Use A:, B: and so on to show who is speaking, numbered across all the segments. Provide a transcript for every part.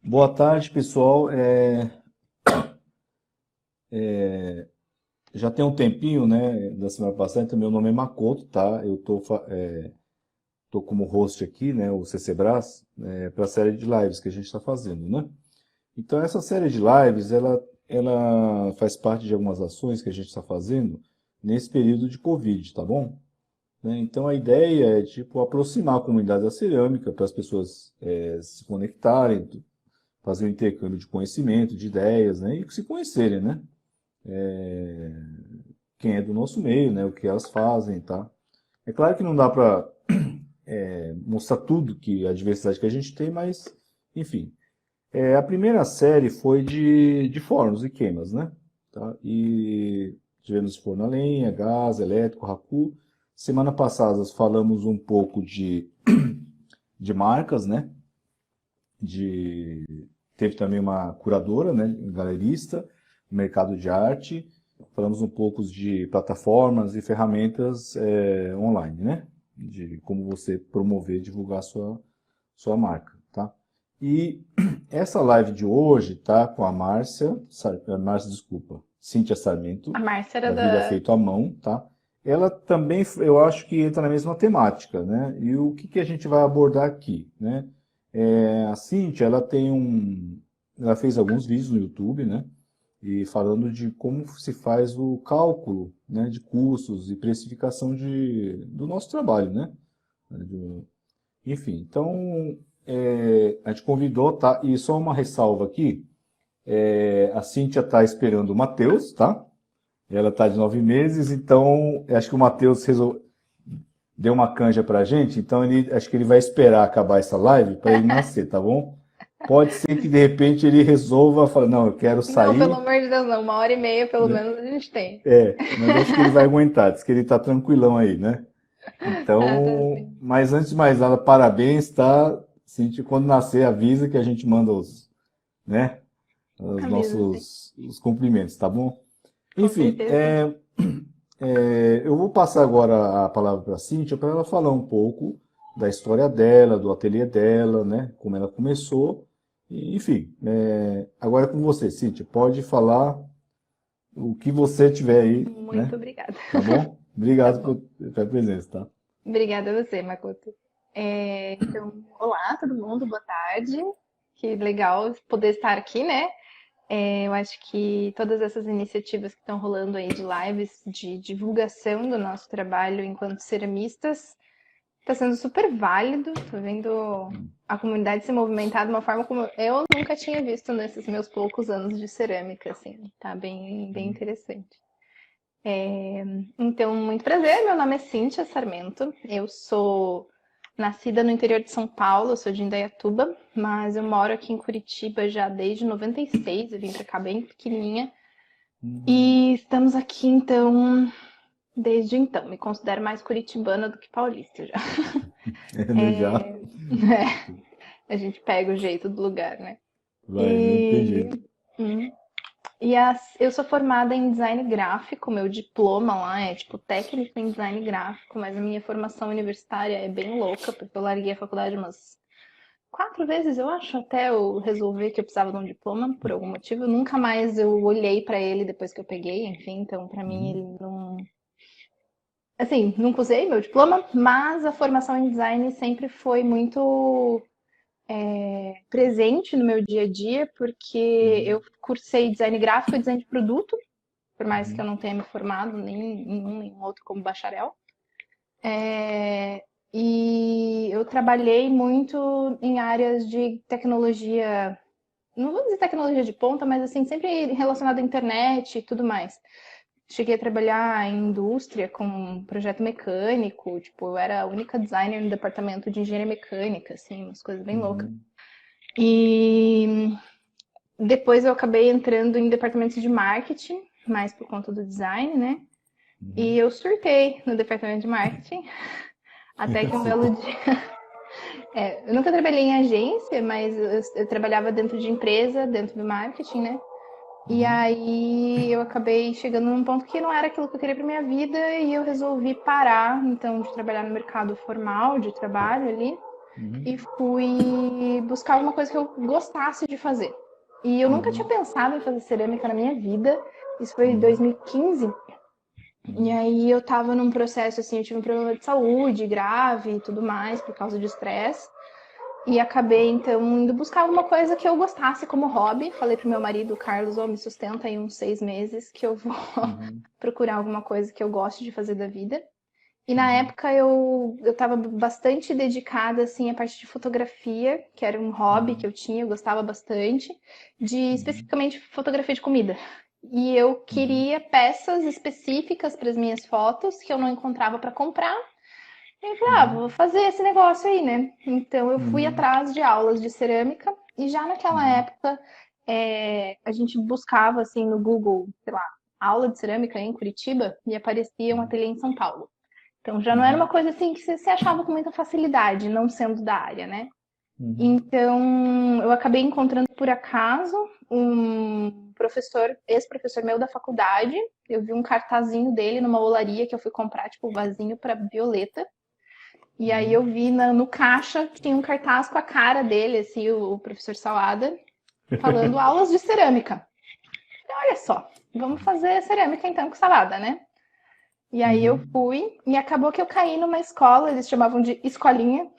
A: Boa tarde, pessoal. Já tem um tempinho, né, da semana passada, então meu nome é Makoto, tá? Tô como host aqui, né, o CCBRAS, para a série de lives que a gente está fazendo, né? Então essa série de lives, ela faz parte de algumas ações que a gente está fazendo nesse período de Covid, tá bom? Né? Então a ideia é, tipo, aproximar a comunidade da cerâmica para as pessoas se conectarem, fazer um intercâmbio de conhecimento, de ideias, né, e se conhecerem, né? Quem é do nosso meio, né, o que elas fazem, tá? É claro que não dá para mostrar tudo que a diversidade que a gente tem, mas, enfim. A primeira série foi de fornos e queimas, né? Tá? E tivemos forno a lenha, gás, elétrico, raku. Semana passada falamos um pouco de marcas, né? Teve também uma curadora, né? Galerista, mercado de arte. Falamos um pouco de plataformas e ferramentas online, né? De como você promover e divulgar sua marca, tá? E essa live de hoje tá com a desculpa, Cíntia Sarmento,
B: A Márcia era
A: da Vida
B: da.
A: Feito à Mão, tá? Ela também, eu acho que entra na mesma temática, né? E o que que a gente vai abordar aqui, né? A Cíntia, ela fez alguns vídeos no YouTube, né? E falando de como se faz o cálculo, né, de custos e precificação do nosso trabalho, né? Enfim, então a gente convidou, tá? E só uma ressalva aqui, a Cíntia está esperando o Matheus, tá? Ela está de 9 meses, então acho que o Matheus deu uma canja pra gente, então acho que ele vai esperar acabar essa live para ele nascer, tá bom? Pode ser que de repente ele resolva falar, não, eu quero
B: Não, pelo
A: sair,
B: amor de Deus, não. 1h30 pelo
A: né?
B: menos a gente tem.
A: Mas acho que ele vai aguentar, diz que ele tá tranquilão aí, né?
B: Ah, tá
A: Então,
B: sim.
A: mas antes de mais nada, parabéns, tá? Cintia, quando nascer, avisa que a gente manda né, os
B: Avisa, sim.
A: os cumprimentos, tá bom?
B: Com
A: Enfim,
B: certeza.
A: eu vou passar agora a palavra para a Cíntia para ela falar um pouco da história dela, do ateliê dela, né? Como ela começou. Enfim, agora é com você, Cíntia. Pode falar o que você tiver aí,
B: Muito
A: né?
B: obrigada.
A: Tá bom?
B: Tá
A: Obrigado
B: bom.
A: pela presença, tá?
B: Obrigada a você, Makoto. Então, olá, todo mundo, boa tarde. Que legal poder estar aqui, né? Eu acho que todas essas iniciativas que estão rolando aí de lives de divulgação do nosso trabalho enquanto ceramistas tá sendo super válido. Tô vendo a comunidade se movimentar de uma forma como eu nunca tinha visto nesses meus poucos anos de cerâmica, assim. Tá bem, bem interessante. Então, muito prazer. Meu nome é Cíntia Sarmento. Eu sou nascida no interior de São Paulo, eu sou de Indaiatuba, mas eu moro aqui em Curitiba já desde 96. Eu vim pra cá bem pequenininha. E estamos aqui, então, desde então. Me considero mais curitibana do que paulista já.
A: Legal.
B: A gente pega o jeito do lugar, né?
A: Vai, não tem
B: E,
A: jeito.
B: hum, eu sou formada em design gráfico, meu diploma lá é tipo técnico em design gráfico, mas a minha formação universitária é bem louca, porque eu larguei a faculdade umas 4 vezes, eu acho, até eu resolver que eu precisava de um diploma, por algum motivo. Nunca mais eu olhei pra ele depois que eu peguei, enfim, então pra mim
A: Uhum.
B: ele não. Assim, nunca usei meu diploma, mas a formação em design sempre foi muito presente no meu dia a dia, porque
A: Uhum.
B: eu cursei design gráfico e design de produto, por mais que eu
A: Uhum.
B: não tenha me formado nem em um nem em outro como bacharel. E eu trabalhei muito em áreas de tecnologia, não vou dizer tecnologia de ponta, mas assim, sempre relacionado à internet e tudo mais. Cheguei a trabalhar em indústria com projeto mecânico, tipo, eu era a única designer no departamento de engenharia mecânica, assim, umas coisas bem loucas.
A: Uhum.
B: E depois eu acabei entrando em departamento de marketing, mais por conta do design, né? E
A: Uhum.
B: eu surtei no departamento de marketing, até que um belo
A: Surtei.
B: dia. Eu nunca trabalhei em agência, mas eu trabalhava dentro de empresa, dentro do marketing, né? E
A: Uhum.
B: aí eu acabei chegando num ponto que não era aquilo que eu queria para minha vida e eu resolvi parar, então, de trabalhar no mercado formal de trabalho ali
A: Uhum.
B: e fui buscar alguma coisa que eu gostasse de fazer. E eu nunca tinha
A: Uhum.
B: pensado em fazer cerâmica na minha vida. Isso foi em
A: Uhum.
B: 2015. E
A: Uhum.
B: aí eu tava num processo assim, eu tive um problema de saúde grave e tudo mais por causa de estresse. E acabei então indo buscar alguma coisa que eu gostasse como hobby. Falei pro meu marido, Carlos, me sustenta aí uns 6 meses que eu vou
A: Uhum.
B: procurar alguma coisa que eu goste de fazer da vida. E na
A: Uhum.
B: época eu estava bastante dedicada assim à parte de fotografia, que era um hobby que
A: Uhum.
B: eu tinha, eu gostava bastante, de
A: Uhum.
B: especificamente fotografia de comida. E eu
A: Uhum.
B: queria peças específicas para as minhas fotos que eu não encontrava para comprar. E eu falei,
A: Uhum.
B: vou fazer esse negócio aí, né? Então eu fui
A: Uhum.
B: atrás de aulas de cerâmica e já naquela
A: Uhum.
B: época a gente buscava assim no Google, sei lá, aula de cerâmica em Curitiba e aparecia um ateliê em São Paulo. Então já não era uma
A: Uhum.
B: coisa assim que você se achava com muita facilidade, não sendo da área, né?
A: Uhum.
B: Então eu acabei encontrando por acaso um professor, ex-professor meu da faculdade. Eu vi um cartazinho dele numa olaria que eu fui comprar, tipo, um vasinho para Violeta. E aí eu
A: Uhum.
B: vi no caixa que tinha um cartaz com a cara dele, assim, o professor Salada, falando aulas de cerâmica. Olha só, vamos fazer cerâmica então com Salada, né? E aí eu
A: Uhum.
B: fui e acabou que eu caí numa escola, eles chamavam de escolinha,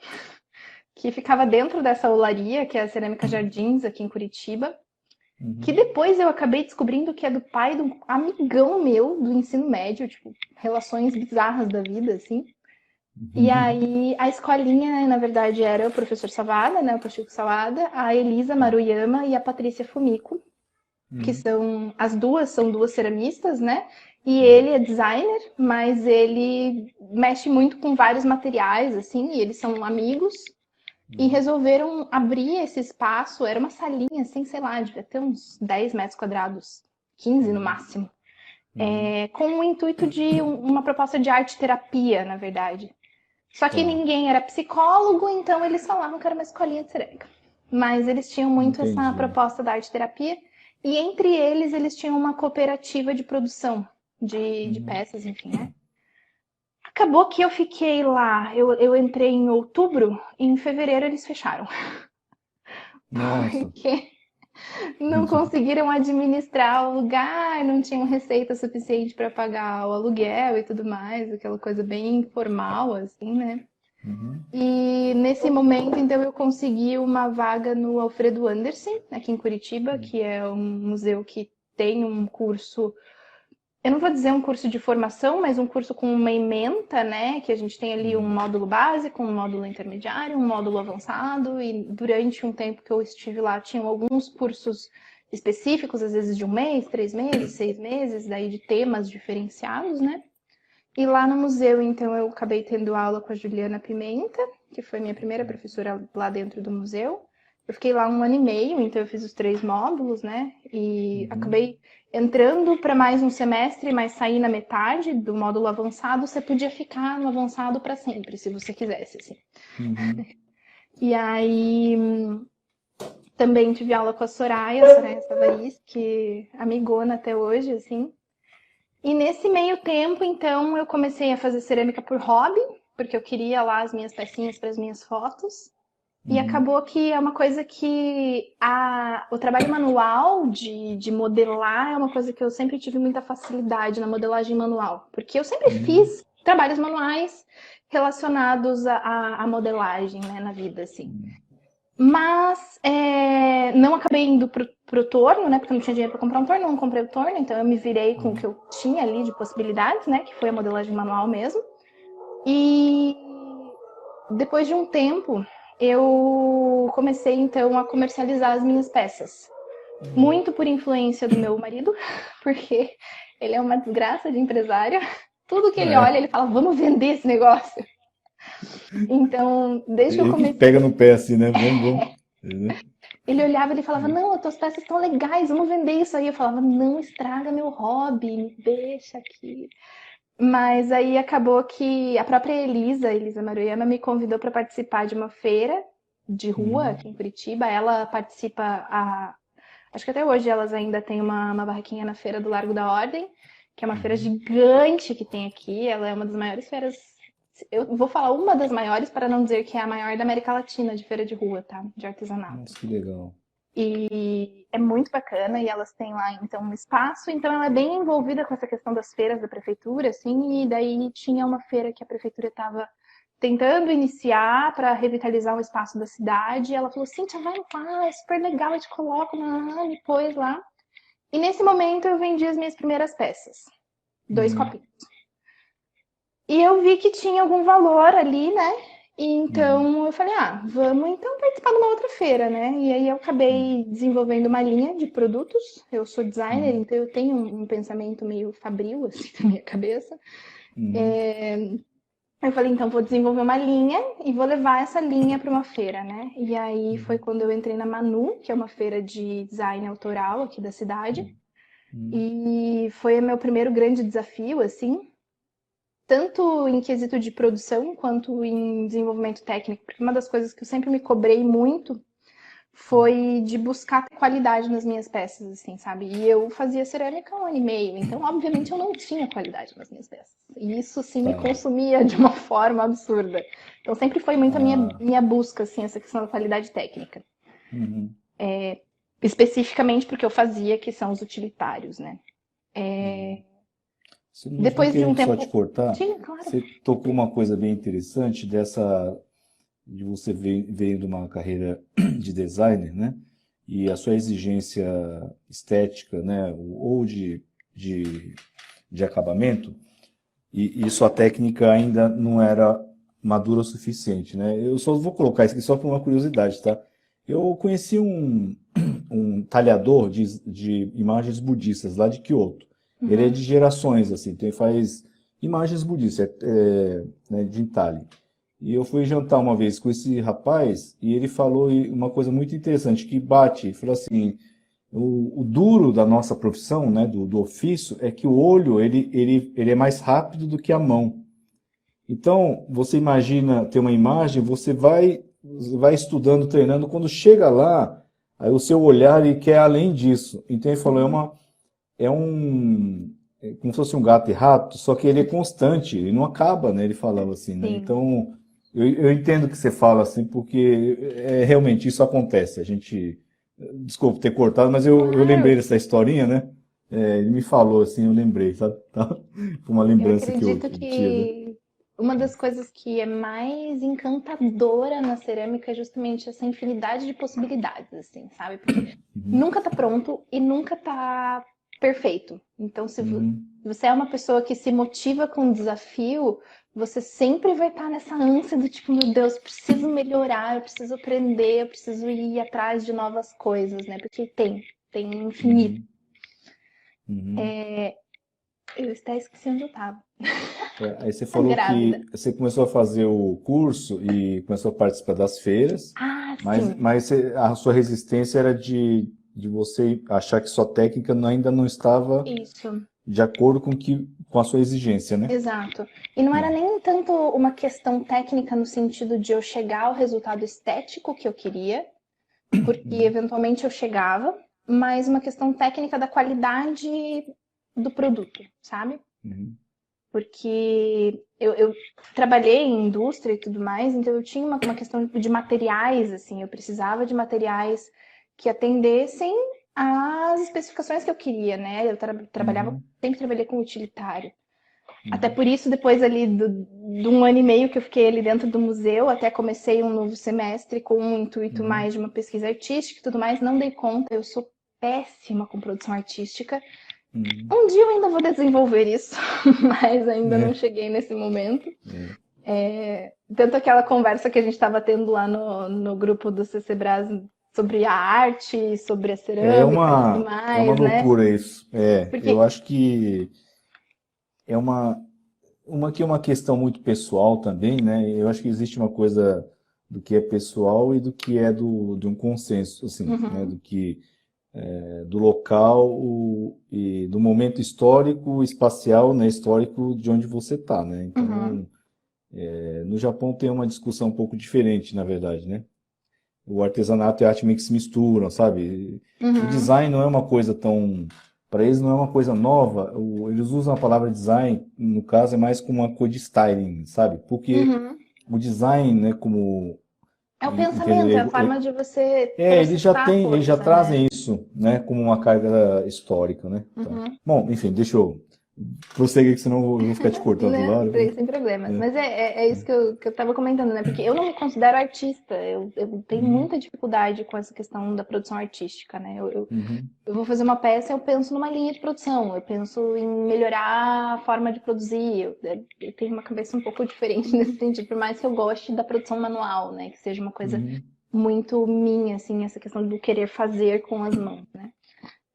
B: que ficava dentro dessa olaria, que é a Cerâmica Jardins, aqui em Curitiba, que
A: Uhum.
B: depois eu acabei descobrindo que é do pai de um amigão meu do ensino médio, tipo, relações bizarras da vida, assim. E
A: Uhum.
B: aí a escolinha, né, na verdade, era o professor Savada, né, o Toshiko Savada, a Elisa Maruyama e a Patrícia Fumiko, que
A: Uhum.
B: são duas ceramistas, né? E ele
A: Uhum.
B: é designer, mas ele mexe muito com vários materiais, assim, e eles são amigos. E
A: Uhum.
B: resolveram abrir esse espaço, era uma salinha, assim, sei lá, devia ter uns 10 metros quadrados, 15 no
A: Uhum.
B: máximo,
A: Uhum.
B: com o intuito de uma proposta de arte terapia, na verdade. Só que
A: Tá,
B: ninguém era psicólogo, então eles falavam que era uma escolinha de cerâmica. Mas eles tinham muito essa
A: entendi.
B: proposta da arte terapia, e entre eles tinham uma cooperativa de produção de
A: Uhum.
B: peças, enfim, né? Acabou que eu fiquei lá, eu entrei em outubro, e em fevereiro eles fecharam.
A: Nossa.
B: Porque não conseguiram administrar o lugar, não tinham receita suficiente para pagar o aluguel e tudo mais, aquela coisa bem informal, assim, né?
A: Uhum.
B: E nesse momento, então, eu consegui uma vaga no Alfredo Anderson, aqui em Curitiba, que é um museu que tem um curso, eu não vou dizer um curso de formação, mas um curso com uma ementa, né? Que a gente tem ali um
A: Uhum.
B: módulo básico, um módulo intermediário, um módulo avançado, e durante um tempo que eu estive lá, tinham alguns cursos específicos, às vezes de 1 mês, 3 meses, 6 meses, daí de temas diferenciados, né? E lá no museu, então, eu acabei tendo aula com a Juliana Pimenta, que foi minha primeira professora lá dentro do museu. Eu fiquei lá 1 ano e meio, então eu fiz os 3 módulos, né? E
A: Uhum.
B: acabei entrando para mais um semestre, mas saí na metade do módulo avançado. Você podia ficar no avançado para sempre, se você quisesse, assim.
A: Uhum.
B: E aí também tive aula com a Soraya Savariz, que é amigona até hoje, assim. E nesse meio tempo, então, eu comecei a fazer cerâmica por hobby, porque eu queria lá as minhas pecinhas para as minhas fotos. E
A: Uhum.
B: acabou que é uma coisa que o trabalho manual de modelar é uma coisa que eu sempre tive muita facilidade na modelagem manual. Porque eu sempre
A: Uhum.
B: fiz trabalhos manuais relacionados à modelagem, né, na vida, assim. Mas não acabei indo pro torno, né? Porque eu não tinha dinheiro para comprar um torno, não comprei o torno, então eu me virei com o que
A: Uhum.
B: eu tinha ali de possibilidades, né? Que foi a modelagem manual mesmo. E depois de um tempo, eu comecei então a comercializar as minhas peças.
A: Uhum.
B: Muito por influência do meu marido, porque ele é uma desgraça de empresário. Tudo que ele olha,
A: É.
B: ele fala: vamos vender esse negócio. Então, desde que eu
A: Ele que
B: comecei.
A: pega no pé assim, né? Vamos, vamos. Né?
B: Ele olhava e ele falava: não, as tuas peças estão legais, vamos vender isso aí. Eu falava: não estraga meu hobby, me deixa aqui. Mas aí acabou que a própria Elisa Maruyama, me convidou para participar de uma feira de rua
A: Uhum.
B: aqui em Curitiba. Ela participa, acho que até hoje elas ainda têm uma barraquinha na feira do Largo da Ordem, que é uma feira
A: Uhum.
B: gigante que tem aqui. Ela é uma das maiores feiras Eu vou falar uma das maiores para não dizer que é a maior da América Latina de feira de rua, tá? De artesanato.
A: Nossa, que legal.
B: E é muito bacana, e elas têm lá, então, um espaço. Então, ela é bem envolvida com essa questão das feiras da prefeitura, assim. E daí tinha uma feira que a prefeitura estava tentando iniciar para revitalizar um espaço da cidade. E ela falou, Cíntia, vai lá, é super legal, eu te coloco, me pôs lá. E nesse momento eu vendi as minhas primeiras peças. 2 copinhos. E eu vi que tinha algum valor ali, né? E então eu falei, vamos então participar de uma outra feira, né? E aí eu acabei desenvolvendo uma linha de produtos. Eu sou designer, então eu tenho um pensamento meio fabril, assim, na minha cabeça. Eu falei, então vou desenvolver uma linha e vou levar essa linha para uma feira, né? E aí foi quando eu entrei na Manu, que é uma feira de design autoral aqui da cidade. E foi o meu primeiro grande desafio, assim, tanto em quesito de produção quanto em desenvolvimento técnico, porque uma das coisas que eu sempre me cobrei muito foi de buscar qualidade nas minhas peças, assim, sabe? E eu fazia cerâmica há 1 ano e meio, então, obviamente, eu não tinha qualidade nas minhas peças. E isso, sim, me consumia de uma forma absurda. Então, sempre foi muito a minha busca, assim, essa questão da qualidade técnica. Especificamente porque eu fazia, que são os utilitários, né?
A: Depois de um tempo... só te cortar,
B: sim, claro.
A: Você tocou uma coisa bem interessante de você veio de uma carreira de designer, né? E a sua exigência estética, né? Ou de acabamento, e sua técnica ainda não era madura o suficiente, né? Eu só vou colocar isso aqui só por uma curiosidade, tá? Eu conheci um talhador de imagens budistas lá de Kyoto. Ele é de gerações, assim, então ele faz imagens budistas, né, de entalhe. E eu fui jantar uma vez com esse rapaz e ele falou uma coisa muito interessante, que bate, ele falou assim, o duro da nossa profissão, né, do ofício, é que o olho, ele é mais rápido do que a mão. Então, você imagina ter uma imagem, você vai estudando, treinando, quando chega lá, aí o seu olhar ele quer além disso. Então ele falou, é como se fosse um gato e rato, só que ele é constante, ele não acaba, né? Ele falava assim, né? Então, eu entendo o que você fala, assim, porque realmente isso acontece. A gente, desculpa ter cortado, mas eu lembrei dessa historinha, né? Ele me falou assim, eu lembrei, sabe? Foi uma lembrança que eu tive.
B: Uma das coisas que é mais encantadora na cerâmica é justamente essa infinidade de possibilidades, assim, sabe? Porque nunca tá pronto e nunca tá perfeito. Então, se você é uma pessoa que se motiva com um desafio, você sempre vai estar nessa ânsia do tipo, meu Deus, preciso melhorar, eu preciso aprender, eu preciso ir atrás de novas coisas, né? Porque tem infinito. Eu até esqueci onde eu estava.
A: Aí você falou que você começou a fazer o curso e começou a participar das feiras, mas a sua resistência era de você achar que sua técnica ainda não estava de acordo com a sua exigência, né?
B: Exato. E não era nem tanto uma questão técnica no sentido de eu chegar ao resultado estético que eu queria, porque eventualmente eu chegava, mas uma questão técnica da qualidade do produto, sabe? Porque eu trabalhei em indústria e tudo mais, então eu tinha uma questão de materiais, assim, eu precisava de materiais que atendessem às especificações que eu queria, né? Eu sempre trabalhei com utilitário. Até por isso, depois ali de 1 ano e meio que eu fiquei ali dentro do museu, até comecei um novo semestre com um intuito mais de uma pesquisa artística e tudo mais, não dei conta, eu sou péssima com produção artística. Um dia eu ainda vou desenvolver isso, mas ainda não cheguei nesse momento. Tanto aquela conversa que a gente estava tendo lá no grupo do CCBRAS sobre a arte, sobre a cerâmica e tudo mais,
A: é uma loucura, né? Isso.
B: Porque...
A: Eu acho que é uma questão muito pessoal também, né? Eu acho que existe uma coisa do que é pessoal e do que é de um consenso, assim, né? Do local e do momento histórico, espacial, né? Histórico de onde você está, né? Então, no Japão tem uma discussão um pouco diferente, na verdade, né? O artesanato e a arte meio que se misturam, sabe? O design não é uma coisa tão para eles não é uma coisa nova. Eles usam a palavra design, no caso, é mais como uma coisa de styling, sabe? Porque
B: Uhum.
A: o design, né, como
B: É o
A: entendeu?
B: pensamento, é a forma de você processar a
A: Eles já
B: coisa, né?
A: trazem isso, né, como uma carga histórica, né? Tá.
B: Uhum.
A: Bom, enfim, deixa eu prosseguir, que senão eu vou ficar te cortando toda
B: Não,
A: hora, viu?
B: sem problemas.
A: É.
B: Mas é isso que eu tava comentando, né? Porque eu não me considero artista. Eu tenho
A: Uhum,
B: muita dificuldade com essa questão da produção artística, né?
A: uhum,
B: Eu vou fazer uma peça, eu penso numa linha de produção, eu penso em melhorar a forma de produzir. Eu tenho uma cabeça um pouco diferente nesse sentido, por mais que eu goste da produção manual, né? Que seja uma coisa
A: uhum,
B: muito minha, assim, essa questão do querer fazer com as mãos, né?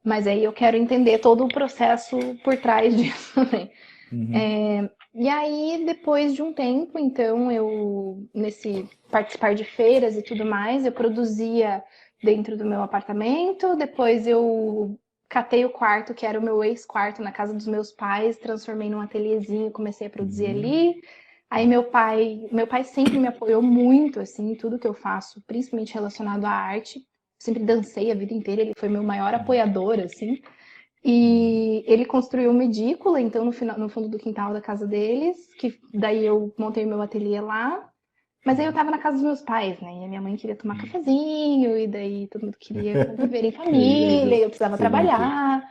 B: Mas aí eu quero entender todo o processo por trás disso também.
A: uhum,
B: E aí, depois de um tempo, então, eu, nesse participar de feiras e tudo mais, eu produzia dentro do meu apartamento, depois eu catei o quarto, que era o meu ex-quarto, na casa dos meus pais, transformei num ateliêzinho, comecei a produzir
A: uhum,
B: ali. Aí meu pai sempre me apoiou muito, assim, em tudo que eu faço, principalmente relacionado à arte. Sempre dancei a vida inteira, ele foi meu maior apoiador, assim.
A: uhum,
B: E ele construiu uma edícula, então, no fundo do quintal da casa deles, que daí eu montei o meu ateliê lá. Mas aí eu
A: uhum,
B: tava na casa dos meus pais, né? E a minha mãe queria tomar
A: uhum.
B: cafezinho, e daí todo mundo queria viver em
A: Eu
B: família, e eu precisava
A: sei como é que é.
B: trabalhar.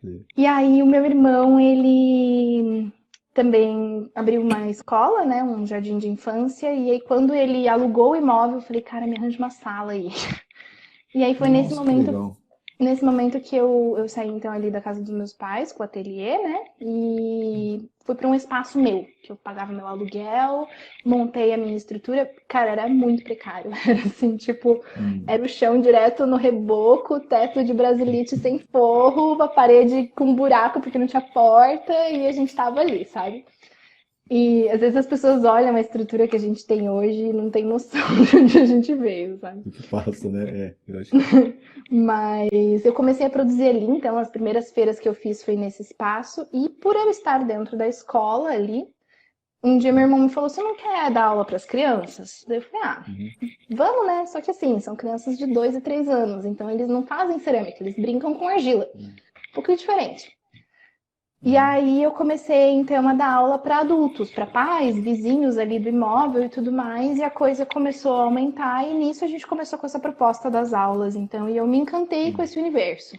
A: Sei.
B: E aí o meu irmão, ele também abriu uma escola, né? Um jardim de infância. E aí quando ele alugou o imóvel, eu falei, cara, me arranja uma sala aí. E aí foi
A: Nossa, que legal.
B: nesse momento que eu saí então ali da casa dos meus pais, com o ateliê, né? E fui para um espaço meu, que eu pagava meu aluguel, montei a minha estrutura. Cara, era muito precário. Era assim, tipo,
A: Hum.
B: era o chão direto no reboco, teto de brasilite sem forro, uma parede com buraco porque não tinha porta e a gente tava ali, sabe? E às vezes as pessoas olham a estrutura que a gente tem hoje e não tem noção de onde a gente veio, sabe?
A: O que passa, né? Eu acho.
B: Mas eu comecei a produzir ali, então as primeiras feiras que eu fiz foi nesse espaço, e por eu estar dentro da escola ali, um dia meu irmão me falou: Você não quer dar aula para as crianças? Daí eu falei: Ah,
A: Uhum,
B: vamos, né? Só que assim, são crianças de 2 e 3 anos, então eles não fazem cerâmica, eles brincam com argila.
A: uhum,
B: Um pouco diferente. E
A: uhum,
B: aí eu comecei então a dar aula para adultos, para pais, vizinhos ali do imóvel e tudo mais, e a coisa começou a aumentar e nisso a gente começou com essa proposta das aulas, então, e eu me encantei com
A: uhum,
B: esse universo,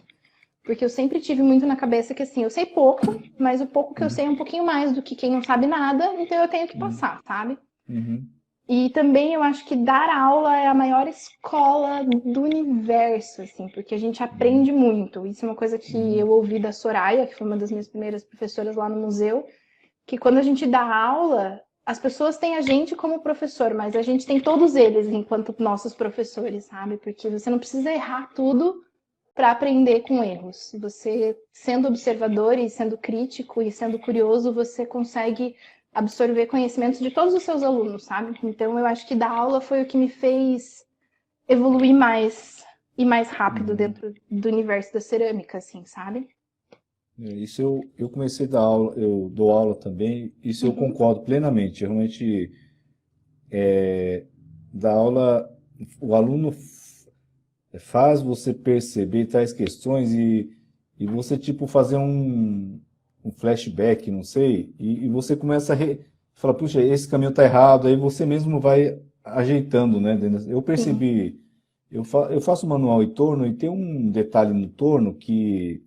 B: porque eu sempre tive muito na cabeça que assim, eu sei pouco, mas o pouco que eu
A: uhum,
B: sei é um pouquinho mais do que quem não sabe nada, então eu tenho que
A: uhum,
B: passar, sabe?
A: uhum,
B: E também eu acho que dar aula é a maior escola do universo, assim, porque a gente
A: uhum,
B: aprende muito. Isso é uma coisa que eu
A: uhum,
B: ouvi da Soraya, que foi uma das minhas primeiras professoras lá no museu, que quando a gente dá aula, as pessoas têm a gente como professor, mas a gente tem todos eles enquanto nossos professores, sabe? Porque você não precisa errar tudo para aprender com erros. Você, sendo observador e sendo crítico e sendo curioso, você consegue absorver conhecimentos de todos os seus alunos, sabe? Então eu acho que dar aula foi o que me fez evoluir mais e mais rápido
A: uhum.
B: dentro do universo da cerâmica, assim, sabe?
A: Isso eu comecei a dar aula, eu dou aula também, isso eu
B: Uhum.
A: concordo plenamente. Realmente, dar aula, o aluno faz você perceber tais questões e você, tipo, fazer um flashback, não sei, e você começa a falar, puxa, esse caminho tá errado, aí você mesmo vai ajeitando, né? Eu
B: Sim.
A: percebi, eu faço manual e torno, e tem um detalhe no torno que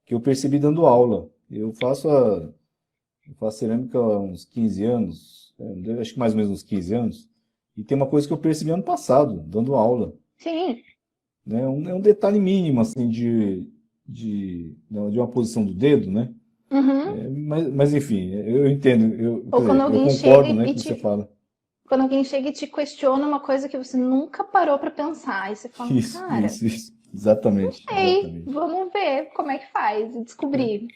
A: eu percebi dando aula. Eu faço cerâmica há uns 15 anos, acho que mais ou menos uns 15 anos, e tem uma coisa que eu percebi ano passado, dando aula,
B: Sim.
A: né? É um detalhe mínimo, assim, de uma posição do dedo, né?
B: Uhum.
A: Mas enfim, eu entendo, quer
B: Ou quando
A: dizer, eu
B: alguém chega
A: concordo, né,
B: e
A: com o que você
B: te
A: fala.
B: quando alguém chega e te questiona uma coisa que você nunca parou para pensar, aí você fala, cara,
A: Isso, exatamente,
B: ei,
A: exatamente.
B: vamos ver como é que faz e
A: É,
B: descobrir.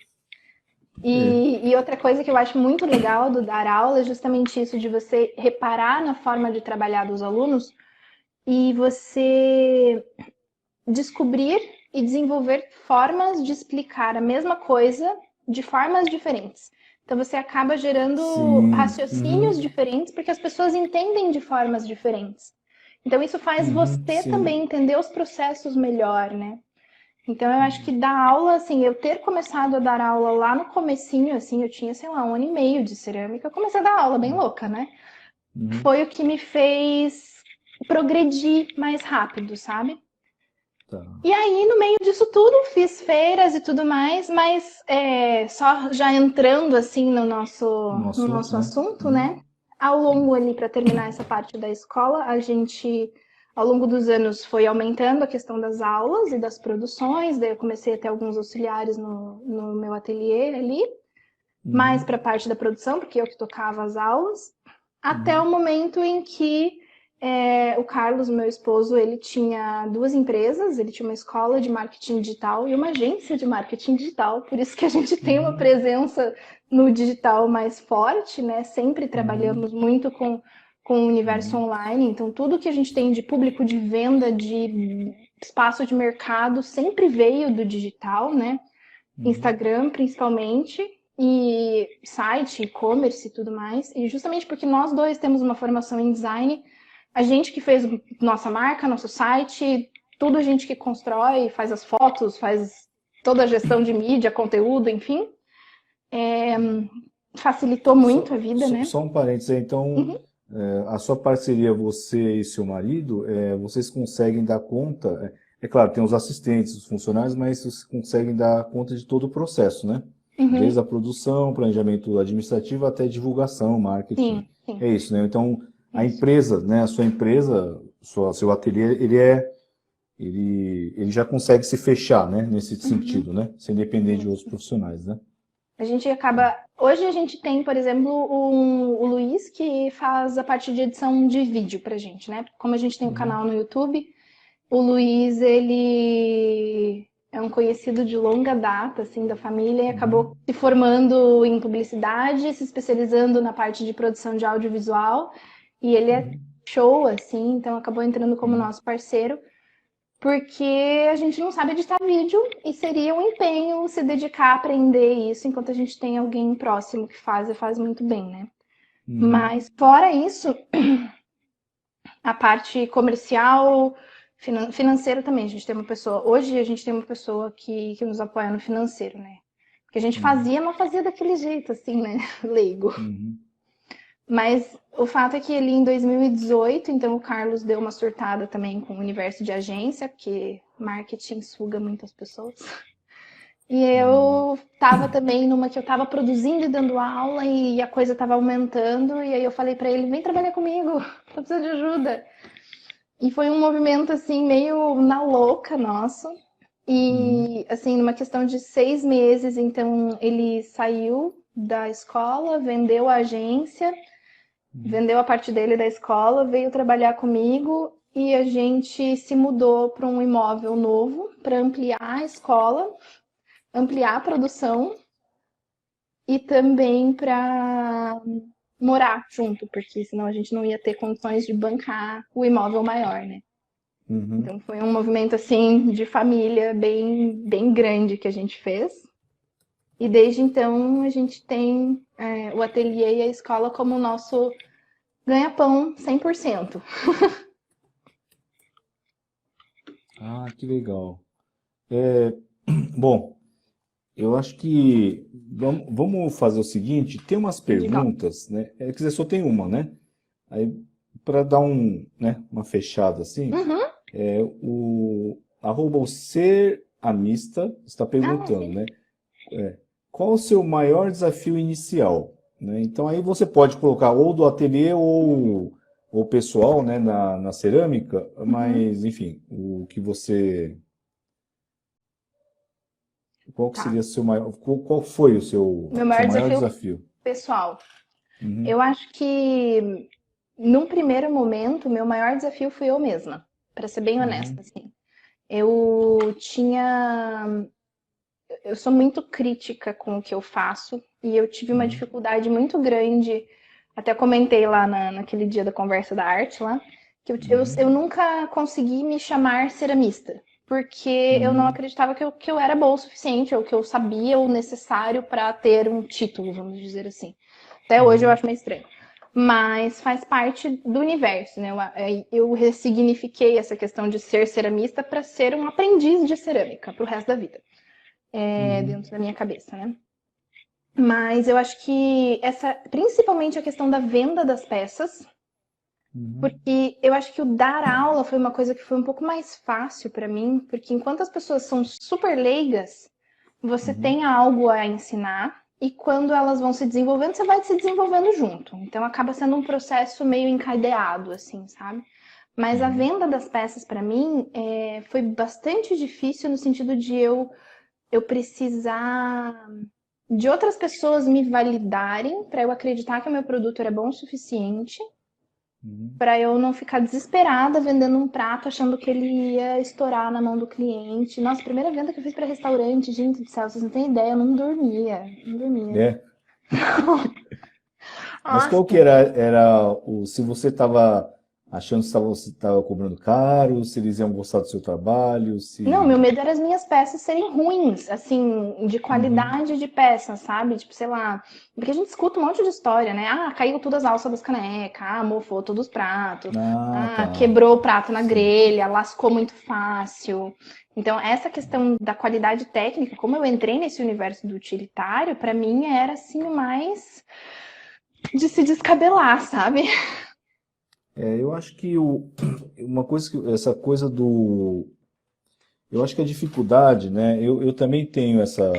A: é,
B: E outra coisa que eu acho muito legal do dar aula é justamente isso de você reparar na forma de trabalhar dos alunos e você descobrir e desenvolver formas de explicar a mesma coisa de formas diferentes. Então você acaba gerando
A: sim,
B: raciocínios
A: uhum,
B: diferentes porque as pessoas entendem de formas diferentes. Então isso faz
A: uhum,
B: você
A: sim,
B: também entender os processos melhor, né? Então, eu acho que dar aula, assim, eu ter começado a dar aula lá no comecinho, assim, eu tinha, sei lá, 1 ano e meio de cerâmica, eu comecei a dar aula bem louca, né?
A: Uhum.
B: Foi o que me fez progredir mais rápido, sabe?
A: Tá.
B: E aí, no meio disso tudo, fiz feiras e tudo mais, mas só já entrando assim no nosso,
A: No
B: no
A: assunto,
B: nosso
A: né?
B: assunto,
A: Uhum.
B: né? Ao longo ali, para terminar essa parte da escola, a gente, ao longo dos anos, foi aumentando a questão das aulas e das produções, daí eu comecei a ter alguns auxiliares no meu ateliê ali, mais
A: Uhum.
B: para a parte da produção, porque eu que tocava as aulas, até
A: Uhum.
B: o momento em que o Carlos, meu esposo, ele tinha 2 empresas, ele tinha uma escola de marketing digital e uma agência de marketing digital, por isso que a gente tem uma
A: Uhum.
B: presença no digital mais forte, né? Sempre
A: Uhum.
B: trabalhamos muito com o universo
A: Uhum.
B: online, então tudo que a gente tem de público de venda, de espaço de mercado, sempre veio do digital, né?
A: Uhum.
B: Instagram principalmente, e site, e-commerce e tudo mais. E justamente porque nós dois temos uma formação em design, a gente que fez nossa marca, nosso site, tudo a gente que constrói, faz as fotos, faz toda a gestão de mídia, conteúdo, enfim, facilitou muito
A: Só,
B: a vida,
A: só,
B: né?
A: só um parênteses aí, então,
B: Uhum.
A: a sua parceria, você e seu marido, vocês conseguem dar conta, claro, tem os assistentes, os funcionários, mas vocês conseguem dar conta de todo o processo, né? Desde
B: Uhum.
A: a produção, planejamento administrativo até divulgação, marketing.
B: Sim, sim,
A: É isso, né? Então, a
B: isso.
A: empresa, né, a sua empresa, seu ateliê, ele já consegue se fechar, né, nesse
B: Uhum.
A: sentido, né? Sem depender de outros
B: Isso.
A: profissionais, né?
B: A gente acaba. Hoje a gente tem, por exemplo, o Luiz que faz a parte de edição de vídeo pra gente, né? Como a gente tem o
A: Uhum.
B: canal no YouTube, o Luiz, ele é um conhecido de longa data, assim, da família e acabou
A: Uhum.
B: se formando em publicidade, se especializando na parte de produção de audiovisual. E ele é
A: Uhum.
B: show, assim, então acabou entrando como
A: Uhum.
B: nosso parceiro porque a gente não sabe editar vídeo e seria um empenho se dedicar a aprender isso enquanto a gente tem alguém próximo que faz e faz muito bem, né?
A: Uhum.
B: Mas fora isso, a parte comercial, financeira também, a gente tem uma pessoa, hoje a gente tem uma pessoa que nos apoia no financeiro, né? Porque a gente
A: Uhum.
B: fazia, mas fazia daquele jeito, assim, né? Leigo.
A: Uhum.
B: Mas o fato é que ali em 2018, então o Carlos deu uma surtada também com o universo de agência, porque marketing suga muitas pessoas. E
A: Uhum.
B: eu tava também numa que eu tava produzindo e dando aula e a coisa tava aumentando, e aí eu falei pra ele, vem trabalhar comigo, tô precisando de ajuda. E foi um movimento assim meio na louca nosso.
A: Uhum.
B: E assim, numa questão de 6 meses, então ele saiu da escola, vendeu a agência,
A: Uhum.
B: vendeu a parte dele da escola, veio trabalhar comigo e a gente se mudou para um imóvel novo para ampliar a escola, ampliar a produção e também para morar junto, porque senão a gente não ia ter condições de bancar o imóvel maior, né?
A: Uhum.
B: Então foi um movimento assim de família bem bem grande que a gente fez. E desde então a gente tem o ateliê e a escola como o nosso ganha-pão 100%.
A: Ah, que legal. Bom, eu acho que vamos fazer o seguinte, tem umas
B: Legal.
A: perguntas, né? Quer dizer, só tem uma, né? Aí, para dar uma fechada assim,
B: Uhum.
A: o arroba o ser amista está
B: Ah,
A: perguntando,
B: sim.
A: né? Qual o seu maior desafio inicial? Né? Então aí você pode colocar ou do ateliê ou pessoal, né, na cerâmica,
B: Uhum.
A: mas enfim, o que você, qual que
B: Tá.
A: seria o seu maior, qual foi o
B: Meu
A: seu
B: maior
A: maior
B: desafio
A: desafio?
B: pessoal.
A: Uhum.
B: Eu acho que num primeiro momento, meu maior desafio fui eu mesma, para ser bem honesta,
A: Uhum.
B: assim. Eu tinha, eu sou muito crítica com o que eu faço e eu tive uma
A: Uhum.
B: dificuldade muito grande. Até comentei lá naquele dia da conversa da arte lá, que eu
A: Uhum.
B: nunca consegui me chamar ceramista, porque eu não
A: Uhum.
B: acreditava que eu era boa o suficiente, ou que eu sabia o necessário para ter um título, vamos dizer assim. Até hoje eu
A: Uhum.
B: acho meio estranho. mas faz parte do universo, né? Eu ressignifiquei essa questão de ser ceramista para ser um aprendiz de cerâmica pro resto da vida,
A: Uhum,
B: dentro da minha cabeça, né? Mas eu acho que principalmente a questão da venda das peças,
A: uhum,
B: porque eu acho que o dar aula foi uma coisa que foi um pouco mais fácil para mim, porque enquanto as pessoas são super leigas, você
A: uhum,
B: tem algo a ensinar e quando elas vão se desenvolvendo, você vai se desenvolvendo junto. Então acaba sendo um processo meio encadeado, assim, sabe? Mas a
A: uhum.
B: venda das peças para mim foi bastante difícil no sentido de eu precisar de outras pessoas me validarem para eu acreditar que o meu produto era bom o suficiente
A: Uhum.
B: para eu não ficar desesperada vendendo um prato achando que ele ia estourar na mão do cliente. Nossa, a primeira venda que eu fiz para restaurante, gente do céu, vocês não têm ideia, eu não dormia, não dormia.
A: É. Mas qual que
B: Nossa.
A: era se você estava achando que você estava cobrando caro, se eles iam gostar do seu trabalho,
B: Não, meu
A: se...
B: medo era as minhas peças serem ruins, assim, de
A: Uhum.
B: qualidade de peça, sabe? Tipo, sei lá, porque a gente escuta um monte de história, né? Ah, caiu todas as alças das canecas, ah, mofou todos os pratos,
A: Ah,
B: ah,
A: tá.
B: quebrou o prato na
A: Sim.
B: grelha, lascou muito fácil. Então, essa questão da qualidade técnica, como eu entrei nesse universo do utilitário, pra mim era assim o mais de se descabelar, sabe?
A: Eu acho que uma coisa essa coisa do... Eu acho que a dificuldade, né? Eu também tenho essa...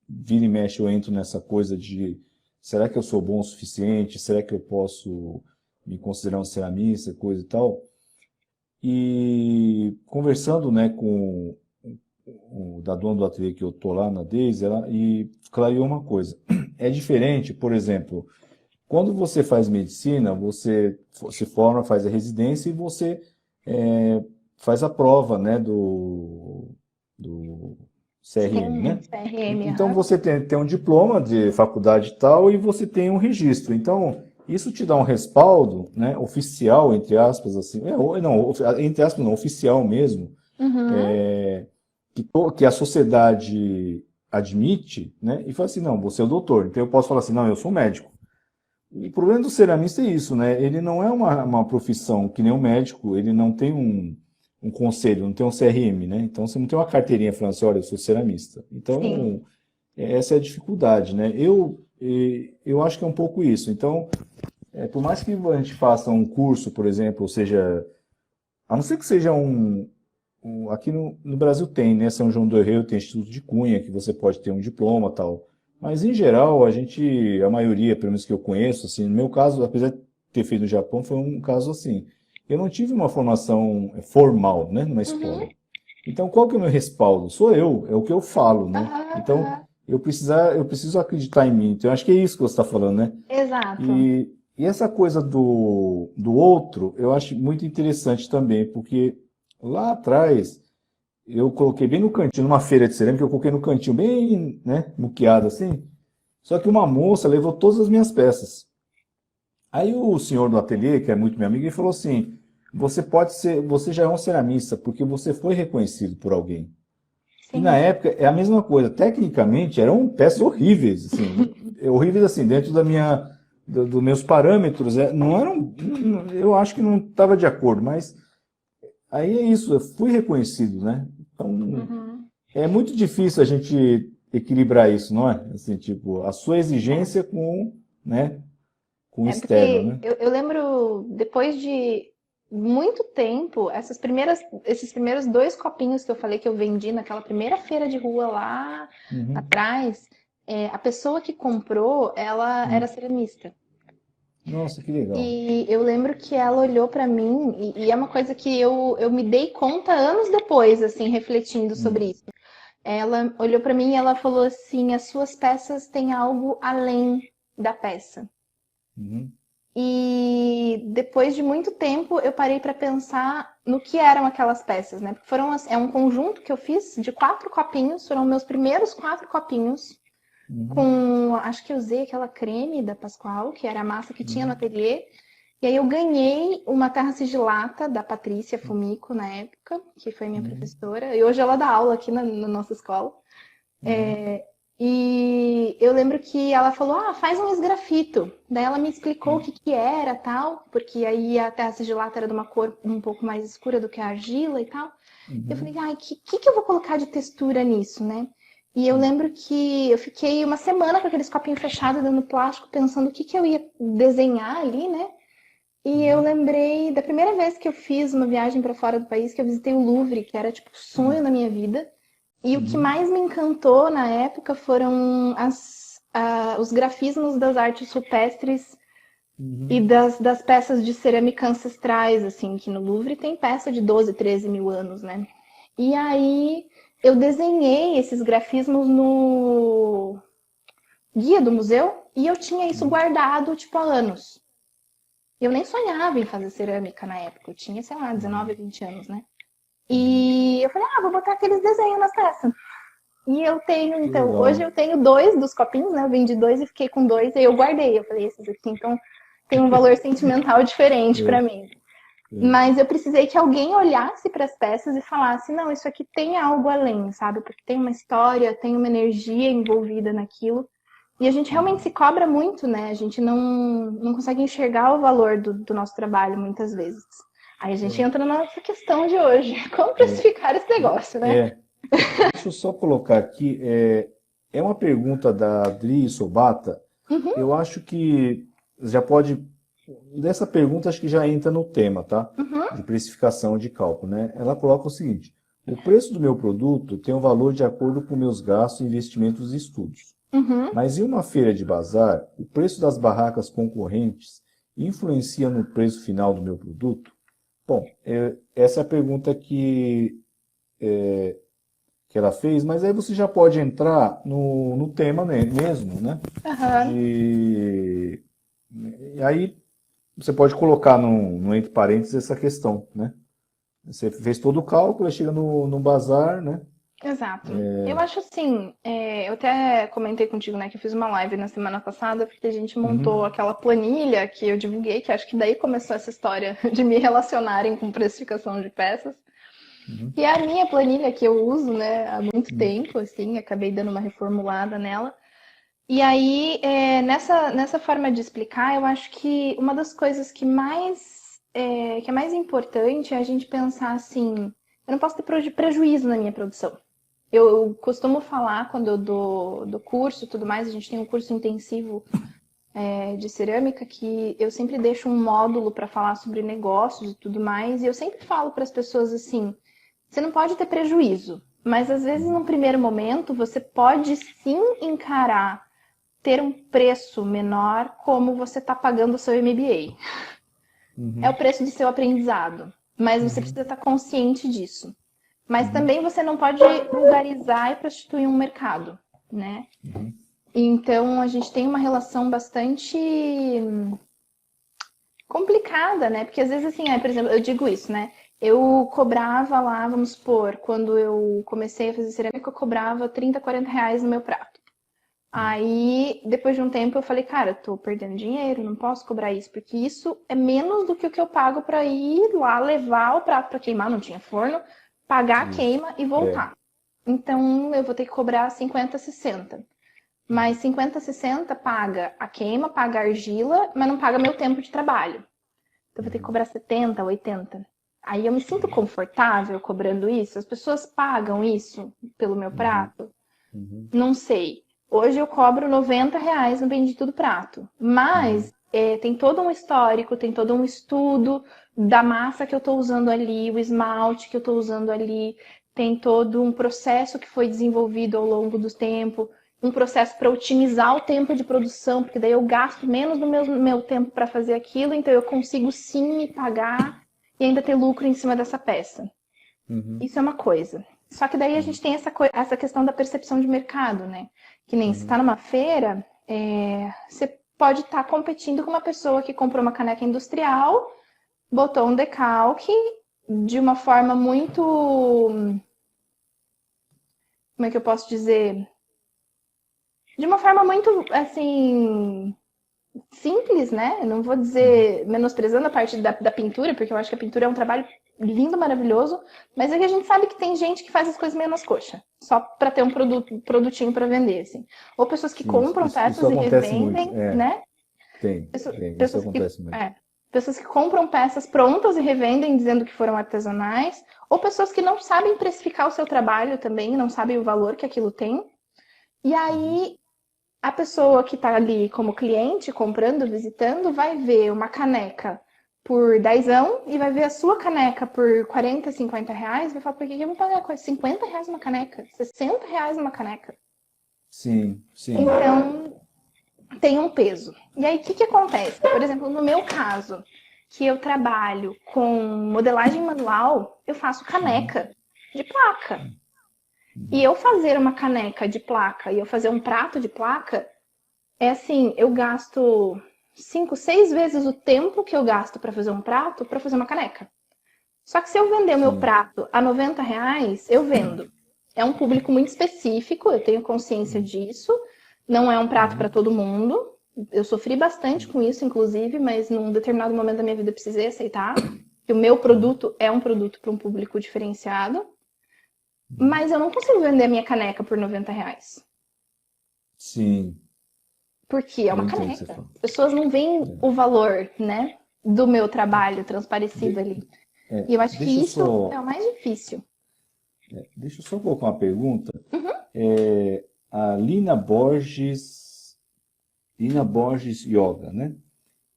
A: Vira e mexe, eu entro nessa coisa de será que eu sou bom o suficiente? Será que eu posso me considerar um ceramista, coisa e tal? E conversando, né, com da dona do ateliê que eu tô lá na Daisy, ela e clareou uma coisa. É diferente, por exemplo, quando você faz medicina, você se forma, faz a residência e você é, faz a prova, né, do CRM,
B: Sim,
A: né?
B: CRM,
A: Então
B: aham.
A: você tem um diploma de faculdade e tal e você tem um registro. Então isso te dá um respaldo, né, oficial, entre aspas, assim, não, entre aspas não, oficial mesmo,
B: Uhum.
A: que a sociedade admite, né, e fala assim, não, você é o doutor. Então eu posso falar assim, não, eu sou médico. E o problema do ceramista é isso, né? Ele não é uma profissão que nem um médico, ele não tem um conselho, não tem um CRM, né? Então você não tem uma carteirinha falando assim, olha, eu sou ceramista.
B: Sim.
A: Então, essa é a dificuldade, né? Eu acho que é um pouco isso. Então, por mais que a gente faça um curso, por exemplo, ou seja, a não ser que seja aqui no Brasil tem, né? São João do Rei tem Instituto de Cunha, que você pode ter um diploma e tal. Mas, em geral, a maioria, pelo menos que eu conheço, assim, no meu caso, apesar de ter feito no Japão, foi um caso assim. Eu não tive uma formação formal, né, numa
B: Uhum.
A: escola. Então, qual que é o meu respaldo? Sou eu, é o que eu falo, né?
B: Aham,
A: Então,
B: aham.
A: eu preciso acreditar em mim. Então, eu acho que é isso que você está falando, né?
B: Exato.
A: E essa coisa do outro, eu acho muito interessante também, porque lá atrás, eu coloquei bem no cantinho, numa feira de cerâmica, eu coloquei no cantinho bem, né, muqueado assim. Só que uma moça levou todas as minhas peças. Aí o senhor do ateliê, que é muito meu amigo, ele falou assim: você já é um ceramista, porque você foi reconhecido por alguém. E na
B: Sim.
A: época é a mesma coisa. Tecnicamente eram peças horríveis, assim, horríveis assim, dentro dos meus parâmetros, não eram, eu acho que não estava de acordo, mas aí é isso, eu fui reconhecido, né? Então
B: Uhum.
A: é muito difícil a gente equilibrar isso, não é? Assim, tipo, a sua exigência com, né, com o
B: É
A: externo,
B: porque
A: né?
B: eu lembro, depois de muito tempo, esses primeiros dois copinhos que eu falei que eu vendi naquela primeira feira de rua lá
A: Uhum.
B: atrás, a pessoa que comprou, ela era
A: Hum.
B: ceramista.
A: Nossa, que legal.
B: E eu lembro que ela olhou pra mim, e é uma coisa que eu me dei conta anos depois, assim, refletindo
A: Hum.
B: sobre isso. Ela olhou pra mim e ela falou assim: as suas peças têm algo além da peça.
A: Uhum.
B: E depois de muito tempo eu parei para pensar no que eram aquelas peças, né? Porque é um conjunto que eu fiz de 4 copinhos, foram meus primeiros 4 copinhos.
A: Uhum.
B: Acho que eu usei aquela creme da Pascoal, que era a massa que tinha no
A: Uhum.
B: ateliê. E aí eu ganhei uma terra sigilata da Patrícia Fumico na época, que foi minha
A: Uhum.
B: professora. E hoje ela dá aula aqui na nossa escola.
A: Uhum.
B: E eu lembro que ela falou, faz um esgrafito. Daí ela me explicou o que que era, tal, porque aí a terra sigilata era de uma cor um pouco mais escura do que a argila e tal. Eu falei,
A: Uhum.
B: que eu vou colocar de textura nisso, né? E eu lembro que eu fiquei uma semana com aqueles copinhos fechados dentro do plástico, pensando o que que eu ia desenhar ali, né? E eu
A: Uhum.
B: lembrei da primeira vez que eu fiz uma viagem para fora do país, que eu visitei o Louvre, que era tipo sonho na minha vida. E o que
A: Uhum.
B: mais me encantou na época foram os grafismos das artes rupestres e
A: Uhum.
B: das peças de cerâmica ancestrais, assim, que no Louvre tem peça de 12, 13 mil anos, né? E aí eu desenhei esses grafismos no guia do museu e eu tinha isso
A: Uhum.
B: guardado, tipo, há anos. Eu nem sonhava em fazer cerâmica na época, eu tinha, sei lá, 19,
A: Uhum.
B: 20 anos, né?
A: Uhum.
B: E eu falei, vou botar aqueles desenhos nas peças. E eu tenho,
A: Que
B: então, hoje
A: legal.
B: eu tenho dois dos copinhos, né? Eu vendi dois e fiquei com dois, e eu guardei. Eu falei, esses aqui, então, tem um valor sentimental diferente para
A: É,
B: mim.
A: é.
B: Mas eu precisei que alguém olhasse para as peças e falasse, não, isso aqui tem algo além, sabe? Porque tem uma história, tem uma energia envolvida naquilo. E a gente realmente se
A: Uhum.
B: cobra muito, né? A gente não consegue enxergar o valor do nosso trabalho muitas vezes. Aí a gente
A: É,
B: entra na nossa questão de hoje. Como
A: é.
B: precificar esse negócio, né?
A: É. Deixa eu só colocar aqui, é uma pergunta da Adri Sobata.
B: Uhum,
A: Eu acho que já pode, dessa pergunta acho que já entra no tema, tá?
B: uhum,
A: De precificação de cálculo, né? Ela coloca o seguinte: o preço do meu produto tem um valor de acordo com meus gastos, investimentos e estudos.
B: uhum.
A: Mas em uma feira de bazar, o preço das barracas concorrentes influencia no preço final do meu produto? Bom, essa é a pergunta que ela fez, mas aí você já pode entrar no tema mesmo, né?
B: Aham.
A: De... E aí você pode colocar no entre parênteses essa questão, né? Você fez todo o cálculo, aí chega no bazar, né?
B: Exato. Eu acho assim, eu até comentei contigo, né, que eu fiz uma live na semana passada, porque a gente montou
A: Uhum,
B: aquela planilha que eu divulguei, que acho que daí começou essa história de me relacionarem com precificação de peças.
A: uhum,
B: E é a minha planilha que eu uso, né, há muito
A: uhum,
B: tempo, assim, acabei dando uma reformulada nela. E aí, nessa forma de explicar, eu acho que uma das coisas que é mais importante é a gente pensar assim, eu não posso ter prejuízo na minha produção. Eu costumo falar quando eu dou curso e tudo mais, a gente tem um curso intensivo de cerâmica que eu sempre deixo um módulo para falar sobre negócios e tudo mais, e eu sempre falo para as pessoas assim, você não pode ter prejuízo, mas às vezes num primeiro momento você pode sim encarar ter um preço menor como você está pagando o seu MBA. É o
A: uhum,
B: preço do seu aprendizado, mas você
A: uhum,
B: precisa estar consciente disso. Mas
A: uhum,
B: também você não pode vulgarizar e prostituir um mercado, né?
A: uhum,
B: Então a gente tem uma relação bastante complicada, né? Porque às vezes assim, por exemplo, eu digo isso, né? Eu cobrava lá, vamos supor, quando eu comecei a fazer cerâmica, eu cobrava 30, 40 reais no meu prato. Aí, depois de um tempo, eu falei, cara, eu tô perdendo dinheiro, não posso cobrar isso, porque isso é menos do que o que eu pago para ir lá levar o prato para queimar, não tinha forno, pagar a
A: isso.
B: queima e
A: É.
B: voltar. Então, eu vou ter que cobrar 50, 60. Mas 50, 60 paga a queima, paga a argila, mas não paga meu tempo de trabalho. Então, eu vou ter que
A: Uhum,
B: cobrar 70, 80. Aí eu me sinto confortável cobrando isso? As pessoas pagam isso pelo meu
A: uhum,
B: prato?
A: uhum,
B: Não sei. Hoje eu cobro 90 reais no Bendito do Prato.
A: uhum,
B: Mas tem todo um histórico, tem todo um estudo da massa que eu estou usando ali, o esmalte que eu estou usando ali, tem todo um processo que foi desenvolvido ao longo do tempo, um processo para otimizar o tempo de produção, porque daí eu gasto menos do meu tempo para fazer aquilo, então eu consigo sim me pagar e ainda ter lucro em cima dessa peça.
A: uhum,
B: Isso é uma coisa. Só que daí a
A: uhum,
B: gente tem essa questão da percepção de mercado, né? Que nem se está
A: uhum,
B: numa feira, você pode estar competindo com uma pessoa que comprou uma caneca industrial, botou um decalque de uma forma muito, como é que eu posso dizer? De uma forma muito, assim, simples, né? Não vou
A: uhum,
B: dizer menosprezando a parte da pintura, porque eu acho que a pintura é um trabalho lindo, maravilhoso, mas é que a gente sabe que tem gente que faz as coisas meio nas coxas, só para ter um produtinho para vender, assim. Ou pessoas que
A: Sim,
B: compram
A: isso
B: peças e
A: acontece muito.
B: revendem, né?
A: Isso
B: Pessoas que,
A: acontece muito.
B: pessoas que compram peças prontas e revendem dizendo que foram artesanais, ou pessoas que não sabem precificar o seu trabalho também, não sabem o valor que aquilo tem. E aí a pessoa que está ali como cliente, comprando, visitando, vai ver uma caneca por dezão e vai ver a sua caneca por 40, 50 reais, vai falar, por que eu vou pagar quase 50 reais uma caneca? 60 reais uma caneca?
A: Sim, sim.
B: Então, tem um peso. E aí, o que acontece? Por exemplo, no meu caso, que eu trabalho com modelagem manual, eu faço
A: Uhum,
B: caneca de placa. E
A: uhum.
B: eu fazer uma caneca de placa e eu fazer um prato de placa, é assim, eu gasto 5, 6 vezes o tempo que eu gasto para fazer um prato para fazer uma caneca. Só que se eu vender o meu
A: Sim.
B: prato a 90 reais, eu vendo. É um público muito específico, eu tenho consciência disso. Não é um prato para
A: Uhum.
B: todo mundo. Eu sofri bastante com isso, inclusive, mas num determinado momento da minha vida eu precisei aceitar que o meu
A: Uhum.
B: produto é um produto para um público diferenciado.
A: Uhum.
B: Mas eu não consigo vender a minha caneca por 90 reais.
A: Sim,
B: Porque é
A: eu
B: uma
A: entendo o que você
B: caneca.
A: fala.
B: As pessoas não veem
A: É.
B: o valor, né, do meu trabalho transparecido
A: De-
B: ali. E eu acho que isso é o mais difícil.
A: deixa eu só colocar uma pergunta.
B: Uhum.
A: A Lina Borges Yoga, né?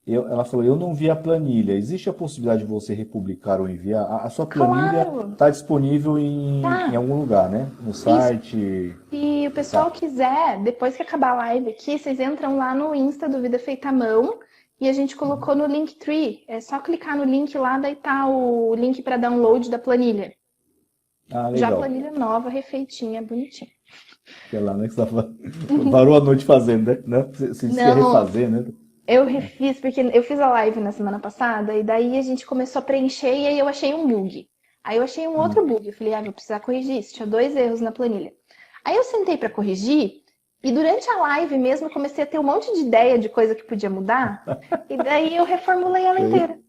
A: Ela falou, eu não vi a planilha. Existe a possibilidade de você republicar ou enviar? A sua planilha
B: Claro,
A: está disponível em
B: tá.
A: algum lugar, né? No
B: Isso.
A: site.
B: Se o pessoal
A: Tá.
B: quiser, depois que acabar a live aqui, vocês entram lá no Insta do Vida Feita à Mão e a gente colocou no Linktree. É só clicar no link lá, daí tá o link para download da planilha.
A: Ah,
B: Já a
A: legal.
B: planilha nova, refeitinha, bonitinha.
A: Que é lá, né? Que você parou a noite fazendo, né? Não, você disse que ia
B: Não,
A: refazer, né?
B: eu refiz, porque eu fiz a live na semana passada e daí a gente começou a preencher e aí eu achei um bug. Aí eu achei um
A: Hum.
B: outro bug. Eu falei, vou precisar corrigir isso. Tinha 2 erros na planilha. Aí eu sentei para corrigir e durante a live mesmo eu comecei a ter um monte de ideia de coisa que podia mudar. E daí eu reformulei ela
A: Foi.
B: inteira.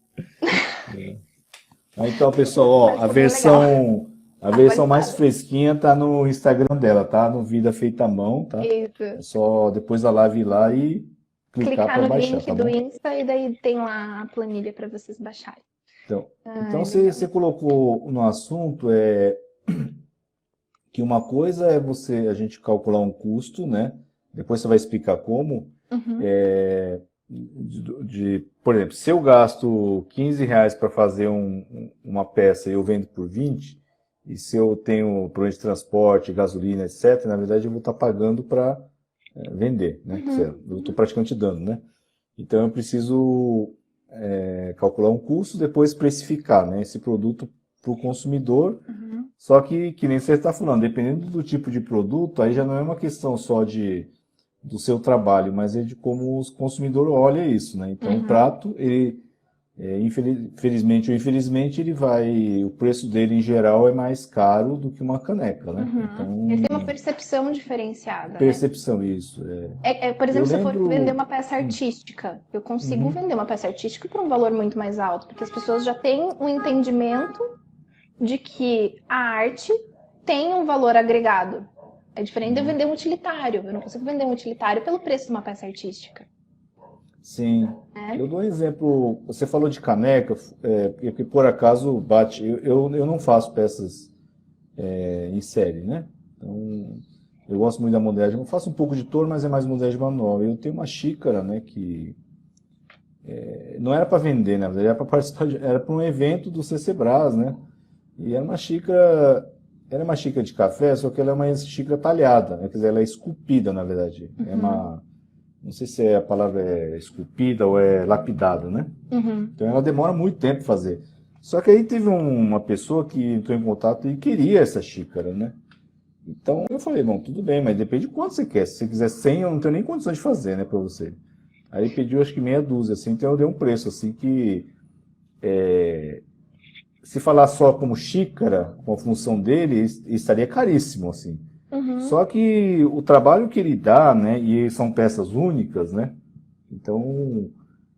A: Então, pessoal, ó,
B: Mas ficou bem legal.
A: a versão mais
B: Atualizada.
A: fresquinha tá no Instagram dela, tá? No Vida Feita à Mão, tá? É
B: Isso.
A: só depois da live ir lá e clicar
B: Clicar
A: para
B: no
A: baixar,
B: link
A: tá
B: do
A: bom?
B: Insta e daí tem lá a planilha para vocês baixarem.
A: Então
B: Ai,
A: você
B: legal.
A: colocou no assunto que uma coisa é a gente calcular um custo, né? Depois você vai explicar como.
B: Uhum,
A: Por exemplo, se eu gasto 15 reais para fazer uma peça e eu vendo por 20, e se eu tenho problema de transporte, gasolina, etc., na verdade eu vou estar pagando para vender, né? Quer
B: uhum,
A: dizer, eu estou praticamente dando, né? Então eu preciso calcular um custo, depois precificar, né, esse produto para o consumidor.
B: uhum,
A: Só que nem você está falando, dependendo do tipo de produto, aí já não é uma questão só do seu trabalho, mas é de como o consumidor olha isso, né? Então, o
B: uhum,
A: prato, felizmente ou infelizmente, o preço dele em geral é mais caro do que uma caneca, né?
B: uhum. Ele
A: Então,
B: tem uma percepção diferenciada, né?
A: percepção isso.
B: Por
A: Eu
B: exemplo, se eu for vender
A: lembro,
B: uma peça artística, eu consigo
A: uhum,
B: vender uma peça artística por um valor muito mais alto, porque as pessoas já têm um entendimento de que a arte tem um valor agregado. É diferente de eu
A: uhum.
B: vender um utilitário. Eu não consigo vender um utilitário pelo preço de uma peça artística,
A: Sim,
B: né?
A: eu dou um exemplo. Você falou de caneca, porque por acaso bate. Eu não faço peças em série, né? Então, eu gosto muito da modelagem. Eu faço um pouco de torno, mas é mais modelagem manual. Eu tenho uma xícara, né, que não era para vender, na verdade, era para participar, era para um evento do CCBRAS, né? E era uma xícara de café, só que ela é uma xícara talhada, né? Quer dizer, ela é esculpida, na verdade.
B: Uhum,
A: Não sei se a palavra é esculpida ou é lapidada, né?
B: uhum,
A: Então ela demora muito tempo para fazer. Só que aí teve uma pessoa que entrou em contato e queria essa xícara, né? Então eu falei, bom, tudo bem, mas depende de quanto você quer. Se você quiser 100, eu não tenho nem condições de fazer, né, para você. Aí ele pediu acho que meia dúzia, assim, então eu dei um preço, assim, que se falar só como xícara, com a função dele, estaria caríssimo, assim.
B: uhum.
A: Só que o trabalho que ele dá, né, e são peças únicas, né, então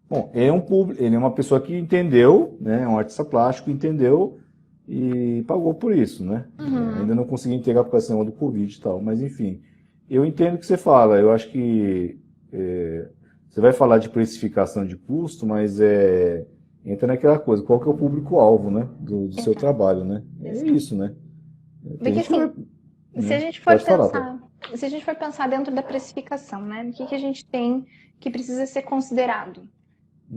A: Bom, ele é uma pessoa que entendeu, né? É um artista plástico, entendeu e pagou por isso, né?
B: Uhum.
A: Ainda não consegui entregar por causa do Covid e tal, mas enfim. Eu entendo o que você fala. Eu acho que você vai falar de precificação de custo, mas entra naquela coisa. Qual que é o público-alvo, né? Do seu
B: Exato,
A: trabalho, né? É
B: exato.
A: isso, né? Tem
B: Porque
A: gente que vai,
B: assim, se a
A: né?
B: gente for
A: Pode falar, pode.
B: pensar, se a gente for pensar dentro da precificação, né? O que que a gente tem que precisa ser considerado?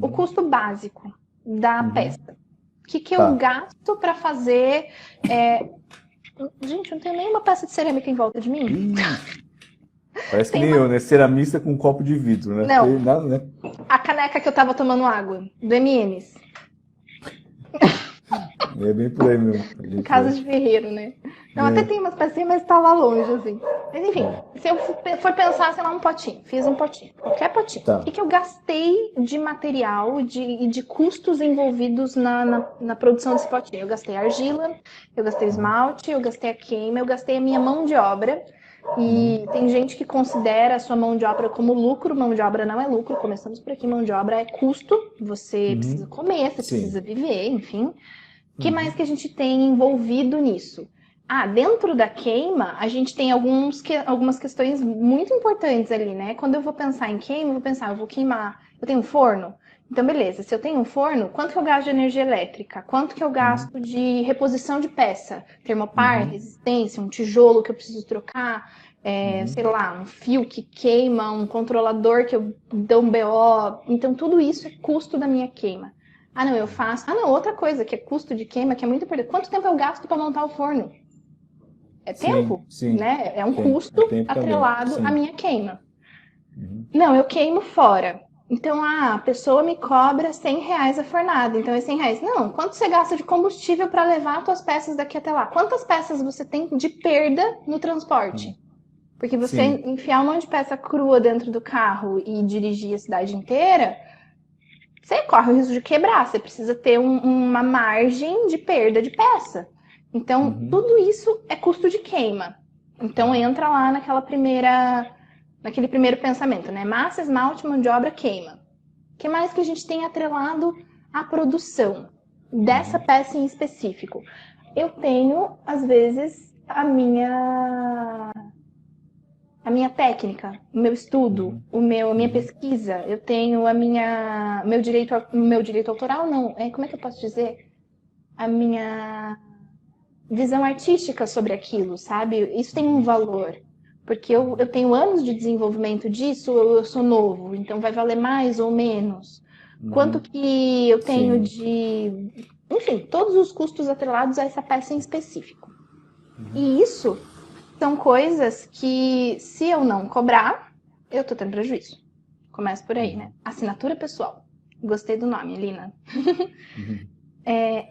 B: O
A: Uhum,
B: custo básico da
A: uhum.
B: peça. O que que eu
A: Tá.
B: gasto para fazer? é, Gente, não tem nenhuma peça de cerâmica em volta de mim.
A: Ixi, parece que
B: Tem
A: nem
B: uma.
A: eu, né? Ceramista com um copo de vidro, né?
B: Não,
A: Tem nada, né?
B: a caneca que eu tava tomando água, do M&M's.
A: É bem por aí mesmo. A gente
B: Casa
A: vai.
B: de ferreiro, né? Não, até
A: É,
B: tem umas pecinhas, mas tá lá longe, assim. Mas enfim,
A: é.
B: se eu for pensar, sei lá, um potinho, fiz um potinho, qualquer potinho. O que
A: Tá.
B: que eu gastei de material e de custos envolvidos na produção desse potinho? Eu gastei argila, eu gastei
A: Uhum,
B: esmalte, eu gastei a queima, eu gastei a minha mão de obra.
A: uhum,
B: E tem gente que considera a sua mão de obra como lucro. Mão de obra não é lucro, começamos por aqui. Mão de obra é custo. Você precisa
A: uhum.
B: comer, você
A: Sim.
B: precisa viver, enfim. Que mais
A: Uhum,
B: que a gente tem envolvido nisso? Ah, dentro da queima, a gente tem algumas questões muito importantes ali, né? Quando eu vou pensar em queima, eu vou pensar, eu vou queimar, eu tenho um forno? Então, beleza, se eu tenho um forno, quanto que eu gasto de energia elétrica? Quanto que eu
A: uhum,
B: gasto de reposição de peça? Termopar,
A: uhum,
B: resistência, um tijolo que eu preciso trocar, sei
A: uhum,
B: lá, um fio que queima, um controlador que eu dou um BO. Então, tudo isso é custo da minha queima. Ah, não, eu faço. Ah, não, outra coisa que é custo de queima, que é muito importante. Quanto tempo eu gasto para montar o forno? É
A: sim,
B: tempo,
A: sim.
B: né? É um
A: Tem. É
B: custo
A: tempo também.
B: atrelado à
A: Sim.
B: minha queima.
A: Uhum,
B: Não, eu queimo fora. Então, a pessoa me cobra R$ 100 a fornada. Então, é R$ 100. Não, quanto você gasta de combustível para levar as suas peças daqui até lá? Quantas peças você tem de perda no transporte?
A: uhum.
B: Porque você
A: Sim.
B: enfiar um monte de peça crua dentro do carro e dirigir a cidade inteira, você corre o risco de quebrar, você precisa ter uma margem de perda de peça. Então,
A: Uhum,
B: tudo isso é custo de queima. Então,
A: uhum,
B: entra lá naquele primeiro pensamento, né? Massa, esmalte, mão de obra, queima. O que mais que a gente tem atrelado à produção dessa
A: uhum,
B: peça em específico? Eu tenho, às vezes, a minha técnica, o meu estudo,
A: uhum,
B: a minha
A: uhum,
B: pesquisa, eu tenho meu direito autoral, não, como é que eu posso dizer? A minha visão artística sobre aquilo, sabe? Isso tem um
A: uhum,
B: valor, porque eu tenho anos de desenvolvimento disso, eu sou novo, então vai valer mais ou menos. Quanto
A: uhum.
B: que eu tenho
A: Sim.
B: de, enfim, todos os custos atrelados a essa peça em específico. E isso são coisas que, se eu não cobrar, eu tô tendo prejuízo. Começa por aí, né?
A: Uhum,
B: Assinatura pessoal. Gostei do nome, Lina.
A: uhum,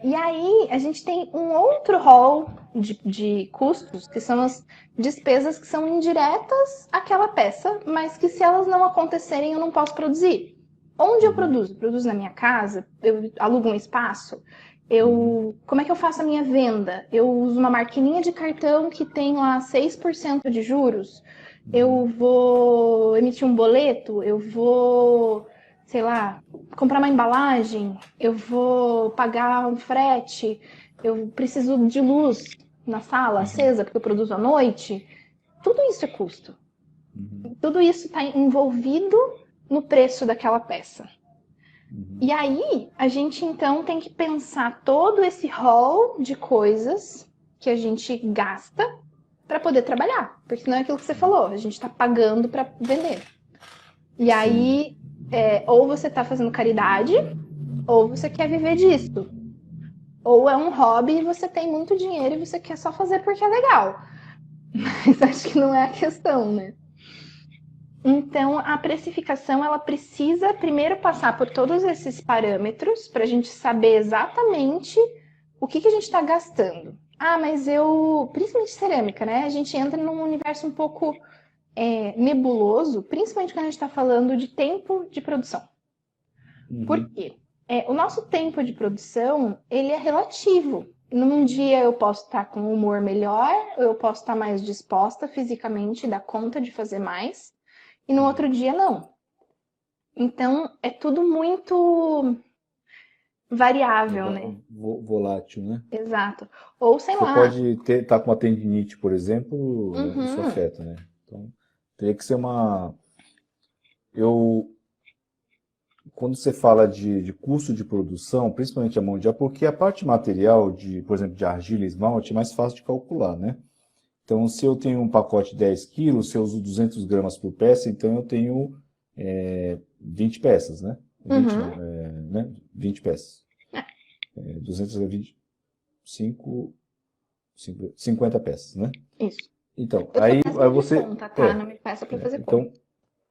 B: E aí, a gente tem um outro rol de custos, que são as despesas que são indiretas àquela peça, mas que se elas não acontecerem, eu não posso produzir. Onde eu
A: uhum,
B: produzo? Eu produzo na minha casa? Eu alugo um espaço?
A: uhum,
B: Como é que eu faço a minha venda? Eu uso uma maquininha de cartão que tem lá 6% de juros? Eu
A: uhum,
B: vou emitir um boleto? Eu vou, sei lá, comprar uma embalagem? Eu vou pagar um frete? Eu preciso de luz na sala
A: uhum,
B: acesa porque eu produzo à noite? Tudo isso é custo.
A: uhum,
B: Tudo isso está envolvido no preço daquela peça.
A: uhum.
B: E aí, a gente então tem que pensar todo esse rol de coisas que a gente gasta para poder trabalhar. Porque não é aquilo que você falou, a gente está pagando para vender. E
A: Sim.
B: aí, ou você está fazendo caridade, ou você quer viver disso. Ou é um hobby e você tem muito dinheiro e você quer só fazer porque é legal. Mas acho que não é a questão, né? Então, a precificação ela precisa primeiro passar por todos esses parâmetros para a gente saber exatamente o que a gente está gastando. Ah, mas principalmente cerâmica, né? A gente entra num universo um pouco nebuloso, principalmente quando a gente está falando de tempo de produção. Por
A: Uhum,
B: quê? O nosso tempo de produção, ele é relativo. Num dia eu posso estar com um humor melhor, eu posso estar mais disposta fisicamente, dar conta de fazer mais, e no outro dia não. Então, é tudo muito variável, né?
A: Volátil, né?
B: Exato. Ou sei
A: Você
B: lá.
A: pode estar com uma tendinite, por exemplo, né, isso
B: Uhum,
A: afeta, né? Então, teria que ser uma. Eu, quando você fala de custo de produção, principalmente a mão de obra, porque a parte material de, por exemplo, de argila e esmalte é mais fácil de calcular, né? Então, se eu tenho um pacote de 10 quilos, se eu uso 200 gramas por peça, então eu tenho 20 peças, né? 20
B: uhum.
A: não, né? 20 peças. 200 é 25, 50 peças, né?
B: Isso.
A: Então,
B: Eu sou
A: aí
B: péssima de
A: você.
B: conta, tá? Não me peça pra fazer conta.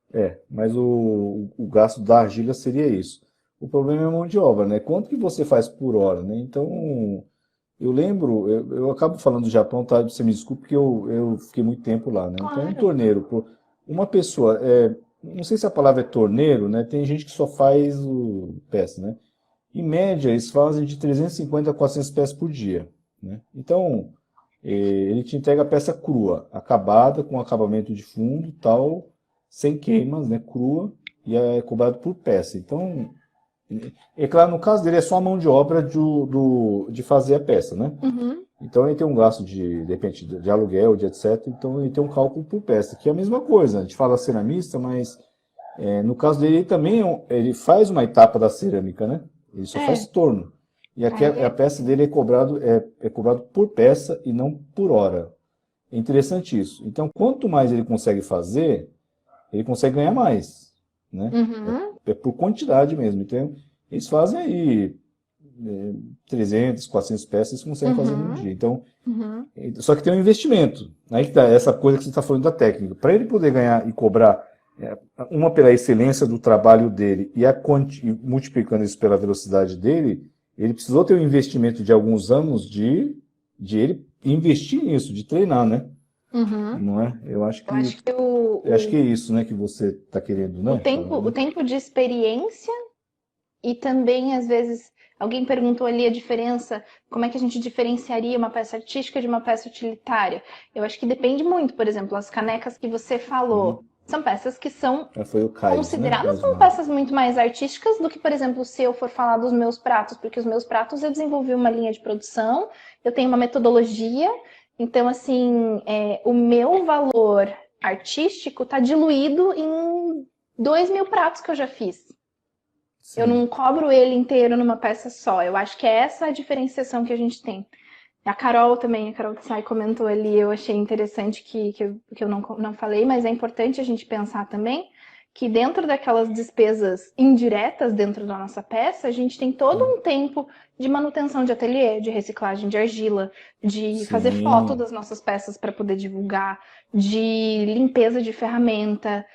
A: Então, mas o gasto da argila seria isso. O problema é a mão de obra, né? Quanto que você faz por hora, né? Então, eu lembro, eu acabo falando do Japão, tá? Você me desculpe, porque eu fiquei muito tempo lá, né? Então, um
B: Claro.
A: torneiro, uma pessoa, não sei se a palavra é torneiro, né? Tem gente que só faz o peça, né? Em média, eles fazem de 350 a 400 peças por dia, né? Então, ele te entrega a peça crua, acabada, com acabamento de fundo, tal, sem queimas, né? Crua, e é cobrado por peça. Então, é claro, no caso dele é só a mão de obra de fazer a peça, né?
B: Uhum.
A: Então ele tem um gasto de repente, de aluguel, de etc. Então ele tem um cálculo por peça, que é a mesma coisa. A gente fala ceramista, mas no caso dele ele também ele faz uma etapa da cerâmica, né? Ele só faz
B: É.
A: torno. E aqui
B: Aí
A: a
B: é.
A: peça dele é cobrado por peça e não por hora. É interessante isso. Então, quanto mais ele consegue fazer, ele consegue ganhar mais, né?
B: Uhum.
A: É por quantidade mesmo. Então, eles fazem aí 300, 400 peças, eles conseguem fazer num
B: Uhum.
A: dia. Então,
B: Uhum.
A: só que tem um investimento. Aí que tá essa coisa que você está falando da técnica. Para ele poder ganhar e cobrar uma pela excelência do trabalho dele e multiplicando isso pela velocidade dele, ele precisou ter um investimento de alguns anos de ele investir nisso, de treinar, né?
B: Uhum.
A: Não é?
B: Eu acho que
A: Eu acho que é isso, né, que você está querendo, né, falar,
B: o
A: né?
B: tempo de experiência e também, às vezes, alguém perguntou ali a diferença, como é que a gente diferenciaria uma peça artística de uma peça utilitária? Eu acho que depende muito, por exemplo, as canecas que você falou.
A: Uhum.
B: São peças que são
A: Foi o Kaios, né?
B: consideradas como peças muito mais artísticas do que, por exemplo, se eu for falar dos meus pratos, porque os meus pratos eu desenvolvi uma linha de produção, eu tenho uma metodologia, então, assim, o meu valor artístico está diluído em 2.000 pratos que eu já fiz. Eu
A: Sim.
B: não cobro ele inteiro numa peça só. Eu acho que é essa a diferenciação que a gente tem. A Carol também, a Carol Tsai comentou ali, eu achei interessante que eu não falei, mas é importante a gente pensar também que dentro daquelas despesas indiretas dentro da nossa peça, a gente tem todo um tempo de manutenção de ateliê, de reciclagem de argila, de fazer foto
A: Sim.
B: das nossas peças para poder divulgar, de limpeza de ferramenta,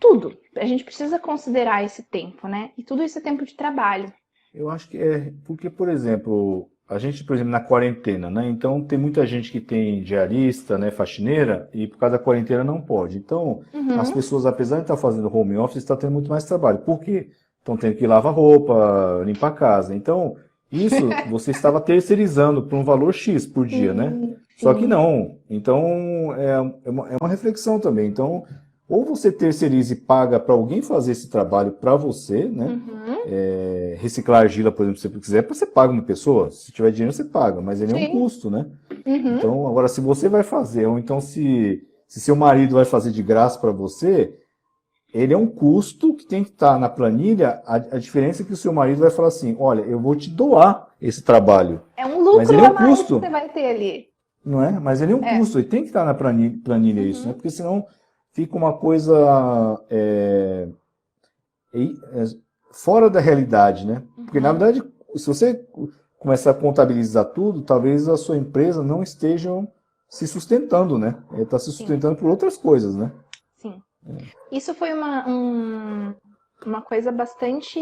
B: tudo. A gente precisa considerar esse tempo, né? E tudo isso é tempo de trabalho.
A: Eu acho que é porque, por exemplo, a gente, por exemplo, na quarentena, né? Então tem muita gente que tem diarista, né, faxineira, e por causa da quarentena não pode. Então, as
B: Uhum.
A: pessoas, apesar de estar fazendo home office, estão tendo muito mais trabalho. Por quê? Estão tendo que lavar roupa, limpar a casa. Então, isso você estava terceirizando por um valor X por dia, né?
B: Sim,
A: Só que
B: sim.
A: não. Então, é uma reflexão também. Então, ou você terceiriza e paga para alguém fazer esse trabalho para você, né?
B: Uhum.
A: Reciclar argila, por exemplo, se você quiser, você paga uma pessoa. Se tiver dinheiro, você paga, mas ele é um
B: Sim.
A: custo, né?
B: Uhum.
A: Então, agora, se você vai fazer, ou então se seu marido vai fazer de graça para você, ele é um custo que tem que estar na planilha. A diferença é que o seu marido vai falar assim: olha, eu vou te doar esse trabalho,
B: É um
A: mas
B: lucro
A: ele é
B: a
A: um
B: mais que você
A: custo,
B: vai ter ali.
A: não é? Mas ele é um
B: É.
A: custo, ele tem que estar na planilha isso, né?
B: Uhum.
A: Porque senão fica uma coisa é, fora da realidade, né? Porque na
B: Uhum.
A: verdade, se você começar a contabilizar tudo, talvez a sua empresa não esteja se sustentando, né? Está se
B: Sim,
A: sustentando por outras coisas, né?
B: sim. Isso foi uma coisa bastante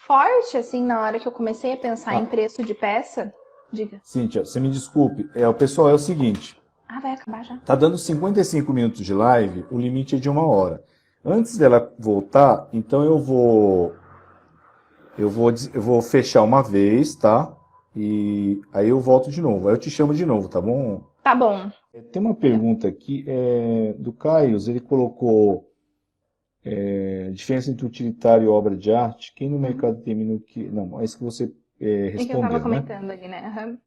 B: forte, assim, na hora que eu comecei a pensar em
A: Ah,
B: preço de peça. Diga.
A: Cíntia, você me desculpe. O pessoal é o seguinte:
B: Ah, vai acabar já.
A: tá dando 55 minutos de live, o limite é de 1 hora. Antes dela voltar, então eu vou fechar uma vez, tá? E aí eu volto de novo. Aí eu te chamo de novo, tá bom?
B: Tá bom.
A: Tem uma pergunta aqui do Caio, ele colocou Diferença entre utilitário e obra de arte. Quem no mercado determina o que... Não, é isso que você
B: É que eu tava
A: respondeu, né?
B: comentando ali, né? Aham.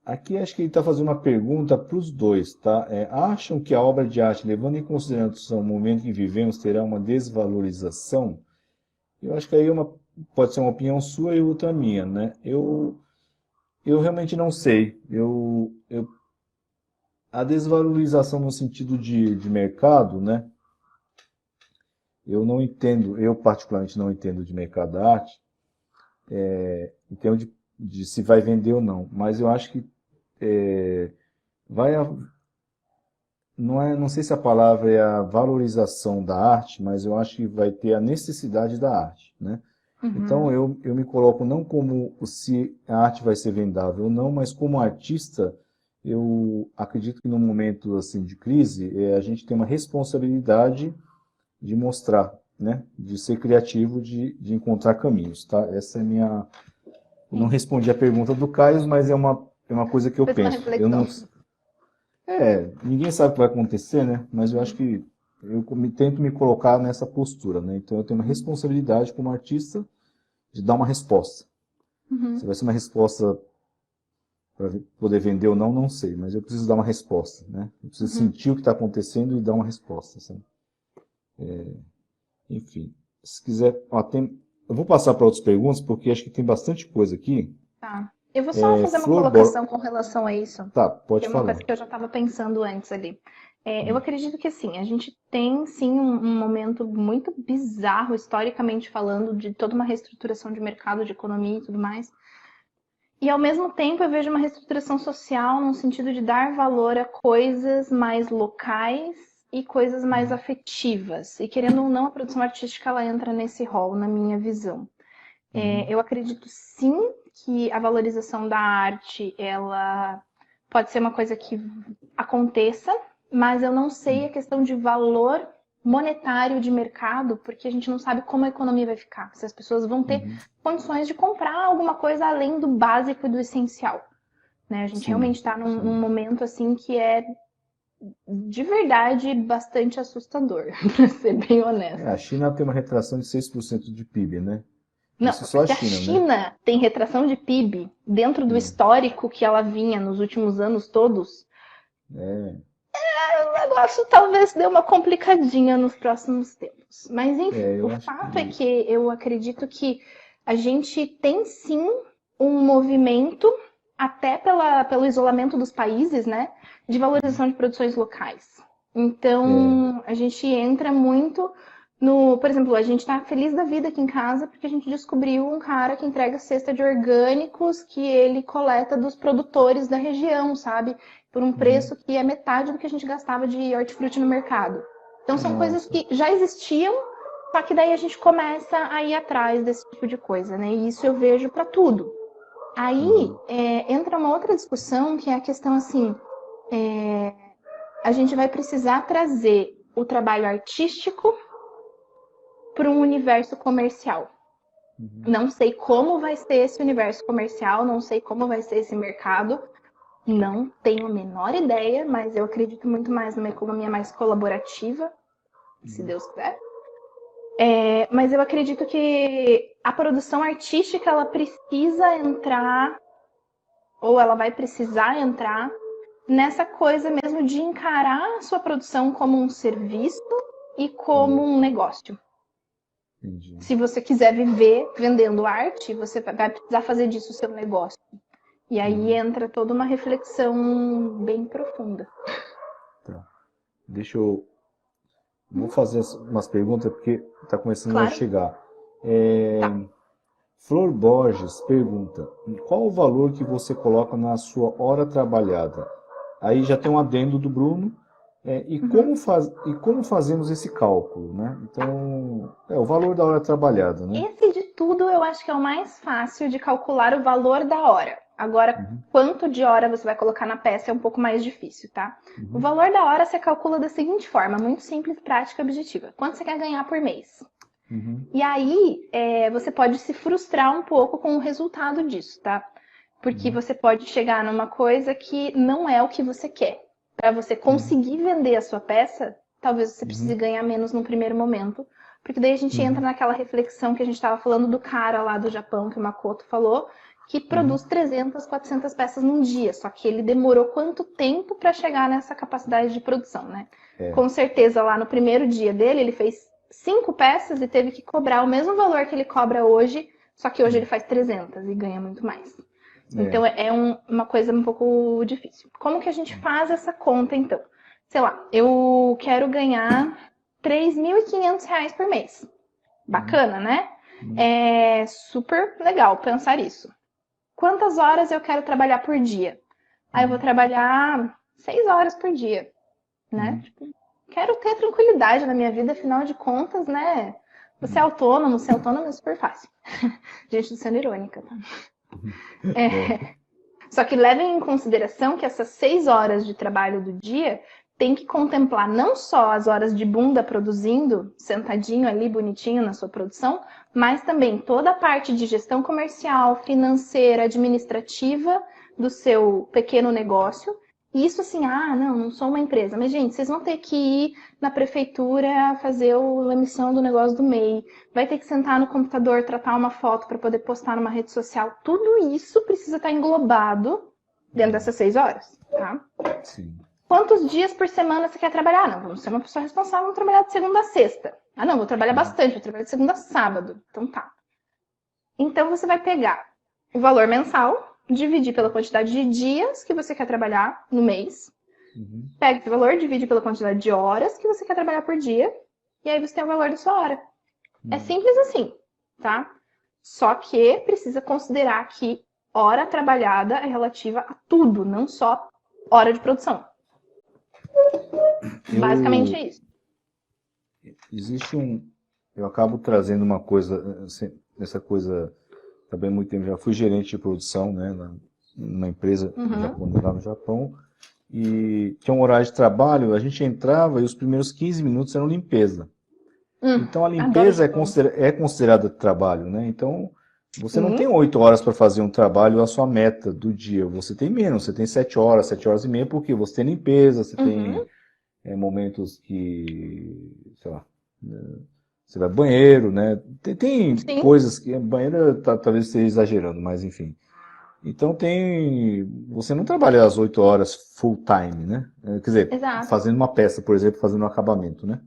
A: Aqui acho que ele está fazendo uma pergunta para os dois, tá? Acham que a obra de arte, levando em consideração o momento que vivemos, terá uma desvalorização? Eu acho que aí pode ser uma opinião sua e outra minha, né? Eu realmente não sei. A desvalorização no sentido de mercado, né? Eu não entendo, eu particularmente não entendo de mercado da arte, em termos de se vai vender ou não. Mas eu acho que vai, não sei se a palavra é a valorização da arte, mas eu acho que vai ter a necessidade da arte, né? Então
B: Uhum.
A: eu me coloco não como se a arte vai ser vendável ou não, mas como artista, eu acredito que no momento assim de crise, a gente tem uma responsabilidade de mostrar, né? De ser criativo, de encontrar caminhos, tá? Essa é a minha... Eu não
B: Sim.
A: respondi a pergunta do Caio, mas é uma coisa que eu
B: Fez uma
A: penso. Eu não,
B: reflexão.
A: ninguém sabe o que vai acontecer, né? Mas eu acho que tento me colocar nessa postura, né? Então eu tenho uma responsabilidade como artista de dar uma resposta. Se
B: Uhum.
A: vai ser uma resposta para poder vender ou não, não sei, mas eu preciso dar uma resposta, né? Eu preciso
B: Uhum.
A: sentir o que está acontecendo e dar uma resposta, sabe? Enfim, se quiser, eu vou passar para outras perguntas porque acho que tem bastante coisa aqui.
B: Tá. Eu vou só fazer uma
A: Flor Bor...
B: colocação com relação a isso,
A: Tá,
B: que
A: pode
B: é uma coisa
A: falar.
B: que eu já estava pensando antes ali. Eu acredito que sim, a gente tem sim um momento muito bizarro, historicamente falando, de toda uma reestruturação de mercado, de economia e tudo mais. E ao mesmo tempo eu vejo uma reestruturação social no sentido de dar valor a coisas mais locais e coisas mais afetivas. E querendo ou não, a produção artística ela entra nesse rol, na minha visão.
A: Uhum,
B: Eu acredito sim que a valorização da arte ela pode ser uma coisa que aconteça, mas eu não sei a questão de valor monetário de mercado, porque a gente não sabe como a economia vai ficar, se as pessoas vão ter
A: uhum,
B: condições de comprar alguma coisa além do básico e do essencial. Né? A gente realmente
A: sim,
B: está num
A: sim.
B: momento assim que é de verdade bastante assustador, para ser bem
A: A
B: honesta.
A: China tem uma retração de 6% de PIB, né?
B: Não,
A: Isso só a
B: se a
A: China, né?
B: China tem retração de PIB dentro do
A: Hum,
B: histórico que ela vinha nos últimos anos todos,
A: É,
B: o negócio talvez dê uma complicadinha nos próximos tempos. Mas enfim, o
A: eu acho
B: fato é
A: que...
B: que eu acredito que a gente tem sim um movimento, até pelo isolamento dos países, né, de valorização de produções locais.
A: É,
B: Então, a gente entra muito no, por exemplo, a gente está feliz da vida aqui em casa porque a gente descobriu um cara que entrega cesta de orgânicos que ele coleta dos produtores da região, sabe? Por um
A: uhum.
B: preço que é metade do que a gente gastava de hortifruti no mercado. Então são coisas
A: Nossa.
B: que já existiam, só que daí a gente começa a ir atrás desse tipo de coisa, né? E isso eu vejo para tudo. Aí
A: Uhum,
B: entra uma outra discussão que é a questão assim, a gente vai precisar trazer o trabalho artístico para um universo comercial.
A: uhum,
B: Não sei como vai ser esse universo comercial, não sei como vai ser esse mercado, não tenho a menor ideia, mas eu acredito muito mais numa economia mais colaborativa, se
A: uhum,
B: Deus quiser. Mas eu acredito que a produção artística ela precisa entrar, ou ela vai precisar entrar, nessa coisa mesmo de encarar a sua produção como um serviço e como
A: uhum,
B: um negócio.
A: entendi.
B: Se você quiser viver vendendo arte, você vai precisar fazer disso o seu negócio. E aí
A: Uhum,
B: entra toda uma reflexão bem profunda.
A: tá. Deixa eu... Vou fazer umas perguntas porque está começando a
B: Claro,
A: chegar. É,
B: tá.
A: Flor Borges pergunta: qual o valor que você coloca na sua hora trabalhada? Aí já tem um adendo do Bruno.
B: Uhum.
A: E como fazemos esse cálculo, né? Então, o valor da hora trabalhada, né?
B: Esse de tudo eu acho que é o mais fácil de calcular o valor da hora. Agora,
A: Uhum,
B: quanto de hora você vai colocar na peça é um pouco mais difícil, tá? O
A: uhum,
B: valor da hora você calcula da seguinte forma, muito simples, prática e objetiva. Quanto você quer ganhar por mês?
A: uhum,
B: E aí, você pode se frustrar um pouco com o resultado disso, tá? Porque
A: uhum,
B: você pode chegar numa coisa que não é o que você quer. Para você
A: uhum,
B: conseguir vender a sua peça, talvez você precise ganhar menos no primeiro momento, porque daí a gente entra naquela reflexão que a gente estava falando do cara lá do Japão, que o Makoto falou, que produz 300, 400 peças num dia, só que ele demorou quanto tempo para chegar nessa capacidade de produção, né? Com certeza lá no primeiro dia dele, ele fez 5 peças e teve que cobrar o mesmo valor que ele cobra hoje, só que hoje ele faz 300 e ganha muito mais. Então é uma coisa um pouco difícil. Como que a gente faz essa conta, então? Sei lá, eu quero ganhar R$ 3.500 por mês. Bacana, né? É super legal pensar isso. Quantas horas eu quero trabalhar por dia? Aí eu vou trabalhar 6 horas por dia, né? Tipo, quero ter tranquilidade na minha vida, afinal de contas, né? Você é autônomo, ser autônomo é super fácil. Gente, tô sendo irônica, tá? Só que levem em consideração que essas 6 horas de trabalho do dia tem que contemplar não só as horas de bunda produzindo, sentadinho ali, bonitinho na sua produção, mas também toda a parte de gestão comercial, financeira, administrativa do seu pequeno negócio. E isso assim, não sou uma empresa. Mas, gente, vocês vão ter que ir na prefeitura fazer a emissão do negócio do MEI. Vai ter que sentar no computador, tratar uma foto para poder postar numa rede social. Tudo isso precisa estar englobado dentro dessas 6 horas, tá?
A: Sim.
B: Quantos dias por semana você quer trabalhar? Não, vamos ser uma pessoa responsável, vou trabalhar de segunda a sexta. Não, vou trabalhar bastante, vou trabalhar de segunda a sábado. Então tá. Então você vai pegar o valor mensal, dividir pela quantidade de dias que você quer trabalhar no mês. Pega esse valor, divide pela quantidade de horas que você quer trabalhar por dia. E aí você tem o valor da sua hora. É simples assim, tá? Só que precisa considerar que hora trabalhada é relativa a tudo, não só hora de produção. Basicamente é isso.
A: Existe eu acabo trazendo uma coisa, essa coisa, também há muito tempo, já fui gerente de produção, né, numa empresa japonesa lá no Japão, e tinha um horário de trabalho, a gente entrava e os primeiros 15 minutos eram limpeza. Então a limpeza é considerada trabalho, né? Então você não tem 8 horas para fazer um trabalho a sua meta do dia, você tem menos, você tem 7 horas, 7 horas e meia, porque você tem limpeza, você tem momentos que, sei lá, você vai ao banheiro, né? Tem coisas que banheiro talvez esteja exagerando, mas enfim. Então você não trabalha as 8 horas full time, né? Quer dizer, fazendo uma peça, por exemplo, fazendo um acabamento, né?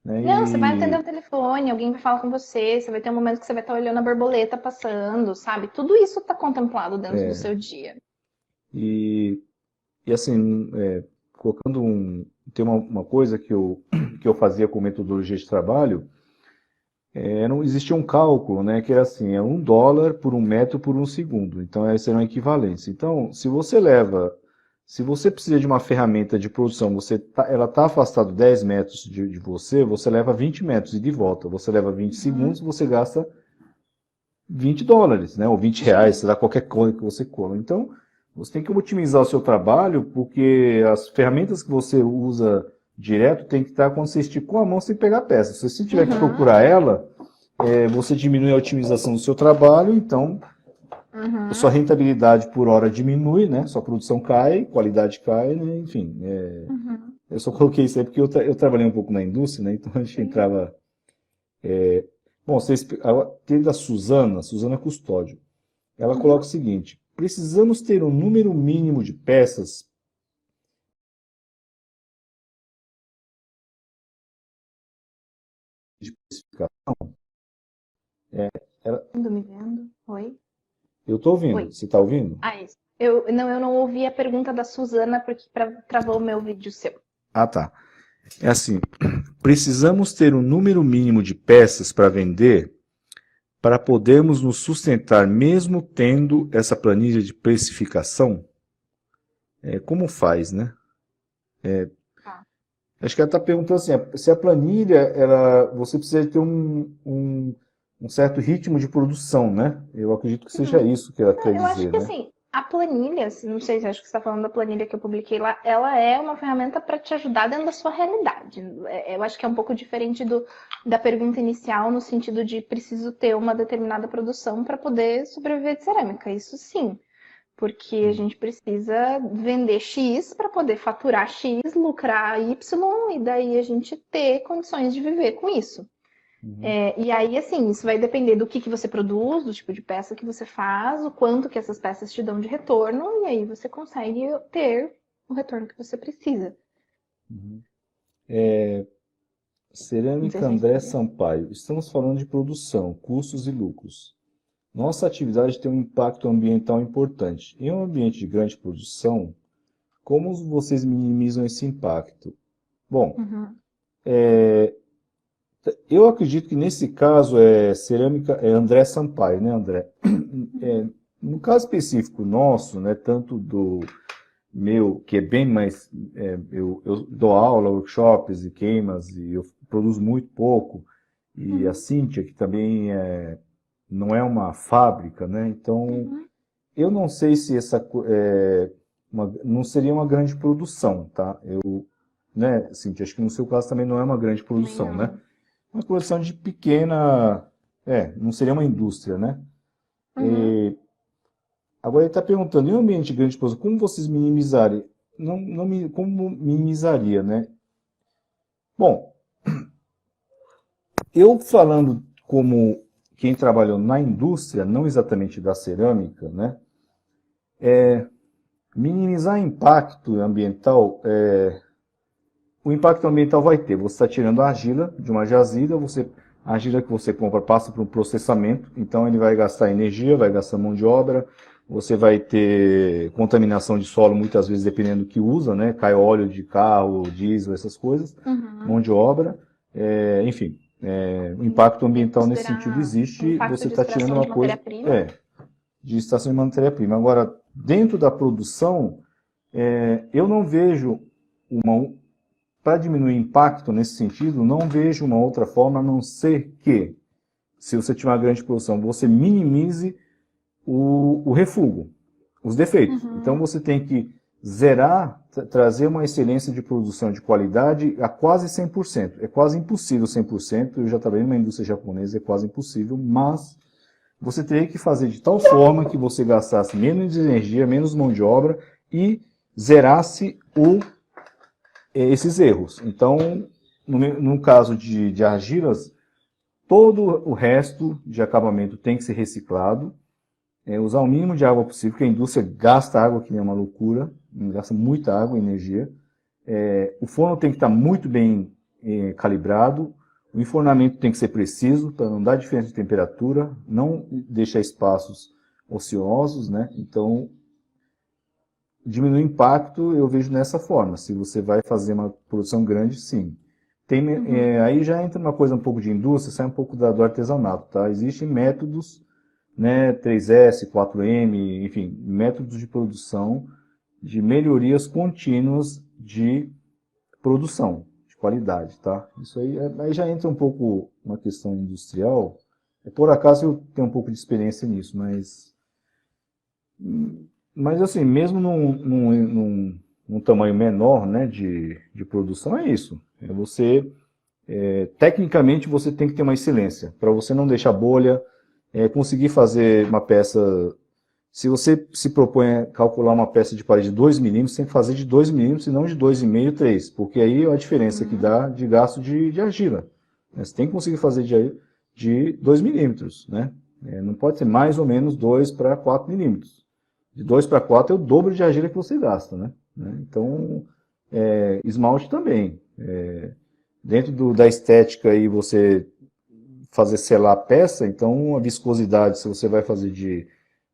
B: Não, você vai atender o telefone, alguém vai falar com você, você vai ter um momento que você vai estar olhando a borboleta passando, sabe? Tudo isso está contemplado dentro do seu dia.
A: E assim, colocando tem uma coisa que eu fazia com metodologia de trabalho, não existia um cálculo, né, que era assim, $1 por 1 metro por 1 segundo. Então essa era uma equivalência. Então, se você precisa de uma ferramenta de produção, ela está afastada 10 metros de você, você leva 20 metros e de volta. Você leva 20 segundos, você gasta $20, né, ou R$ 20, sei lá, qualquer coisa que você coma. Então, você tem que otimizar o seu trabalho, porque as ferramentas que você usa direto tem que estar quando você esticou a mão, você tem que pegar a peça. Se você tiver que procurar ela, você diminui a otimização do seu trabalho, então a sua rentabilidade por hora diminui, né? Sua produção cai, qualidade cai, né? Enfim. Eu só coloquei isso aí porque eu trabalhei um pouco na indústria, né? Então a gente entrava. Bom, tem da Suzana Custódio. Ela coloca o seguinte: precisamos ter um número mínimo de peças de especificação.
B: Me vendo? Oi?
A: Eu estou ouvindo.
B: Oi.
A: Você está ouvindo?
B: Isso. Eu não ouvi a pergunta da Suzana porque travou o meu vídeo seu.
A: Ah, tá. É assim, precisamos ter um número mínimo de peças para vender para podermos nos sustentar mesmo tendo essa planilha de precificação? Como faz, né? Acho que ela está perguntando assim, se a planilha, você precisa ter um certo ritmo de produção, né? Eu acredito que seja isso que ela quer dizer,
B: Eu acho que
A: né?
B: assim, a planilha, não sei se acho que você está falando da planilha que eu publiquei lá, ela é uma ferramenta para te ajudar dentro da sua realidade. Eu acho que é um pouco diferente da pergunta inicial, no sentido de preciso ter uma determinada produção para poder sobreviver de cerâmica. Isso sim. porque a gente precisa vender X para poder faturar X, lucrar Y, e daí a gente ter condições de viver com isso.
A: Uhum.
B: E aí, assim, isso vai depender do que você produz, do tipo de peça que você faz, o quanto que essas peças te dão de retorno, e aí você consegue ter o retorno que você precisa.
A: Uhum.
B: Não sei
A: Cerâmica
B: se eu
A: André
B: entendi.
A: Sampaio. Estamos falando de produção, custos e lucros. Nossa atividade tem um impacto ambiental importante. Em um ambiente de grande produção, como vocês minimizam esse impacto? Bom,
B: Uhum,
A: eu acredito que nesse caso é cerâmica, é André Sampaio, né, André? É,
B: uhum,
A: no caso específico nosso, né, tanto do meu, que é bem mais, eu dou aula, workshops e queimas, e eu produzo muito pouco, e a
B: uhum,
A: Cíntia, que também não é uma fábrica, né, então
B: uhum,
A: eu não sei se não seria uma grande produção, tá? Né, Cíntia, acho que no seu caso também não é uma grande
B: também
A: produção, né?
B: não.
A: Uma produção de pequena, não seria uma indústria, né?
B: Uhum,
A: Agora ele está perguntando, em um ambiente de grande produção, como vocês minimizarem? Como minimizaria, né? Bom, eu falando como quem trabalhou na indústria, não exatamente da cerâmica, né? Minimizar impacto ambiental, o impacto ambiental vai ter. Você está tirando a argila de uma jazida, a argila que você compra passa por um processamento, então ele vai gastar energia, vai gastar mão de obra, você vai ter contaminação de solo, muitas vezes dependendo do que usa, né? Cai óleo de carro, diesel, essas coisas, mão
B: uhum.
A: de obra, enfim, o
B: Tem
A: impacto
B: que
A: ambiental nesse sentido
B: considerar o
A: existe,
B: impacto
A: você
B: de
A: está tirando
B: extração
A: uma
B: de
A: coisa,
B: matéria-prima.
A: de estação de matéria-prima. Agora, dentro da produção, eu não vejo uma, para diminuir impacto nesse sentido, não vejo uma outra forma a não ser que, se você tiver uma grande produção, você minimize o refúgio, os defeitos. Então
B: Uhum,
A: você tem que zerar, trazer uma excelência de produção de qualidade a quase 100%. É quase impossível 100%, eu já trabalhei numa indústria japonesa, é quase impossível, mas você teria que fazer de tal forma que você gastasse menos energia, menos mão de obra e zerasse esses erros. Então, no caso de argilas, todo o resto de acabamento tem que ser reciclado, usar o mínimo de água possível, porque a indústria gasta água que nem uma loucura, gasta muita água e energia. O forno tem que estar muito bem calibrado, o enfornamento tem que ser preciso, para não dar diferença de temperatura, não deixar espaços ociosos, né? Então, diminuir o impacto eu vejo nessa forma. Se você vai fazer uma produção grande, sim.
B: uhum,
A: Aí já entra uma coisa um pouco de indústria, sai um pouco do artesanato, tá? Existem métodos, né, 3S, 4M, enfim, métodos de produção de melhorias contínuas de produção, de qualidade, tá? Isso aí já entra um pouco uma questão industrial. Por acaso eu tenho um pouco de experiência nisso, mas assim, mesmo num tamanho menor, né, de produção, é isso. Tecnicamente, você tem que ter uma excelência, para você não deixar bolha, conseguir fazer uma peça. Se você se propõe a calcular uma peça de parede de 2 milímetros, tem que fazer de 2 milímetros e não de 2,5, 3, porque aí é a diferença que
B: uhum,
A: dá de gasto de argila. Você tem que conseguir fazer de 2 milímetros, né? Não pode ser mais ou menos 2 para 4 milímetros. De 2 para 4 é o dobro de argila que você gasta, né? Então, esmalte também. Dentro da estética aí você fazer selar a peça, então a viscosidade, se você vai fazer de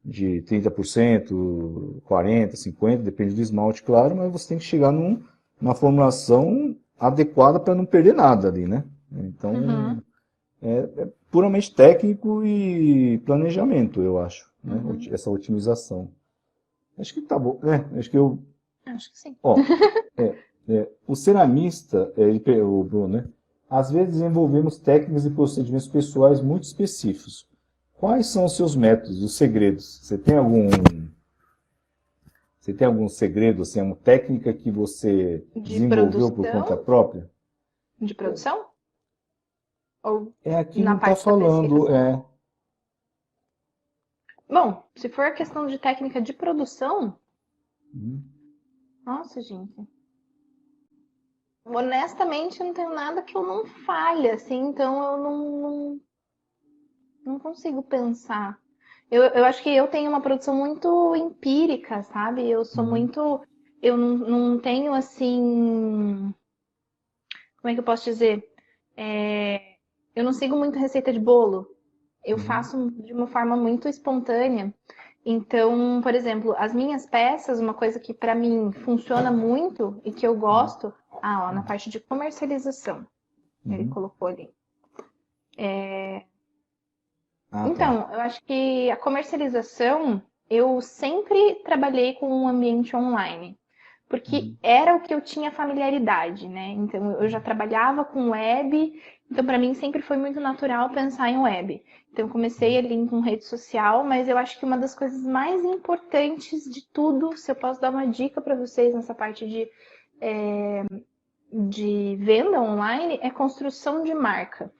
A: 30%, 40%, 50%, depende do esmalte, claro, mas você tem que chegar numa formulação adequada para não perder nada ali, né? Então,
B: uhum,
A: é puramente técnico e planejamento, eu acho, né?
B: uhum.
A: Essa otimização. Acho que tá bom, né? Acho que
B: Acho que sim.
A: ó, o ceramista, o Bruno, né? Às vezes desenvolvemos técnicas e procedimentos pessoais muito específicos. Quais são os seus métodos, os segredos? Você tem algum segredo, assim, uma técnica que você
B: De
A: desenvolveu por conta
B: produção?
A: própria?
B: De produção? Ou
A: Aqui
B: na
A: não está
B: parte da
A: falando,
B: precificação? Bom, se for a questão de técnica de produção,
A: Uhum.
B: nossa, gente. Honestamente, não tenho nada que eu não falhe, assim, então eu não consigo pensar. Eu acho que eu tenho uma produção muito empírica, sabe? Eu sou
A: Uhum.
B: muito. Eu não tenho, assim. Como é que eu posso dizer? É, eu não sigo muito receita de bolo. Eu
A: Uhum.
B: faço de uma forma muito espontânea. Então, por exemplo, as minhas peças, uma coisa que para mim funciona muito e que eu
A: Uhum.
B: gosto, ó, na parte de comercialização, ele
A: Uhum.
B: colocou ali.
A: Ah, tá.
B: Então, eu acho que a comercialização, eu sempre trabalhei com um ambiente online, porque
A: Uhum.
B: era o que eu tinha familiaridade, né? Então, eu já trabalhava com web, então para mim sempre foi muito natural pensar em web. Então, eu comecei
A: Uhum.
B: ali com rede social, mas eu acho que uma das coisas mais importantes de tudo, se eu posso dar uma dica para vocês nessa parte de venda online, é construção de marca.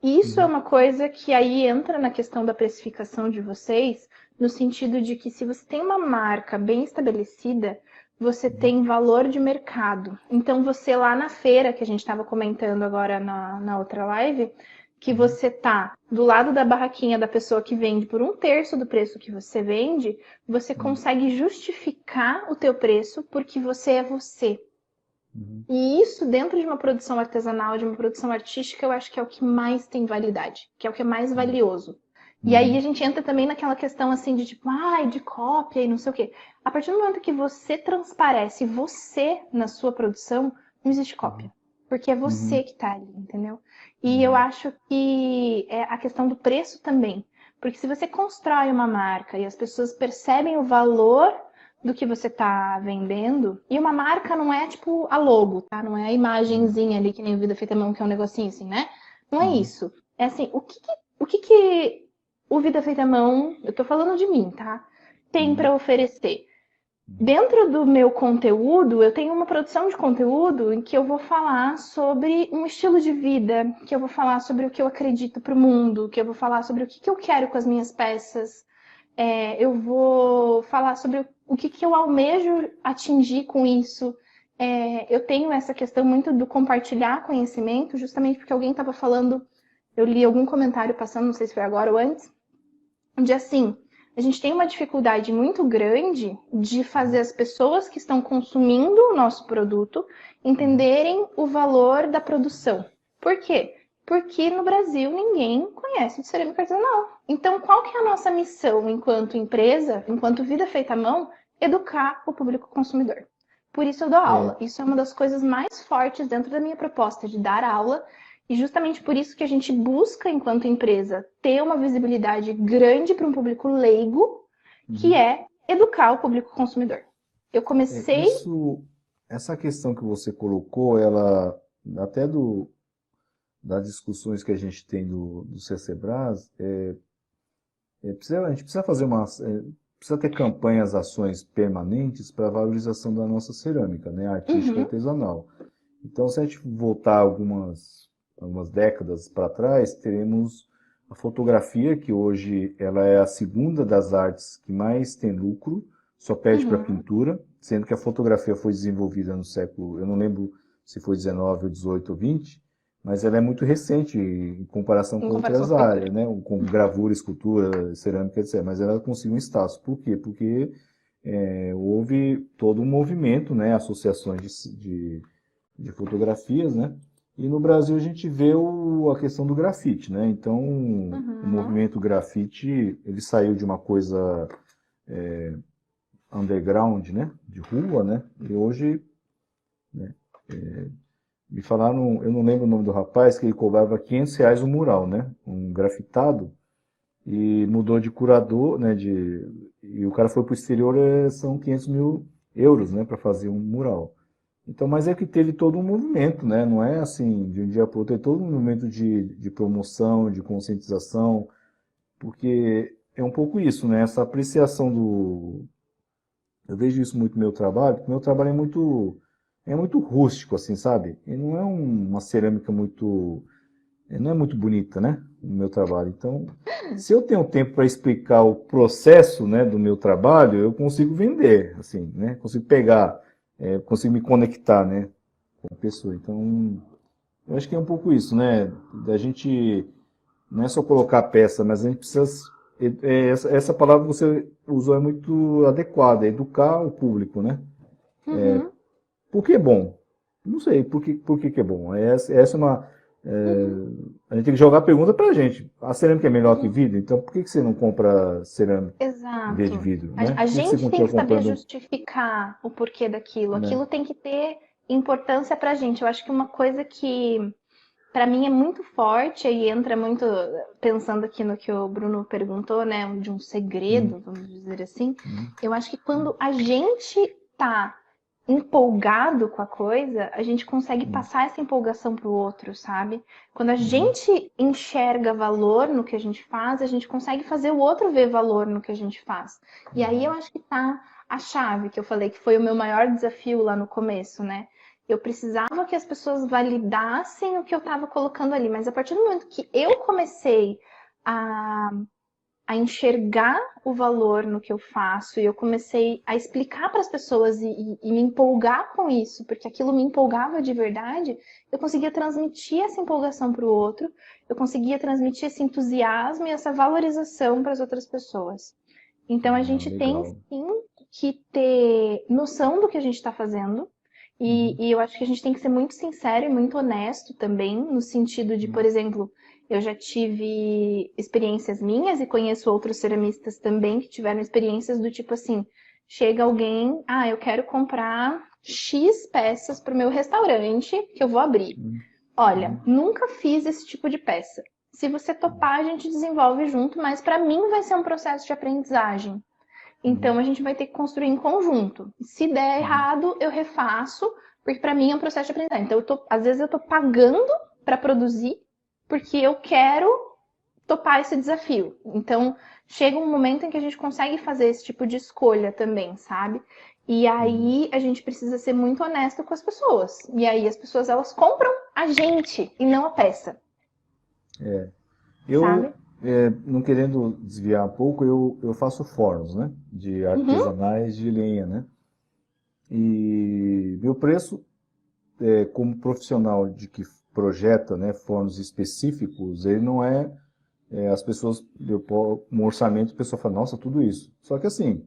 B: E isso é
A: Uhum.
B: uma coisa que aí entra na questão da precificação de vocês, no sentido de que se você tem uma marca bem estabelecida, você
A: Uhum.
B: tem valor de mercado. Então, você lá na feira, que a gente estava comentando agora na outra live, que
A: Uhum.
B: você tá do lado da barraquinha da pessoa que vende por um terço do preço que você vende, você
A: Uhum.
B: consegue justificar o teu preço porque você é você.
A: Uhum.
B: E isso dentro de uma produção artesanal, de uma produção artística, eu acho que é o que mais tem validade, que é o que é mais valioso. E aí a
A: Uhum.
B: gente entra também naquela questão assim de tipo, ai, de cópia e não sei o quê. A partir do momento que você transparece você na sua produção, não existe cópia.
A: Uhum.
B: Porque é você
A: Uhum.
B: que tá ali, entendeu? E eu
A: Uhum.
B: acho que é a questão do preço também. Porque se você constrói uma marca e as pessoas percebem o valor do que você está vendendo. E uma marca não é tipo a logo, tá? Não é a
A: Uhum.
B: imagenzinha ali que nem o Vida Feita à Mão, que é um negocinho assim, né? Não é
A: Uhum.
B: isso. É assim, o que que o Vida Feita à Mão, eu tô falando de mim, tá? Tem
A: Uhum.
B: para oferecer. Dentro do meu conteúdo, eu tenho uma produção de conteúdo em que eu vou falar sobre um estilo de vida, que eu vou falar sobre o que eu acredito para o mundo, que eu vou falar sobre o que eu quero com as minhas peças, eu vou falar sobre o que eu almejo atingir com isso. Eu tenho essa questão muito do compartilhar conhecimento, justamente porque alguém estava falando, eu li algum comentário passando, não sei se foi agora ou antes, de assim, a gente tem uma dificuldade muito grande de fazer as pessoas que estão consumindo o nosso produto
A: Uhum.
B: entenderem o valor da produção. Por quê? Porque no Brasil ninguém conhece de cerâmica artesanal. Então, qual que é a nossa missão enquanto empresa, enquanto vida feita à mão? Educar o público consumidor. Por isso eu dou
A: É,
B: aula. Isso é uma das coisas mais fortes dentro da minha proposta de dar aula, e justamente por isso que a gente busca, enquanto empresa, ter uma visibilidade grande para um público leigo, que
A: uhum.
B: é educar o público consumidor. Eu comecei.
A: Isso, essa questão que você colocou, ela, até das discussões que a gente tem do CCBRAS, a gente precisa fazer precisa ter campanhas, ações permanentes para a valorização da nossa cerâmica, né, artística e
B: Uhum,
A: artesanal. Então, se a gente voltar algumas décadas para trás, teremos a fotografia, que hoje ela é a segunda das artes que mais tem lucro, só perde para a
B: uhum,
A: pintura, sendo que a fotografia foi desenvolvida no século, eu não lembro se foi 19 ou 18 ou 20, mas ela é muito recente em comparação
B: em
A: com
B: comparação
A: outras
B: com a pintura.
A: áreas, né? Com gravura, escultura, cerâmica, etc. Mas ela conseguiu um status. Por quê? Porque houve todo um movimento, né? Associações de fotografias, né? E no Brasil a gente vê a questão do grafite, né? Então, o
B: Uhum.
A: movimento grafite, ele saiu de uma coisa underground, né? De rua, né? E hoje, né? Me falaram, eu não lembro o nome do rapaz, que ele cobrava R$ 500 um mural, né? Um grafitado, e mudou de curador, né? E o cara foi para o exterior, são 500 mil euros, né? Para fazer um mural. Então, mas é que teve todo um movimento, né? Não é assim, de um dia para o outro, teve todo um movimento de promoção, de conscientização, porque é um pouco isso, né? Essa apreciação do. Eu vejo isso muito no meu trabalho, porque o meu trabalho é muito rústico, assim, sabe? E não uma cerâmica muito. Não é muito bonita, né? O meu trabalho. Então, se eu tenho tempo para explicar o processo, né, do meu trabalho, eu consigo vender, assim, né? Consigo pegar, consigo me conectar, né, com a pessoa. Então, eu acho que é um pouco isso, né? Da gente não é só colocar a peça, mas a gente precisa. Essa palavra que você usou é muito adequada, educar o público, né?
B: Uhum,
A: Por que é bom? Não sei por que é bom. Essa é uma.
B: uhum,
A: A gente tem que jogar a pergunta pra gente. A cerâmica é melhor que
B: uhum.
A: vidro? Então por que você não compra cerâmica em vez de
B: Exato.
A: vidro,
B: A,
A: né?
B: a
A: Por que você
B: gente tem
A: continua
B: que saber
A: comprando,
B: justificar o porquê daquilo.
A: né?
B: Aquilo tem que ter importância pra gente. Eu acho que uma coisa que para mim é muito forte e entra muito pensando aqui no que o Bruno perguntou, né, de um
A: Hum,
B: segredo, vamos dizer assim.
A: hum,
B: Eu acho que quando a gente tá empolgado com a coisa, a gente consegue
A: hum,
B: passar essa empolgação pro outro, sabe? Quando a
A: hum,
B: gente enxerga valor no que a gente faz, a gente consegue fazer o outro ver valor no que a gente faz. E aí eu acho que tá a chave que eu falei que foi o meu maior desafio lá no começo, né? Eu precisava que as pessoas validassem o que eu estava colocando ali, mas a partir do momento que eu comecei a a enxergar o valor no que eu faço e eu comecei a explicar para as pessoas e me empolgar com isso, porque aquilo me empolgava de verdade, eu conseguia transmitir essa empolgação para o outro, eu conseguia transmitir esse entusiasmo e essa valorização para as outras pessoas. Então a
A: ah,
B: gente tem
A: legal.
B: sim que ter noção do que a gente está fazendo.
A: Uhum,
B: E eu acho que a gente tem que ser muito sincero e muito honesto também, no sentido de, por
A: uhum,
B: exemplo, eu já tive experiências minhas e conheço outros ceramistas também que tiveram experiências do tipo assim: chega alguém, ah, eu quero comprar X peças para o meu restaurante que eu vou abrir.
A: uhum,
B: Olha,
A: uhum,
B: nunca fiz esse tipo de peça. Se você topar, a gente desenvolve junto, mas para mim vai ser um processo de aprendizagem.
A: uhum,
B: Então a gente vai ter que construir em conjunto. Se der
A: uhum,
B: errado, eu refaço, porque para mim é um processo de aprendizagem. Então às vezes eu tô pagando para produzir, porque eu quero topar esse desafio. Então chega um momento em que a gente consegue fazer esse tipo de escolha também, sabe? E
A: uhum.
B: aí a gente precisa ser muito honesto com as pessoas. E aí as pessoas elas compram a gente e não a peça,
A: Eu,
B: sabe?
A: não querendo desviar um pouco, eu faço fornos, né? De
B: Uhum,
A: artesanais de lenha, né? E meu preço, como profissional de que projeta, né, fornos específicos, ele não é, as pessoas, um orçamento, a pessoa fala, nossa, tudo isso. Só que assim,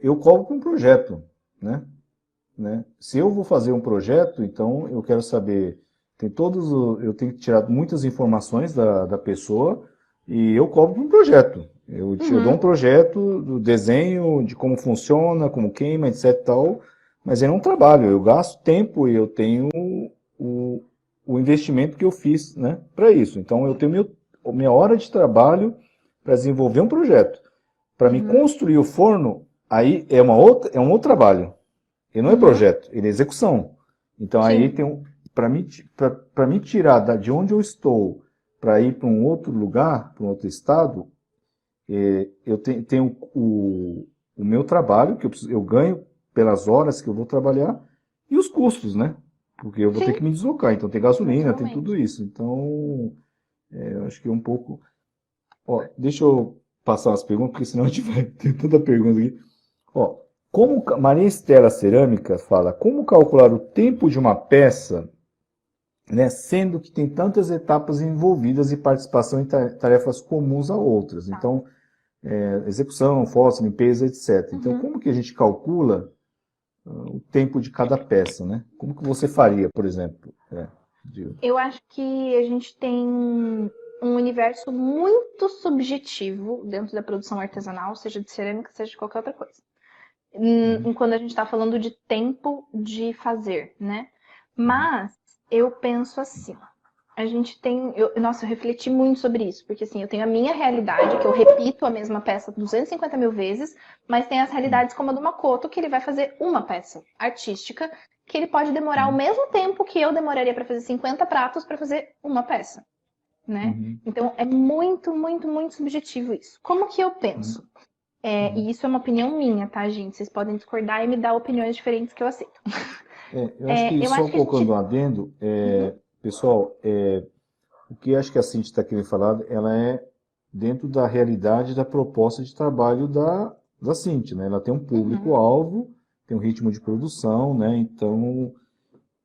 A: eu cobro para um projeto, né? Se eu vou fazer um projeto, então eu quero saber, eu tenho que tirar muitas informações da pessoa e eu cobro para um projeto. Eu dou um
B: uhum,
A: projeto do desenho, de como funciona, como queima, etc e tal, mas é um trabalho, eu gasto tempo e eu tenho o, o investimento que eu fiz, né, para isso. Então eu tenho minha hora de trabalho para desenvolver um projeto. Para me
B: uhum,
A: construir o forno, aí é um outro trabalho. Ele não é
B: uhum.
A: projeto, ele é execução. Então aí
B: Sim,
A: tem para me tirar de onde eu estou para ir para um outro lugar, para um outro estado, eu tenho o meu trabalho, que eu ganho pelas horas que eu vou trabalhar, e os custos, né? Porque eu vou ter
B: sim,
A: que me deslocar, então tem gasolina, tem tudo
B: naturalmente.
A: isso. Então, eu acho que é um pouco. Ó, deixa eu passar umas perguntas, porque senão a gente vai ter tanta pergunta aqui. Ó, Maria Estela Cerâmica fala, como calcular o tempo de uma peça, né, sendo que tem tantas etapas envolvidas e participação em tarefas comuns a outras.
B: Tá.
A: Então, execução, fósforo, limpeza, etc. Então,
B: Uhum.
A: como que a gente calcula o tempo de cada peça, né? Como que você faria, por exemplo?
B: Eu acho que a gente tem um universo muito subjetivo dentro da produção artesanal, seja de cerâmica, seja de qualquer outra coisa.
A: Uhum,
B: Quando a gente está falando de tempo de fazer, né?
A: uhum,
B: Mas eu penso assim, a gente tem, nossa, eu refleti muito sobre isso, porque assim, eu tenho a minha realidade, que eu repito a mesma peça 250 mil vezes, mas tem as
A: uhum,
B: realidades como a do Makoto, que ele vai fazer uma peça artística, que ele pode demorar o
A: uhum,
B: mesmo tempo que eu demoraria para fazer 50 pratos para fazer uma peça, né?
A: uhum,
B: Então é muito, muito, muito subjetivo isso. Como que eu
A: uhum,
B: penso?
A: uhum.
B: E isso é uma opinião minha, tá, gente? Vocês podem discordar e me dar opiniões diferentes que eu aceito.
A: Eu acho que
B: Eu
A: só
B: acho que a
A: colocando um
B: gente.
A: adendo,
B: Uhum,
A: pessoal, o que acho que a Cintia está querendo falar, ela é dentro da realidade da proposta de trabalho da Cinti, né? Ela tem um
B: Uhum.
A: público-alvo, tem um ritmo de produção, né? Então,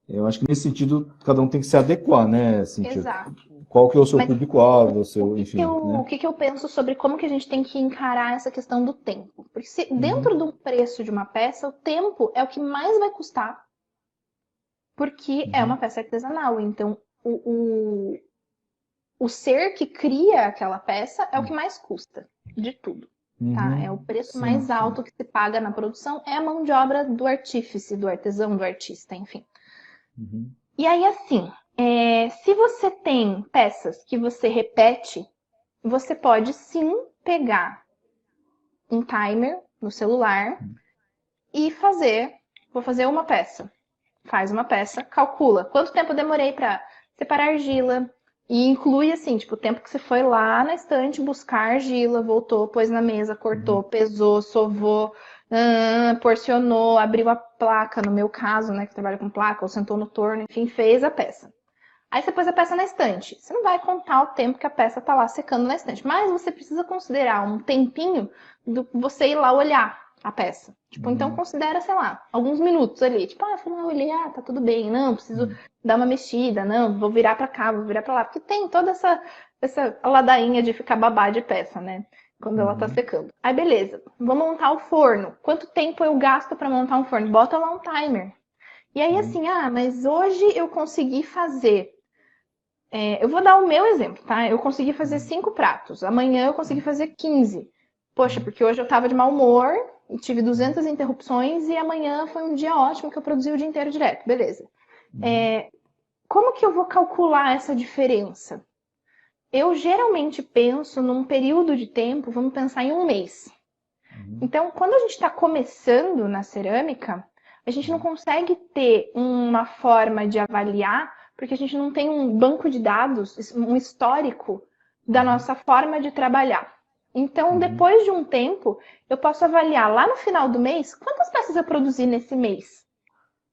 A: eu acho que nesse sentido, cada um tem que se adequar, né, Cintia?
B: Exato.
A: Qual que é o seu
B: Mas
A: público-alvo, o
B: o
A: seu,
B: que que eu,
A: enfim,
B: o
A: né?
B: que que eu penso sobre como que a gente tem que encarar essa questão do tempo? Porque se
A: Uhum,
B: dentro do preço de uma peça, o tempo é o que mais vai custar, porque é uma
A: uhum,
B: peça artesanal. Então, o ser que cria aquela peça é o que mais custa de tudo. Tá? É o
A: uhum,
B: preço
A: sim,
B: mais
A: sim.
B: alto que se paga na produção, é a mão de obra do artífice, do artesão, do artista, enfim.
A: Uhum,
B: E aí, assim, se você tem peças que você repete, você pode sim pegar um timer no celular e fazer. Vou fazer uma peça. Faz uma peça, calcula quanto tempo eu demorei para separar argila. E inclui assim, tipo, o tempo que você foi lá na estante buscar argila, voltou, pôs na mesa, cortou,
A: uhum,
B: pesou, sovou, porcionou, abriu a placa, no meu caso, né, que trabalha com placa, ou sentou no torno, enfim, fez a peça. Aí você pôs a peça na estante. Você não vai contar o tempo que a peça tá lá secando na estante, mas você precisa considerar um tempinho do você ir lá olhar a peça. Tipo, então
A: uhum,
B: considera, sei lá, alguns minutos ali. Tipo, fui lá, olhei, tá tudo bem. Não, preciso
A: uhum,
B: dar uma mexida. Não, vou virar pra cá, vou virar pra lá. Porque tem toda essa ladainha de ficar babá de peça, né? Quando ela tá
A: uhum,
B: secando. Aí, beleza. Vou montar o forno. Quanto tempo eu gasto pra montar um forno? Bota lá um timer. E aí,
A: uhum,
B: assim, mas hoje eu consegui fazer eu vou dar o meu exemplo, tá? Eu consegui fazer
A: uhum,
B: 5 pratos. Amanhã eu consegui fazer 15. Poxa,
A: uhum,
B: porque hoje eu tava de mau humor e tive
A: uhum,
B: 200 interrupções e amanhã foi um dia ótimo que eu produzi o dia inteiro direto. Beleza.
A: uhum,
B: Como que eu vou calcular essa diferença? Eu geralmente penso num período de tempo, vamos pensar em um mês.
A: uhum,
B: Então, quando a gente está começando na cerâmica, a gente não
A: uhum,
B: consegue ter uma forma de avaliar, porque a gente não tem um banco de dados, um histórico da
A: uhum,
B: nossa forma de trabalhar. Então,
A: uhum,
B: depois de um tempo, eu posso avaliar lá no final do mês quantas peças eu produzi nesse mês.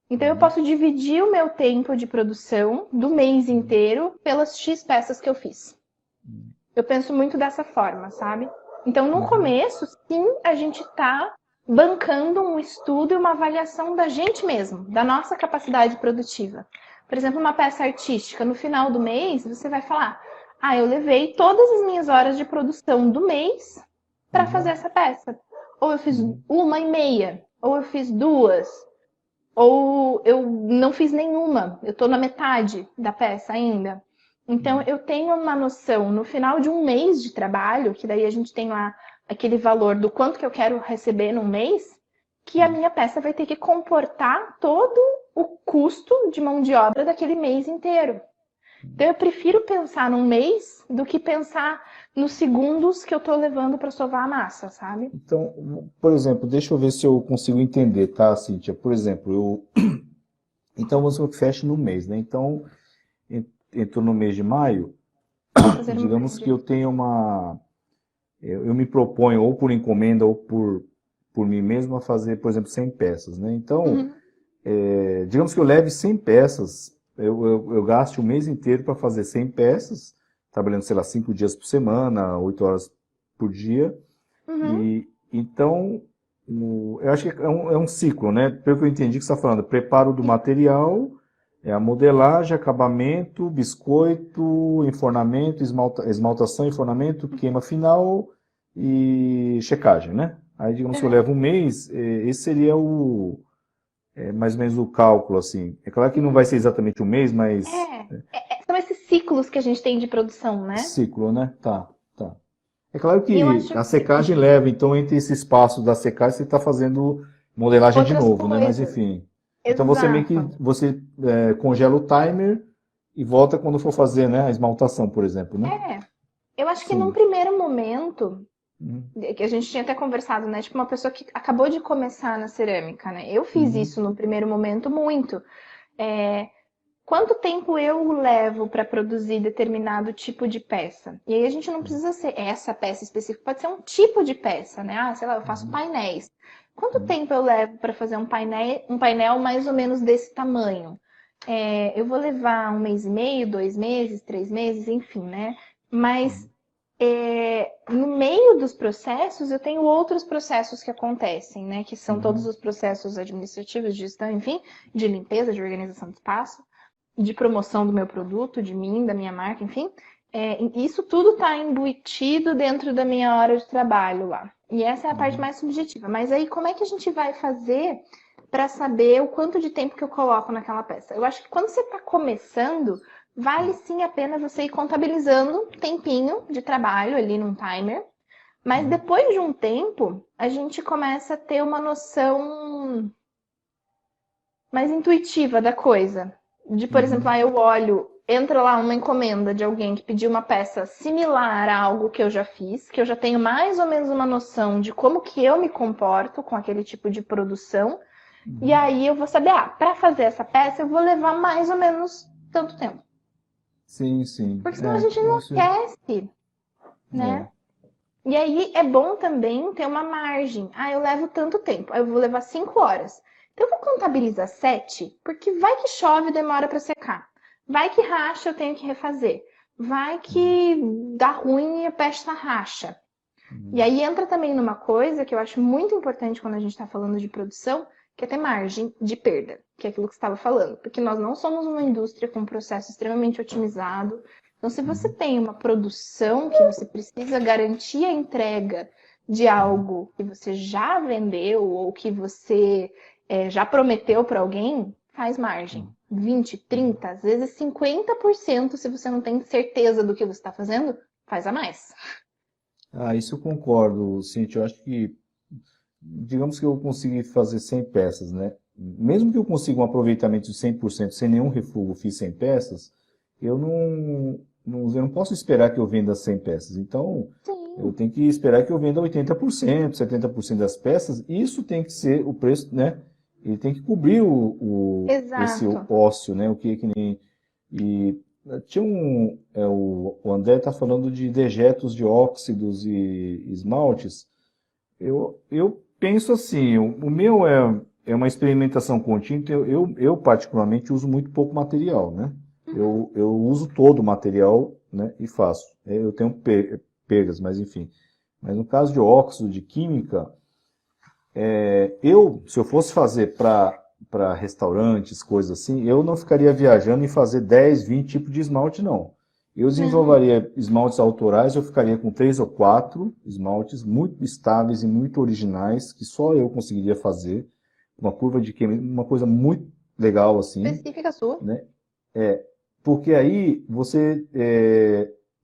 B: Então, eu
A: uhum,
B: posso dividir o meu tempo de produção do mês
A: uhum,
B: inteiro pelas X peças que eu fiz. Eu penso muito dessa forma, sabe? Então, no
A: uhum,
B: começo, sim, a gente está bancando um estudo e uma avaliação da gente mesmo, da nossa capacidade produtiva. Por exemplo, uma peça artística, no final do mês, você vai falar: eu levei todas as minhas horas de produção do mês para fazer
A: uhum,
B: essa peça. Ou eu fiz
A: uhum,
B: 1,5, ou eu fiz 2, ou eu não fiz nenhuma, eu estou na metade da peça ainda. Então,
A: uhum.
B: eu tenho uma noção no final de um mês de trabalho, que daí a gente tem lá aquele valor do quanto que eu quero receber num mês, que a minha peça vai ter que comportar todo o custo de mão de obra daquele mês inteiro. Então, eu prefiro pensar num mês do que pensar nos segundos que eu estou levando para sovar a massa, sabe?
A: Então, por exemplo, deixa eu ver se eu consigo entender, tá, Cíntia? Por exemplo, então vamos supor que feche no mês, né? Então, entrou no mês de maio,
B: Vou fazer uma
A: digamos que eu
B: média.
A: tenho eu me proponho ou por encomenda ou por mim mesmo a fazer, por exemplo, 100 peças, né? Então,
B: Uhum.
A: digamos que eu leve 100 peças, eu gaste o mês inteiro para fazer 100 peças, trabalhando, sei lá, 5 dias por semana, 8 horas por dia,
B: Uhum.
A: e então, eu acho que é um ciclo, né? Pelo que eu entendi que você está falando, preparo do material, a modelagem, acabamento, biscoito, enfornamento, esmaltação, enfornamento, queima final e checagem, né? Aí, digamos que eu levo um mês, esse seria mais ou menos o cálculo, assim. É claro que não vai ser
B: Isso.
A: exatamente um mês, mas
B: São esses ciclos que a gente tem de produção, né?
A: ciclo, né? Tá, tá. É claro
B: E eu
A: que
B: acho
A: a
B: que
A: secagem leva, então, entre esse espaço da secagem, você está fazendo modelagem de
B: outras
A: novo, né? Mas
B: coisas.
A: enfim. Então você meio que
B: Exato.
A: congela o timer e volta quando for fazer, né, a esmaltação, por exemplo, né?
B: Eu acho que num
A: Sim.
B: primeiro momento,
A: Uhum,
B: que a gente tinha até conversado, né? Tipo, uma pessoa que acabou de começar na cerâmica, né? Eu fiz
A: uhum,
B: isso no primeiro momento muito. É, quanto tempo eu levo para produzir determinado tipo de peça? E aí a gente não precisa ser essa peça específica, pode ser um tipo de peça, né? Sei lá, eu faço
A: uhum,
B: painéis. Quanto
A: uhum,
B: tempo eu levo para fazer um painel mais ou menos desse tamanho? Eu vou levar um mês e meio, 2 meses, 3 meses, enfim, né? Mas
A: uhum,
B: No meio dos processos, eu tenho outros processos que acontecem, né? Que são todos
A: Uhum,
B: os processos administrativos, de gestão, enfim, de limpeza, de organização do espaço, de promoção do meu produto, de mim, da minha marca, enfim. Isso tudo está embutido dentro da minha hora de trabalho lá. E essa é a parte
A: uhum,
B: mais subjetiva. Mas aí, como é que a gente vai fazer para saber o quanto de tempo que eu coloco naquela peça? Eu acho que quando você está começando, vale sim a pena você ir contabilizando um tempinho de trabalho ali num timer. Mas
A: uhum,
B: depois de um tempo, a gente começa a ter uma noção mais intuitiva da coisa. De, por exemplo,
A: uhum,
B: eu olho, entra lá uma encomenda de alguém que pediu uma peça similar a algo que eu já fiz, que eu já tenho mais ou menos uma noção de como que eu me comporto com aquele tipo de produção, e
A: uhum.
B: aí eu vou saber, para fazer essa peça eu vou levar mais ou menos tanto tempo.
A: Sim, sim.
B: Porque senão a gente
A: Isso,
B: enlouquece,
A: é.
B: né? E aí é bom também ter uma margem. Eu levo tanto tempo, aí eu vou levar 5 horas. Então eu vou contabilizar 7, porque vai que chove e demora para secar. Vai que racha, eu tenho que refazer. Vai
A: Uhum,
B: que dá ruim e a peça racha. E
A: uhum,
B: aí entra também numa coisa que eu acho muito importante quando a gente está falando de produção, que é ter margem de perda, que é aquilo que você estava falando. Porque nós não somos uma indústria com um processo extremamente otimizado. Então, se você
A: uhum,
B: tem uma produção que você precisa garantir a entrega de
A: uhum.
B: algo que você já vendeu ou que você já prometeu para alguém, faz margem. 20,
A: Uhum.
B: 30, às vezes 50%, se você não tem certeza do que você está fazendo, faz a mais.
A: Isso eu concordo, Cintia. Eu acho que, digamos que eu consegui fazer 100 peças, né? Mesmo que eu consiga um aproveitamento de 100% sem nenhum refúgio, fiz 100 peças, eu não posso esperar que eu venda 100 peças. Então, eu
B: Sim,
A: tenho que esperar que eu venda 80%, 70% das peças. E isso tem que ser o preço, né? Ele tem que cobrir esse
B: exato.
A: ócio, né? O que nem. E tinha o André está falando de dejetos de óxidos e esmaltes. Eu penso assim, o meu é uma experimentação contínua, então eu particularmente uso muito pouco material, né?
B: Uhum.
A: Eu uso todo o material, né, e faço. Eu tenho perdas, mas enfim. Mas no caso de óxido, de química, se eu fosse fazer para restaurantes, coisas assim, eu não ficaria viajando e fazer 10, 20 tipos de esmalte, não. Eu
B: Não,
A: desenvolveria esmaltes autorais, eu ficaria com 3 ou 4 esmaltes muito estáveis e muito originais, que só eu conseguiria fazer. Uma curva de queima, uma coisa muito legal assim,
B: específica sua.
A: né? Porque aí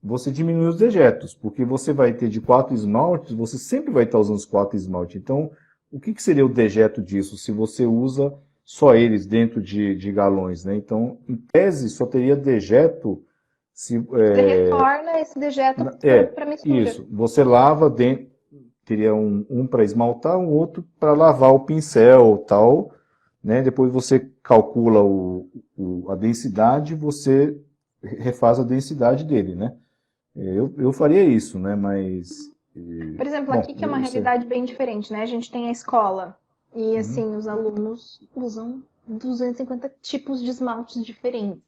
A: você diminui os dejetos, porque você vai ter de 4 esmaltes, você sempre vai estar usando os 4 esmaltes. Então, o que seria o dejeto disso se você usa só eles dentro de galões, né? Então, em tese, só teria dejeto se
B: Você retorna esse dejeto
A: é
B: para mistura.
A: isso. Você lava dentro, teria um para esmaltar, um outro para lavar o pincel, tal, né? Depois você calcula a densidade, você refaz a densidade dele, né? Eu faria isso, né? Mas,
B: Por exemplo,
A: bom,
B: aqui que é uma
A: eu sei.
B: realidade bem diferente, né? A gente tem a escola e
A: Uhum,
B: assim os alunos usam 250 tipos de esmaltes diferentes.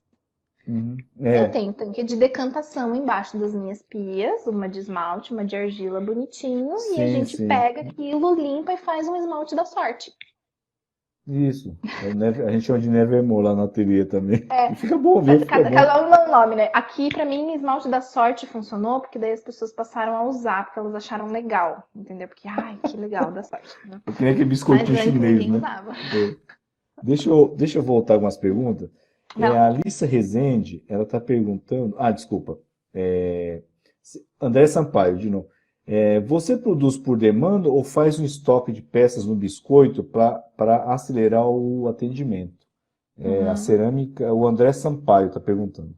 A: uhum.
B: Eu tenho tanque de decantação embaixo das minhas pias, uma de esmalte, uma de argila bonitinho, e a
A: Sim,
B: gente
A: sim.
B: pega aquilo, limpa e faz um esmalte da sorte.
A: Isso. A gente chama de Nevermore lá na ateliê também. E fica bom, viu? Fica bom.
B: Cada um dá um nome, né? Aqui, pra mim, esmalte da sorte funcionou, porque daí as pessoas passaram a usar, porque elas acharam legal, entendeu? Porque, ai, que legal, da sorte, né?
A: É que nem aquele
B: Mas
A: biscoitinho
B: antes
A: chinês,
B: ninguém
A: né?
B: usava.
A: É. Deixa eu voltar algumas perguntas.
B: Não.
A: A Alissa Rezende, ela está perguntando. Desculpa. André Sampaio, de novo. Você produz por demanda ou faz um estoque de peças no biscoito para acelerar o atendimento? A
B: Uhum.
A: cerâmica, o André Sampaio está perguntando.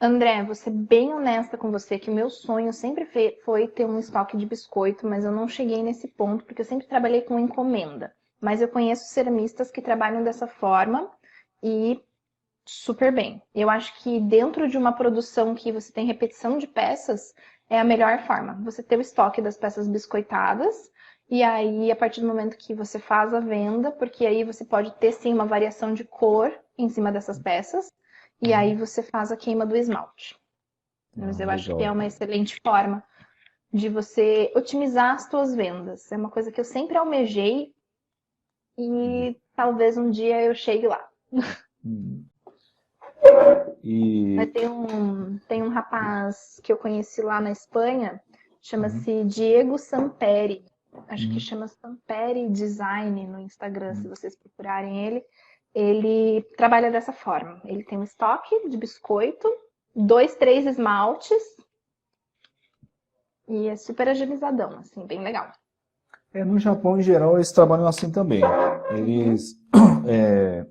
B: André, vou ser bem honesta com você, que o meu sonho sempre foi ter um estoque de biscoito, mas eu não cheguei nesse ponto, porque eu sempre trabalhei com encomenda. Mas eu conheço ceramistas que trabalham dessa forma e super bem. Eu acho que dentro de uma produção que você tem repetição de peças, é a melhor forma. Você ter o estoque das peças biscoitadas, e aí, a partir do momento que você faz a venda, porque aí você pode ter sim uma variação de cor em cima dessas peças, e aí
A: Uhum.
B: você faz a queima do esmalte. Mas
A: Ah,
B: eu acho que é
A: legal.
B: uma excelente forma de você otimizar as suas vendas. É uma coisa que eu sempre almejei e talvez um dia eu chegue lá.
A: Hum.
B: Mas
A: E
B: tem um rapaz que eu conheci lá na Espanha,
A: uhum,
B: chama-se Diego Samperi. Acho que
A: uhum,
B: chama Samperi Design no Instagram, se
A: uhum.
B: vocês procurarem ele. Ele trabalha dessa forma. Ele tem um estoque de biscoito, dois, três esmaltes e é super agilizadão, assim, bem legal.
A: No Japão, em geral, eles trabalham assim também.
B: Uhum,
A: Eles, é,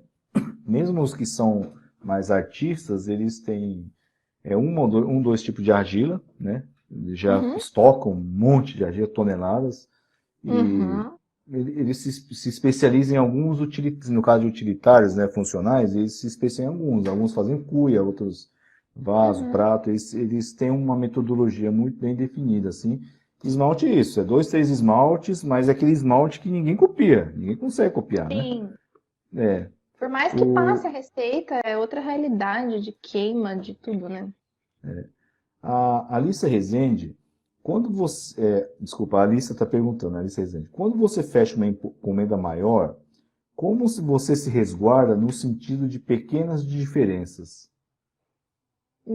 A: mesmo os que são mais artistas, eles têm dois tipos de argila, né? Eles já
B: uhum,
A: estocam um monte de argila, toneladas, e
B: uhum,
A: eles se especializam em alguns, no caso de utilitários, né, funcionais, eles se especializam em alguns. Alguns fazem cuia, outros vaso,
B: uhum.
A: prato. Eles têm uma metodologia muito bem definida, assim. Esmalte é isso, é dois, três esmaltes, mas é aquele esmalte que ninguém copia, ninguém consegue copiar, né?
B: Sim,
A: É,
B: por mais que passe
A: o,
B: a receita, é outra realidade de queima, de tudo, né?
A: a Alissa Rezende, quando você. Desculpa, a Alissa está perguntando, a Alissa Rezende. Quando você fecha uma encomenda maior, como se você se resguarda no sentido de pequenas diferenças?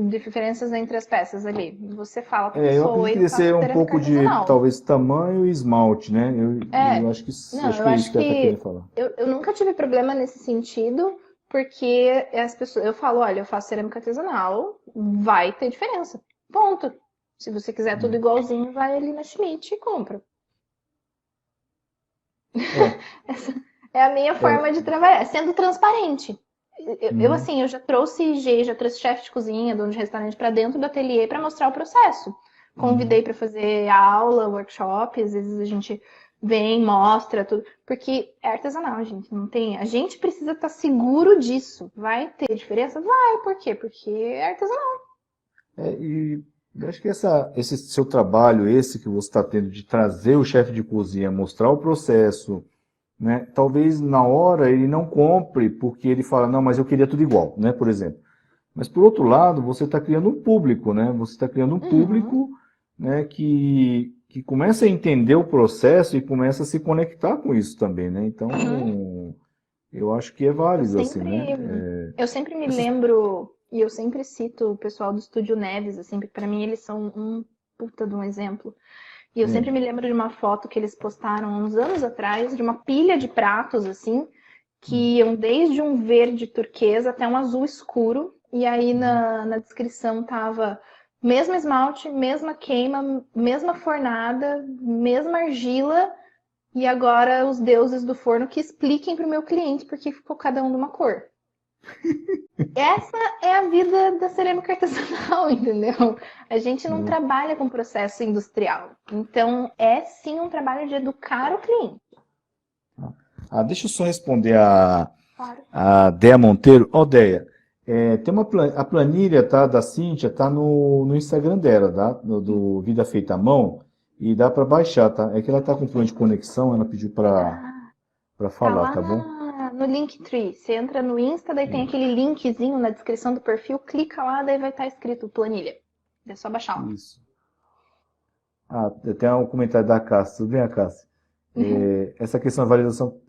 B: Diferenças entre as peças ali. Você fala para a
A: Eu
B: pessoa, oi,
A: acredito que
B: eu
A: deve ser
B: faço
A: um
B: cerâmica
A: pouco de,
B: artesanal.
A: talvez, tamanho e esmalte, né? Eu
B: É,
A: acho
B: não, eu
A: que é isso
B: acho
A: que ela está querendo
B: que
A: falar.
B: eu nunca tive problema nesse sentido, porque as pessoas, eu falo, olha, eu faço cerâmica artesanal, vai ter diferença. Ponto. Se você quiser tudo
A: Hum.
B: igualzinho, vai ali na Schmidt e compra.
A: É,
B: Essa é a minha
A: é,
B: forma de trabalhar, sendo transparente.
A: uhum,
B: Assim, eu já trouxe IG, já trouxe chefe de cozinha, dono de restaurante para dentro do ateliê para mostrar o processo.
A: uhum.
B: Convidei para fazer aula, workshop, às vezes a gente vem, mostra tudo, porque é artesanal, gente, não tem, a gente precisa estar seguro disso. Vai ter diferença? Vai, por quê? Porque é artesanal.
A: E eu acho que esse seu trabalho, esse que você está tendo de trazer o chefe de cozinha, mostrar o processo, né? Talvez na hora ele não compre porque ele fala, não, mas eu queria tudo igual, né? Por exemplo. Mas por outro lado, você está criando um público, né? Você está criando um
B: Uhum,
A: público, né, que começa a entender o processo e começa a se conectar com isso também, né?
B: uhum.
A: Então, eu acho que é
B: Eu
A: válido, assim,
B: sempre,
A: né?
B: eu sempre me
A: Essas,
B: lembro, e eu sempre cito o pessoal do Estúdio Neves, assim, porque para mim eles são um puta de um exemplo. E eu sempre
A: é,
B: me lembro de uma foto que eles postaram há uns anos atrás, de uma pilha de pratos, assim,
A: hum,
B: que iam desde um verde turquesa até um azul escuro. E aí
A: uhum.
B: na descrição tava mesmo esmalte, mesma queima, mesma fornada, mesma argila, e agora os deuses do forno que expliquem para o meu cliente porque ficou cada um de uma cor. Essa é a vida da cerâmica artesanal, entendeu? A gente não
A: Hum.
B: trabalha com processo industrial. Então, é sim um trabalho de educar o cliente.
A: Deixa eu só responder
B: Claro.
A: a Dea Monteiro. Ó, Dea, tem a planilha, tá, da Cíntia, tá no Instagram dela, tá? Do Vida Feita à Mão, e dá para baixar, tá? É que ela tá com problema de conexão, ela pediu
B: Ah,
A: para
B: tá
A: falar,
B: lá
A: tá bom?
B: no Linktree. Você entra no Insta, daí tem aquele linkzinho na descrição do perfil, clica lá, daí vai estar escrito planilha. É só baixar lá.
A: Isso. Tem um comentário da Cássia. Tudo bem, Cássia? Essa questão da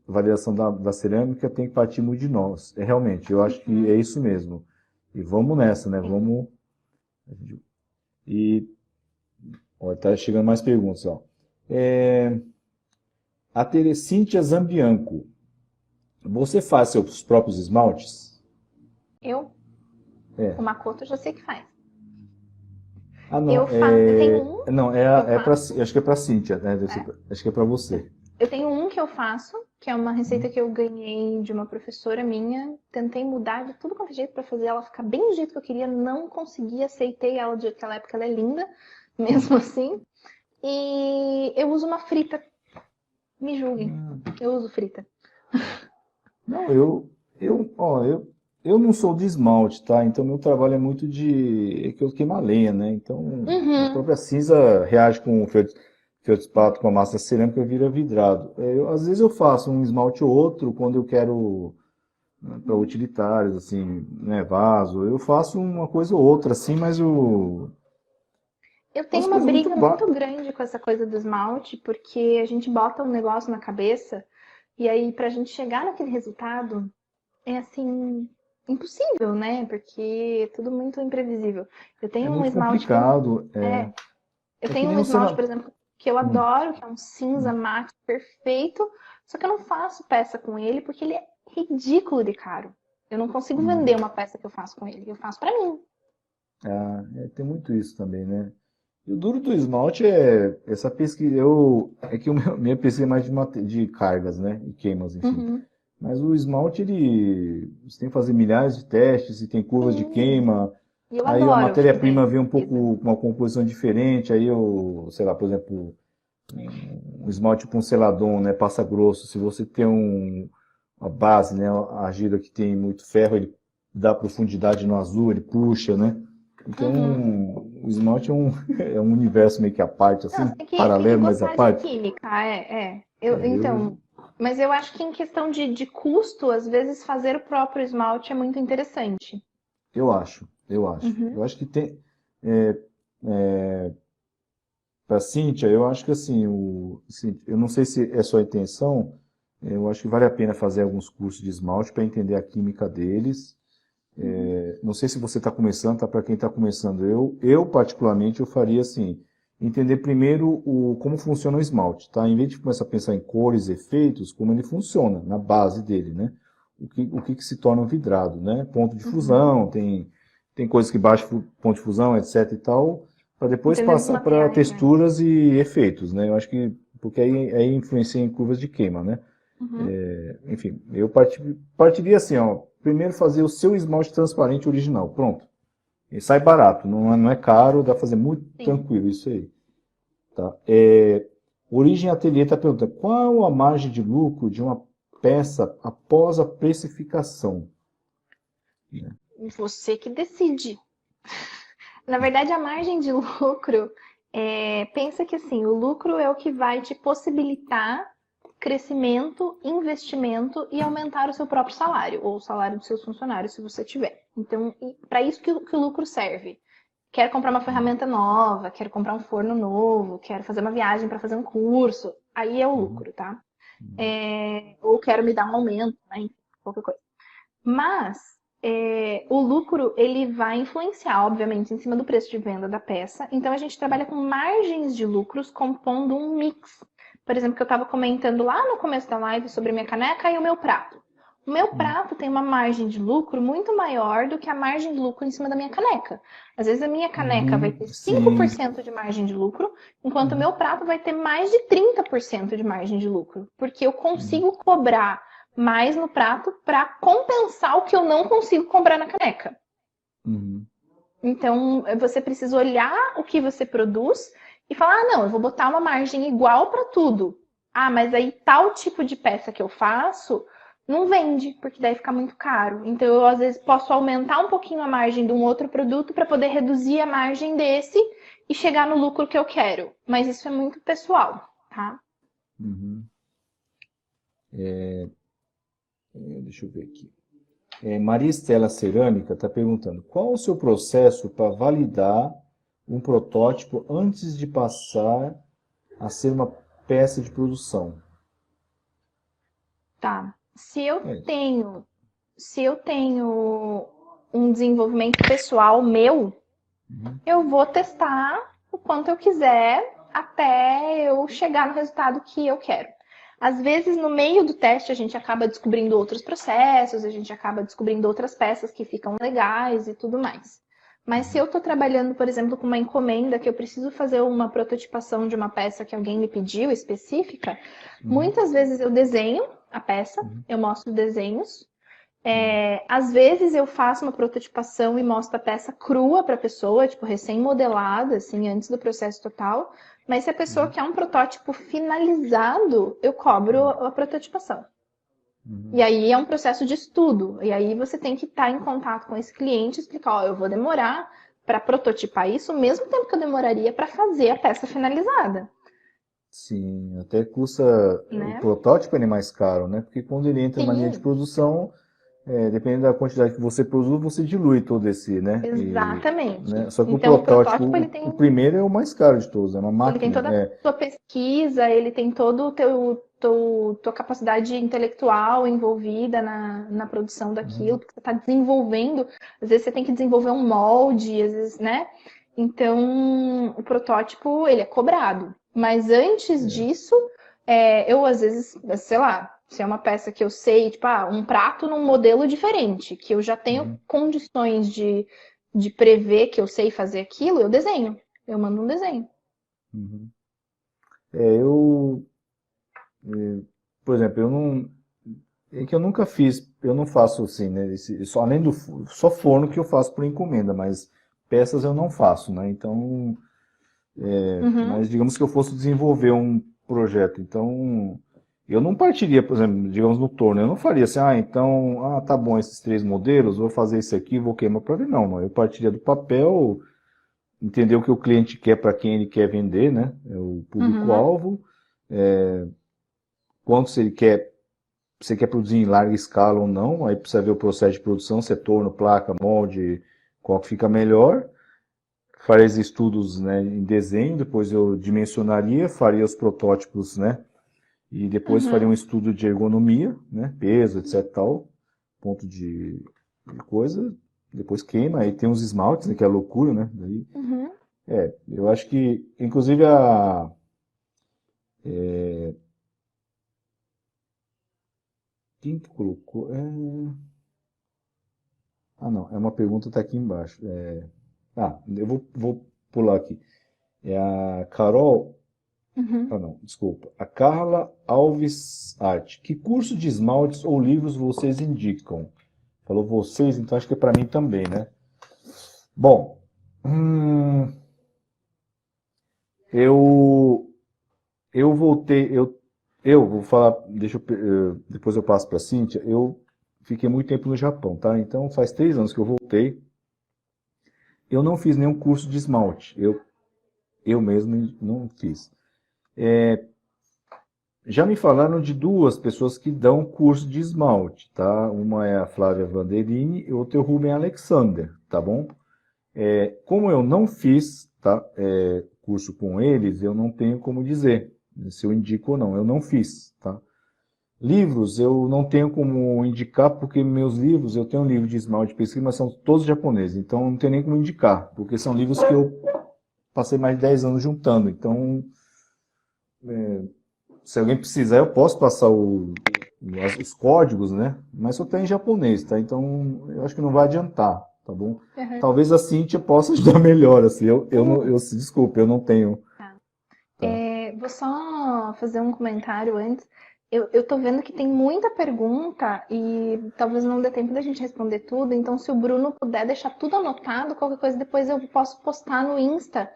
A: validação da cerâmica tem que partir muito de nós. Realmente, eu acho que é
B: Uhum,
A: isso mesmo. E vamos nessa, né?
B: sim.
A: Vamos. E ó, tá chegando mais perguntas, ó. É, a Terecíntia Zambianco. Você faz seus próprios esmaltes?
B: Eu,
A: É.
B: o Makoto, já sei que faz.
A: Não.
B: Eu faço, eu tenho um
A: Não,
B: que eu faço.
A: acho que é para Cíntia, né?
B: É,
A: Acho que é para você.
B: eu tenho um que eu faço, que é uma receita
A: Hum.
B: que eu ganhei de uma professora minha. Tentei mudar de tudo quanto é jeito pra fazer ela ficar bem do jeito que eu queria. Não consegui, aceitei ela de aquela época, ela é linda, mesmo assim. E eu uso uma frita. Me julguem.
A: Hum.
B: Eu uso frita.
A: Não, eu não sou de esmalte, tá? Então meu trabalho é muito é que eu queimo a lenha, né? Então a
B: Uhum.
A: própria cinza reage com o feldspato, com a massa cerâmica, vira vidrado. Às vezes eu faço um esmalte ou outro quando eu quero, né, para utilitários, assim, né, vaso. Eu faço uma coisa ou outra, assim, mas
B: Eu tenho
A: Umas
B: uma
A: coisas muito
B: briga muito grande com essa coisa do esmalte, porque a gente bota um negócio na cabeça e aí pra gente chegar naquele resultado é assim impossível, né? Porque é tudo muito imprevisível. Eu
A: é
B: tenho um
A: muito
B: esmalte que eu,
A: complicado.
B: é, eu
A: É que
B: tenho
A: nem
B: um
A: o
B: esmalte,
A: Senado.
B: por exemplo, que eu adoro, que é um cinza mate perfeito, só que eu não faço peça com ele porque ele é ridículo de caro. Eu não consigo vender uma peça que eu faço com ele, eu faço pra mim.
A: Tem muito isso também, né? E o duro do esmalte essa pesquisa. É que minha pesquisa é mais de cargas, né? E queimas, enfim.
B: Uhum.
A: Mas o esmalte, você tem que fazer milhares de testes, e tem curvas de
B: Sim.
A: queima.
B: E eu
A: Aí a
B: adoro
A: matéria-prima
B: fazer
A: vem um
B: pesquisa.
A: pouco com uma composição diferente. Aí sei lá, por exemplo, um esmalte tipo um Celadon, né? Passa grosso. Se você tem uma base, né? A argila que tem muito ferro, ele dá profundidade no azul, ele puxa, né? Então,
B: Uhum.
A: o esmalte é um universo meio que à parte,
B: Não,
A: assim,
B: tem que
A: paralelo, mas à
B: gostar de
A: parte.
B: química, é.
A: Eu,
B: Mas eu acho que em questão de custo, às vezes fazer o próprio esmalte é muito interessante.
A: eu acho, eu acho.
B: Uhum.
A: Eu acho que tem. É, Para Cíntia, eu acho que assim, eu não sei se é sua intenção, eu acho que vale a pena fazer alguns cursos de esmalte para entender a química deles.
B: Uhum.
A: Não sei se você está começando, tá? Para quem está começando, eu particularmente, eu faria assim, entender primeiro como funciona o esmalte, tá? Em vez de começar a pensar em cores, efeitos, como ele funciona, na base dele, né? O que se torna um vidrado, né? Ponto de
B: Uhum.
A: fusão, tem coisas que baixam ponto de fusão, etc e tal, para depois
B: Entender dos
A: passar para
B: materiais, né?
A: texturas e efeitos, né? Eu acho que, porque aí influencia em curvas de queima, né?
B: Uhum.
A: Enfim, eu partiria assim, ó. Primeiro fazer o seu esmalte transparente original. Pronto. E sai barato, não é caro, dá pra fazer muito
B: Sim.
A: tranquilo isso aí. Tá? Origem Ateliê está perguntando, qual a margem de lucro de uma peça após a precificação?
B: Você que decide. Na verdade, a margem de lucro, pensa que assim, o lucro é o que vai te possibilitar crescimento, investimento e aumentar o seu próprio salário, ou o salário dos seus funcionários, se você tiver. Então, para isso que o lucro serve. Quero comprar uma ferramenta nova, quero comprar um forno novo, quero fazer uma viagem para fazer um curso. Aí é o
A: Uhum,
B: lucro, tá? Ou quero me dar um aumento, né? Enfim, qualquer coisa. Mas o lucro ele vai influenciar, obviamente, em cima do preço de venda da peça. Então a gente trabalha com margens de lucros compondo um mix. Por exemplo, que eu estava comentando lá no começo da live sobre a minha caneca e o meu prato. O meu
A: uhum,
B: prato tem uma margem de lucro muito maior do que a margem de lucro em cima da minha caneca. Às vezes a minha caneca vai ter cinco por
A: sim.
B: cento de margem de lucro, enquanto o
A: Uhum,
B: meu prato vai ter mais de 30% de margem de lucro. Porque eu
A: uhum,
B: consigo cobrar mais no prato para compensar o que eu não consigo cobrar na caneca.
A: uhum,
B: Então, você precisa olhar o que você produz e falar: ah, não, eu vou botar uma margem igual para tudo. Ah, mas aí tal tipo de peça que eu faço não vende, porque daí fica muito caro. Então, eu às vezes posso aumentar um pouquinho a margem de um outro produto para poder reduzir a margem desse e chegar no lucro que eu quero. Mas isso é muito pessoal, tá?
A: uhum. Deixa eu ver aqui. Maria Estela Cerâmica está perguntando: qual o seu processo para validar um protótipo antes de passar a ser uma peça de produção?
B: Tá.
A: É isso.
B: Se eu tenho um desenvolvimento pessoal meu,
A: Uhum,
B: eu vou testar o quanto eu quiser até eu chegar no resultado que eu quero. Às vezes, no meio do teste, a gente acaba descobrindo outros processos, a gente acaba descobrindo outras peças que ficam legais e tudo mais. Mas se eu estou trabalhando, por exemplo, com uma encomenda que eu preciso fazer uma prototipação de uma peça que alguém me pediu específica,
A: uhum,
B: muitas vezes eu desenho a peça,
A: uhum,
B: eu mostro desenhos,
A: uhum,
B: às vezes eu faço uma prototipação e mostro a peça crua para a pessoa, tipo recém-modelada, assim, antes do processo total. Mas se a pessoa
A: uhum,
B: quer um protótipo finalizado, eu cobro a prototipação. E
A: uhum.
B: aí é um processo de estudo. E aí você tem que estar em contato com esse cliente e explicar, ó, eu vou demorar para prototipar isso o mesmo tempo que eu demoraria para fazer a peça finalizada,
A: Sim, até custa. O
B: né?
A: protótipo ele é mais caro, né? Porque quando ele entra em maneira de
B: Sim.
A: produção, dependendo da quantidade que você produz, você dilui todo esse, né?
B: Exatamente.
A: Só que o
B: Então, o
A: protótipo,
B: protótipo,
A: o primeiro é o mais caro de todos, é uma
B: ele tem
A: máquina.
B: toda a tua pesquisa, ele tem todo o tua capacidade intelectual envolvida na produção daquilo,
A: Uhum,
B: porque você está desenvolvendo, às vezes você tem que desenvolver um molde, às vezes, né? Então, o protótipo, ele é cobrado. Mas antes
A: é,
B: disso, eu às vezes, sei lá, se é uma peça que eu sei, tipo, um prato num modelo diferente, que eu já tenho
A: uhum,
B: condições de prever que eu sei fazer aquilo, eu desenho. Eu mando um desenho.
A: uhum. Eu, por exemplo, eu não, é que eu nunca fiz, eu não faço assim, né? Só além do só forno que eu faço por encomenda, mas peças eu não faço, né? Então,
B: Uhum,
A: mas digamos que eu fosse desenvolver um projeto, então eu não partiria, por exemplo, digamos no torno, eu não faria assim, então, tá bom, esses três modelos, vou fazer esse aqui, vou queimar para ver, não, não, eu partiria do papel, entender o que o cliente quer para quem ele quer vender, né? É o
B: uhum,
A: público-alvo, quanto se ele quer, você quer produzir em larga escala ou não, aí precisa ver o processo de produção, se é torno, placa, molde, qual que fica melhor. Faria os estudos, né, em desenho, depois eu dimensionaria, faria os protótipos, né, e depois faria
B: uhum,
A: um estudo de ergonomia, né, peso, etc, tal, ponto de coisa, depois queima, aí tem os esmaltes, né, que é a loucura, né, daí,
B: uhum.
A: eu acho que, inclusive, quem que colocou? Não, é uma pergunta, tá aqui embaixo. Eu vou pular aqui. É a Carol.
B: Uhum.
A: Não, desculpa. A Carla Alves Arte. Que curso de esmaltes ou livros vocês indicam? Falou vocês, então acho que é para mim também, né? Bom, eu eu voltei, eu vou falar, depois eu passo para a Cíntia. Eu fiquei muito tempo no Japão, tá? Então faz 3 anos que eu voltei. Eu não fiz nenhum curso de esmalte. Eu mesmo não fiz. Já me falaram de duas pessoas que dão curso de esmalte, tá? Uma é a Flávia Vanderini e outra é o Rubem Alexander, tá bom? Como eu não fiz, tá, curso com eles, eu não tenho como dizer se eu indico ou não. Eu não fiz, tá? Livros eu não tenho como indicar, porque meus livros, eu tenho um livro de esmalte de pesquisa, mas são todos japoneses, então não tem nem como indicar, porque são livros que eu passei mais de 10 anos juntando. Então, se alguém precisar, eu posso passar os códigos, né? Mas só tem em japonês, tá? Então, eu acho que não vai adiantar, tá bom?
B: Uhum.
A: Talvez a Cíntia possa ajudar melhor, assim. Eu não, desculpe, eu não tenho,
B: Tá.
A: tá?
B: Vou só fazer um comentário antes. Eu tô vendo que tem muita pergunta e talvez não dê tempo da gente responder tudo. Então, se o Bruno puder deixar tudo anotado, qualquer coisa depois eu posso postar no Insta,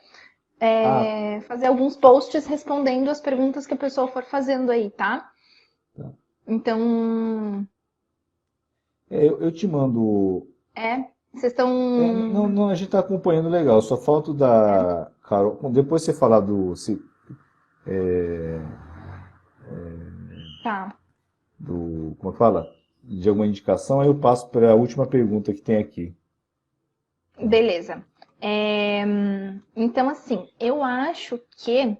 A: Ah,
B: fazer alguns posts respondendo as perguntas que a pessoa for fazendo aí, tá?
A: tá.
B: Então,
A: Eu te mando.
B: vocês estão.
A: Não, não, a gente tá acompanhando legal. Só falta o da Carol. Bom, depois você falar
B: Tá,
A: como fala? De alguma indicação, aí eu passo para a última pergunta que tem aqui. Tá?
B: beleza. É, então, assim, eu acho que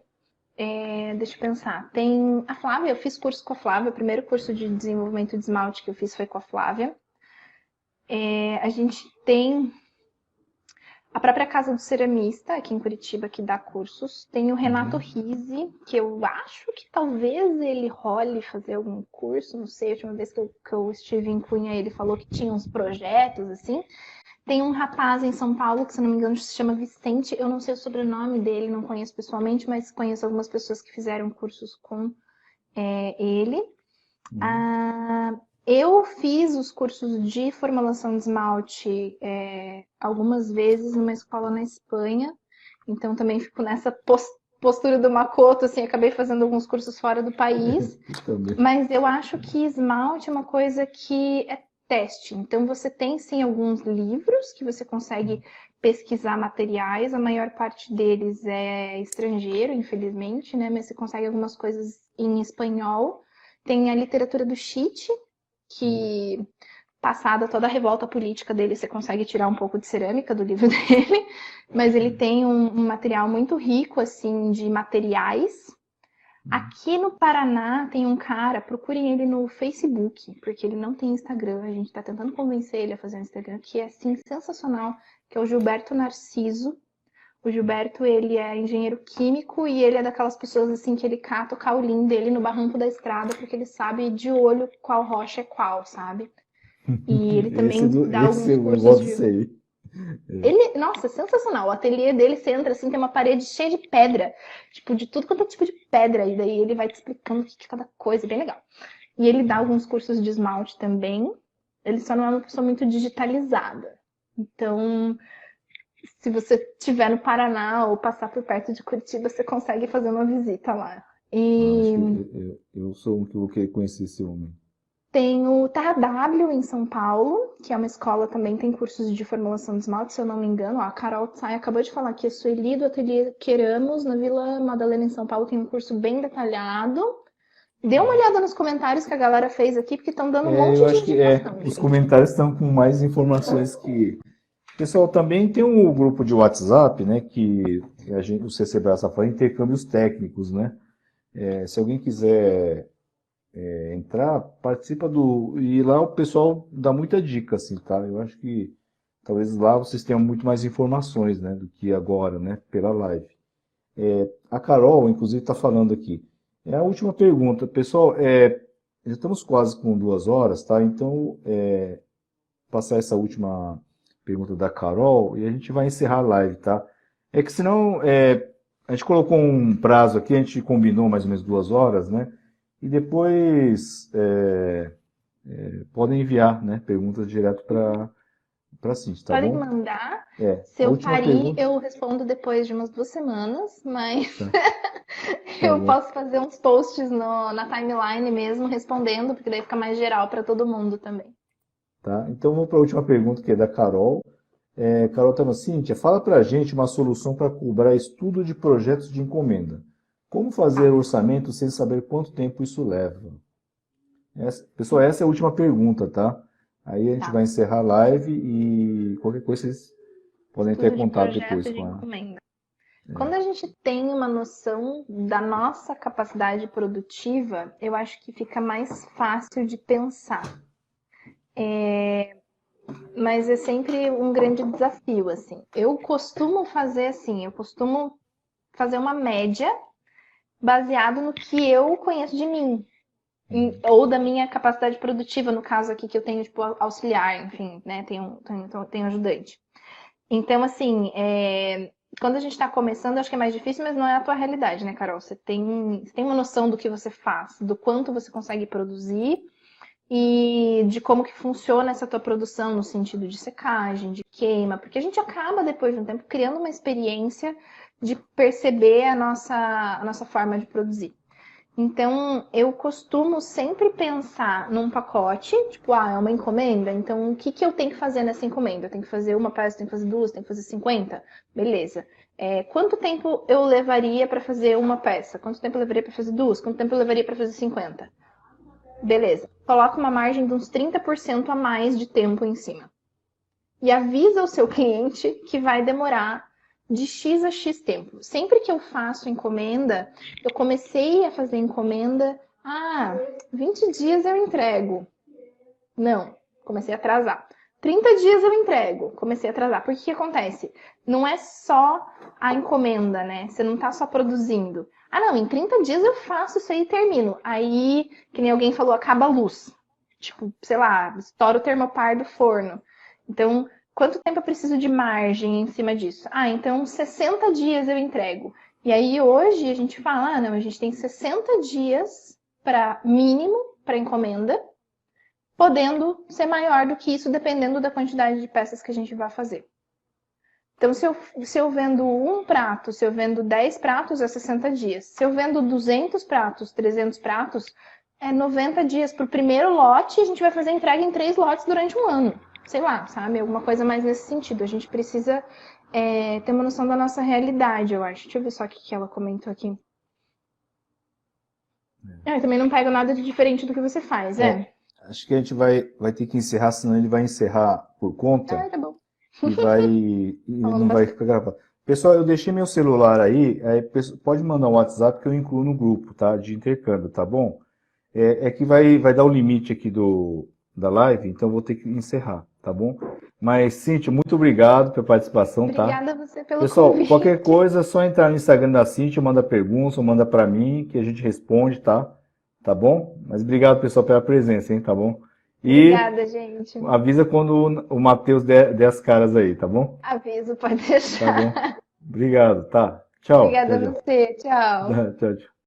B: deixa eu pensar. Tem a Flávia, eu fiz curso com a Flávia, o primeiro curso de desenvolvimento de esmalte que eu fiz foi com a Flávia. A gente tem a própria Casa do Ceramista, aqui em Curitiba, que dá cursos. Tem o Renato
A: Uhum.
B: Rizzi, que eu acho que talvez ele role fazer algum curso, não sei, a última vez que eu estive em Cunha, ele falou que tinha uns projetos, assim. Tem um rapaz em São Paulo, que se não me engano se chama Vicente, eu não sei o sobrenome dele, não conheço pessoalmente, mas conheço algumas pessoas que fizeram cursos com ele.
A: Uhum.
B: Ah, eu fiz os cursos de formulação de esmalte algumas vezes numa escola na Espanha, então também fico nessa postura do Makoto, assim, acabei fazendo alguns cursos fora do país,
A: Também.
B: mas eu acho que esmalte é uma coisa que é teste. Então você tem sim alguns livros que você consegue pesquisar materiais, a maior parte deles é estrangeiro, infelizmente, né? Mas você consegue algumas coisas em espanhol. Tem a literatura do Cheat, que passada toda a revolta política dele, você consegue tirar um pouco de cerâmica do livro dele, mas ele tem um material muito rico, assim, de materiais. Aqui no Paraná tem um cara, procurem ele no Facebook, porque ele não tem Instagram, a gente tá tentando convencer ele a fazer um Instagram, que é, assim, sensacional, que é o Gilberto Narciso. O Gilberto, ele é engenheiro químico e ele é daquelas pessoas, assim, que ele cata o caulim dele no barranco da estrada, porque ele sabe de olho qual rocha é qual, sabe? E ele
A: Esse,
B: também dá
A: esse
B: alguns
A: eu
B: cursos
A: gosto
B: de...
A: disso aí.
B: Ele, nossa, sensacional. O ateliê dele, você entra assim, tem uma parede cheia de pedra. Tipo, de tudo quanto é tipo de pedra. E daí ele vai te explicando o que é cada coisa, bem legal. E ele dá alguns cursos de esmalte também. Ele só não é uma pessoa muito digitalizada. Então, se você estiver no Paraná ou passar por perto de Curitiba, você consegue fazer uma visita lá.
A: Ah, acho
B: E
A: que eu sou um que vou querer conhecer esse homem.
B: tem o Terra W em São Paulo, que é uma escola também, tem cursos de formulação de esmalte, se eu não me engano. Ó, a Carol Tsai acabou de falar que a Sueli do Ateliê Queramos, na Vila Madalena, em São Paulo, tem um curso bem detalhado. Dê uma olhada nos comentários que a galera fez aqui, porque estão dando um monte
A: Eu
B: de
A: acho que
B: indicação,
A: os
B: gente.
A: comentários estão com mais informações que. Pessoal, também tem um grupo de WhatsApp, né, que o CCBA está falando, intercâmbios técnicos, né? Se alguém quiser entrar, participa do. E lá o pessoal dá muita dica, assim, tá? Eu acho que talvez lá vocês tenham muito mais informações, né, do que agora, né, pela live. A Carol, inclusive, está falando aqui. É a última pergunta. Pessoal, já estamos quase com 2 horas, tá? Então, passar essa última pergunta da Carol e a gente vai encerrar a live, tá? É que senão, a gente colocou um prazo aqui, a gente combinou mais ou menos 2 horas, né? E depois podem enviar, né, perguntas direto para a Cintia, tá
B: Podem
A: bom?
B: mandar. Se
A: A
B: eu
A: última
B: parir,
A: pergunta.
B: eu respondo depois de umas 2 semanas, mas
A: Tá, tá
B: eu
A: bom.
B: posso fazer uns posts na timeline mesmo, respondendo, porque daí fica mais geral para todo mundo também.
A: Tá? Então vamos para a última pergunta, que é da Carol. Carol está no Cíntia, fala para a gente uma solução para cobrar estudo de projetos de encomenda. Como fazer
B: Tá,
A: orçamento sem saber quanto tempo isso leva? Pessoal, essa é a última pergunta, tá? Aí a gente
B: tá.
A: vai encerrar a live e qualquer coisa vocês podem ter
B: Estudo de
A: contato depois
B: projeto de
A: com a.
B: encomenda. Quando a gente tem uma noção da nossa capacidade produtiva, eu acho que fica mais fácil de pensar. Mas é sempre um grande desafio, assim. Eu costumo fazer assim, eu costumo fazer uma média baseado no que eu conheço de mim, ou da minha capacidade produtiva, no caso aqui que eu tenho, tipo, auxiliar, enfim, né, tenho ajudante. Então, assim, quando a gente está começando, acho que é mais difícil, mas não é a tua realidade, né, Carol? Você tem uma noção do que você faz, do quanto você consegue produzir e de como que funciona essa tua produção no sentido de secagem, de queima, porque a gente acaba, depois de um tempo, criando uma experiência de perceber a nossa forma de produzir. Então, eu costumo sempre pensar num pacote, tipo, é uma encomenda, então o que que eu tenho que fazer nessa encomenda? Eu tenho que fazer uma peça, tenho que fazer duas, tenho que fazer 50? Beleza. Quanto tempo eu levaria para fazer uma peça? Quanto tempo eu levaria para fazer duas? Quanto tempo eu levaria para fazer 50? Beleza. Coloca uma margem de uns 30% a mais de tempo em cima. E avisa o seu cliente que vai demorar de X a X tempo. Sempre que eu faço encomenda, eu comecei a fazer encomenda, 20 dias eu entrego. Não, comecei a atrasar. 30 dias eu entrego, comecei a atrasar. Porque o que acontece? Não é só a encomenda, né? Você não tá só produzindo. Não, em 30 dias eu faço isso aí e termino. Aí, que nem alguém falou, acaba a luz. Tipo, sei lá, estoura o termopar do forno. Então, quanto tempo eu preciso de margem em cima disso? Então 60 dias eu entrego. E aí hoje a gente fala, não, a gente tem 60 dias para mínimo para encomenda, podendo ser maior do que isso dependendo da quantidade de peças que a gente vai fazer. Então, se eu vendo um prato, se eu vendo 10 pratos, é 60 dias. Se eu vendo 200 pratos, 300 pratos, é 90 dias. Para o primeiro lote, a gente vai fazer entrega em 3 lotes durante um ano. Sei lá, sabe? Alguma coisa mais nesse sentido. A gente precisa ter uma noção da nossa realidade, eu acho. Deixa eu ver só o que ela comentou aqui. Eu também não pego nada de diferente do que você faz,
A: É, acho que a gente vai ter que encerrar, senão ele vai encerrar por conta
B: Ah, tá bom.
A: e
B: Falamos
A: não vai
B: bastante.
A: ficar gravado. Pessoal, eu deixei meu celular aí, pode mandar um WhatsApp que eu incluo no grupo, tá? De intercâmbio, tá bom? É que vai dar o limite aqui da live, então eu vou ter que encerrar, tá bom? Mas, Cíntia, muito obrigado pela participação, tá?
B: Obrigada a você pelo
A: Pessoal, qualquer
B: convite.
A: coisa é só entrar no Instagram da Cíntia, manda pergunta, ou manda pra mim, que a gente responde, tá? Tá bom? Mas obrigado, pessoal, pela presença, hein? Tá bom? E
B: Obrigada, gente.
A: avisa quando o Matheus der as caras aí, tá bom?
B: Aviso, pode
A: Tá bom?
B: deixar.
A: Obrigado, tá? Tchau,
B: Obrigada
A: tchau,
B: a
A: tchau.
B: você. Tchau.
A: Tchau, tchau.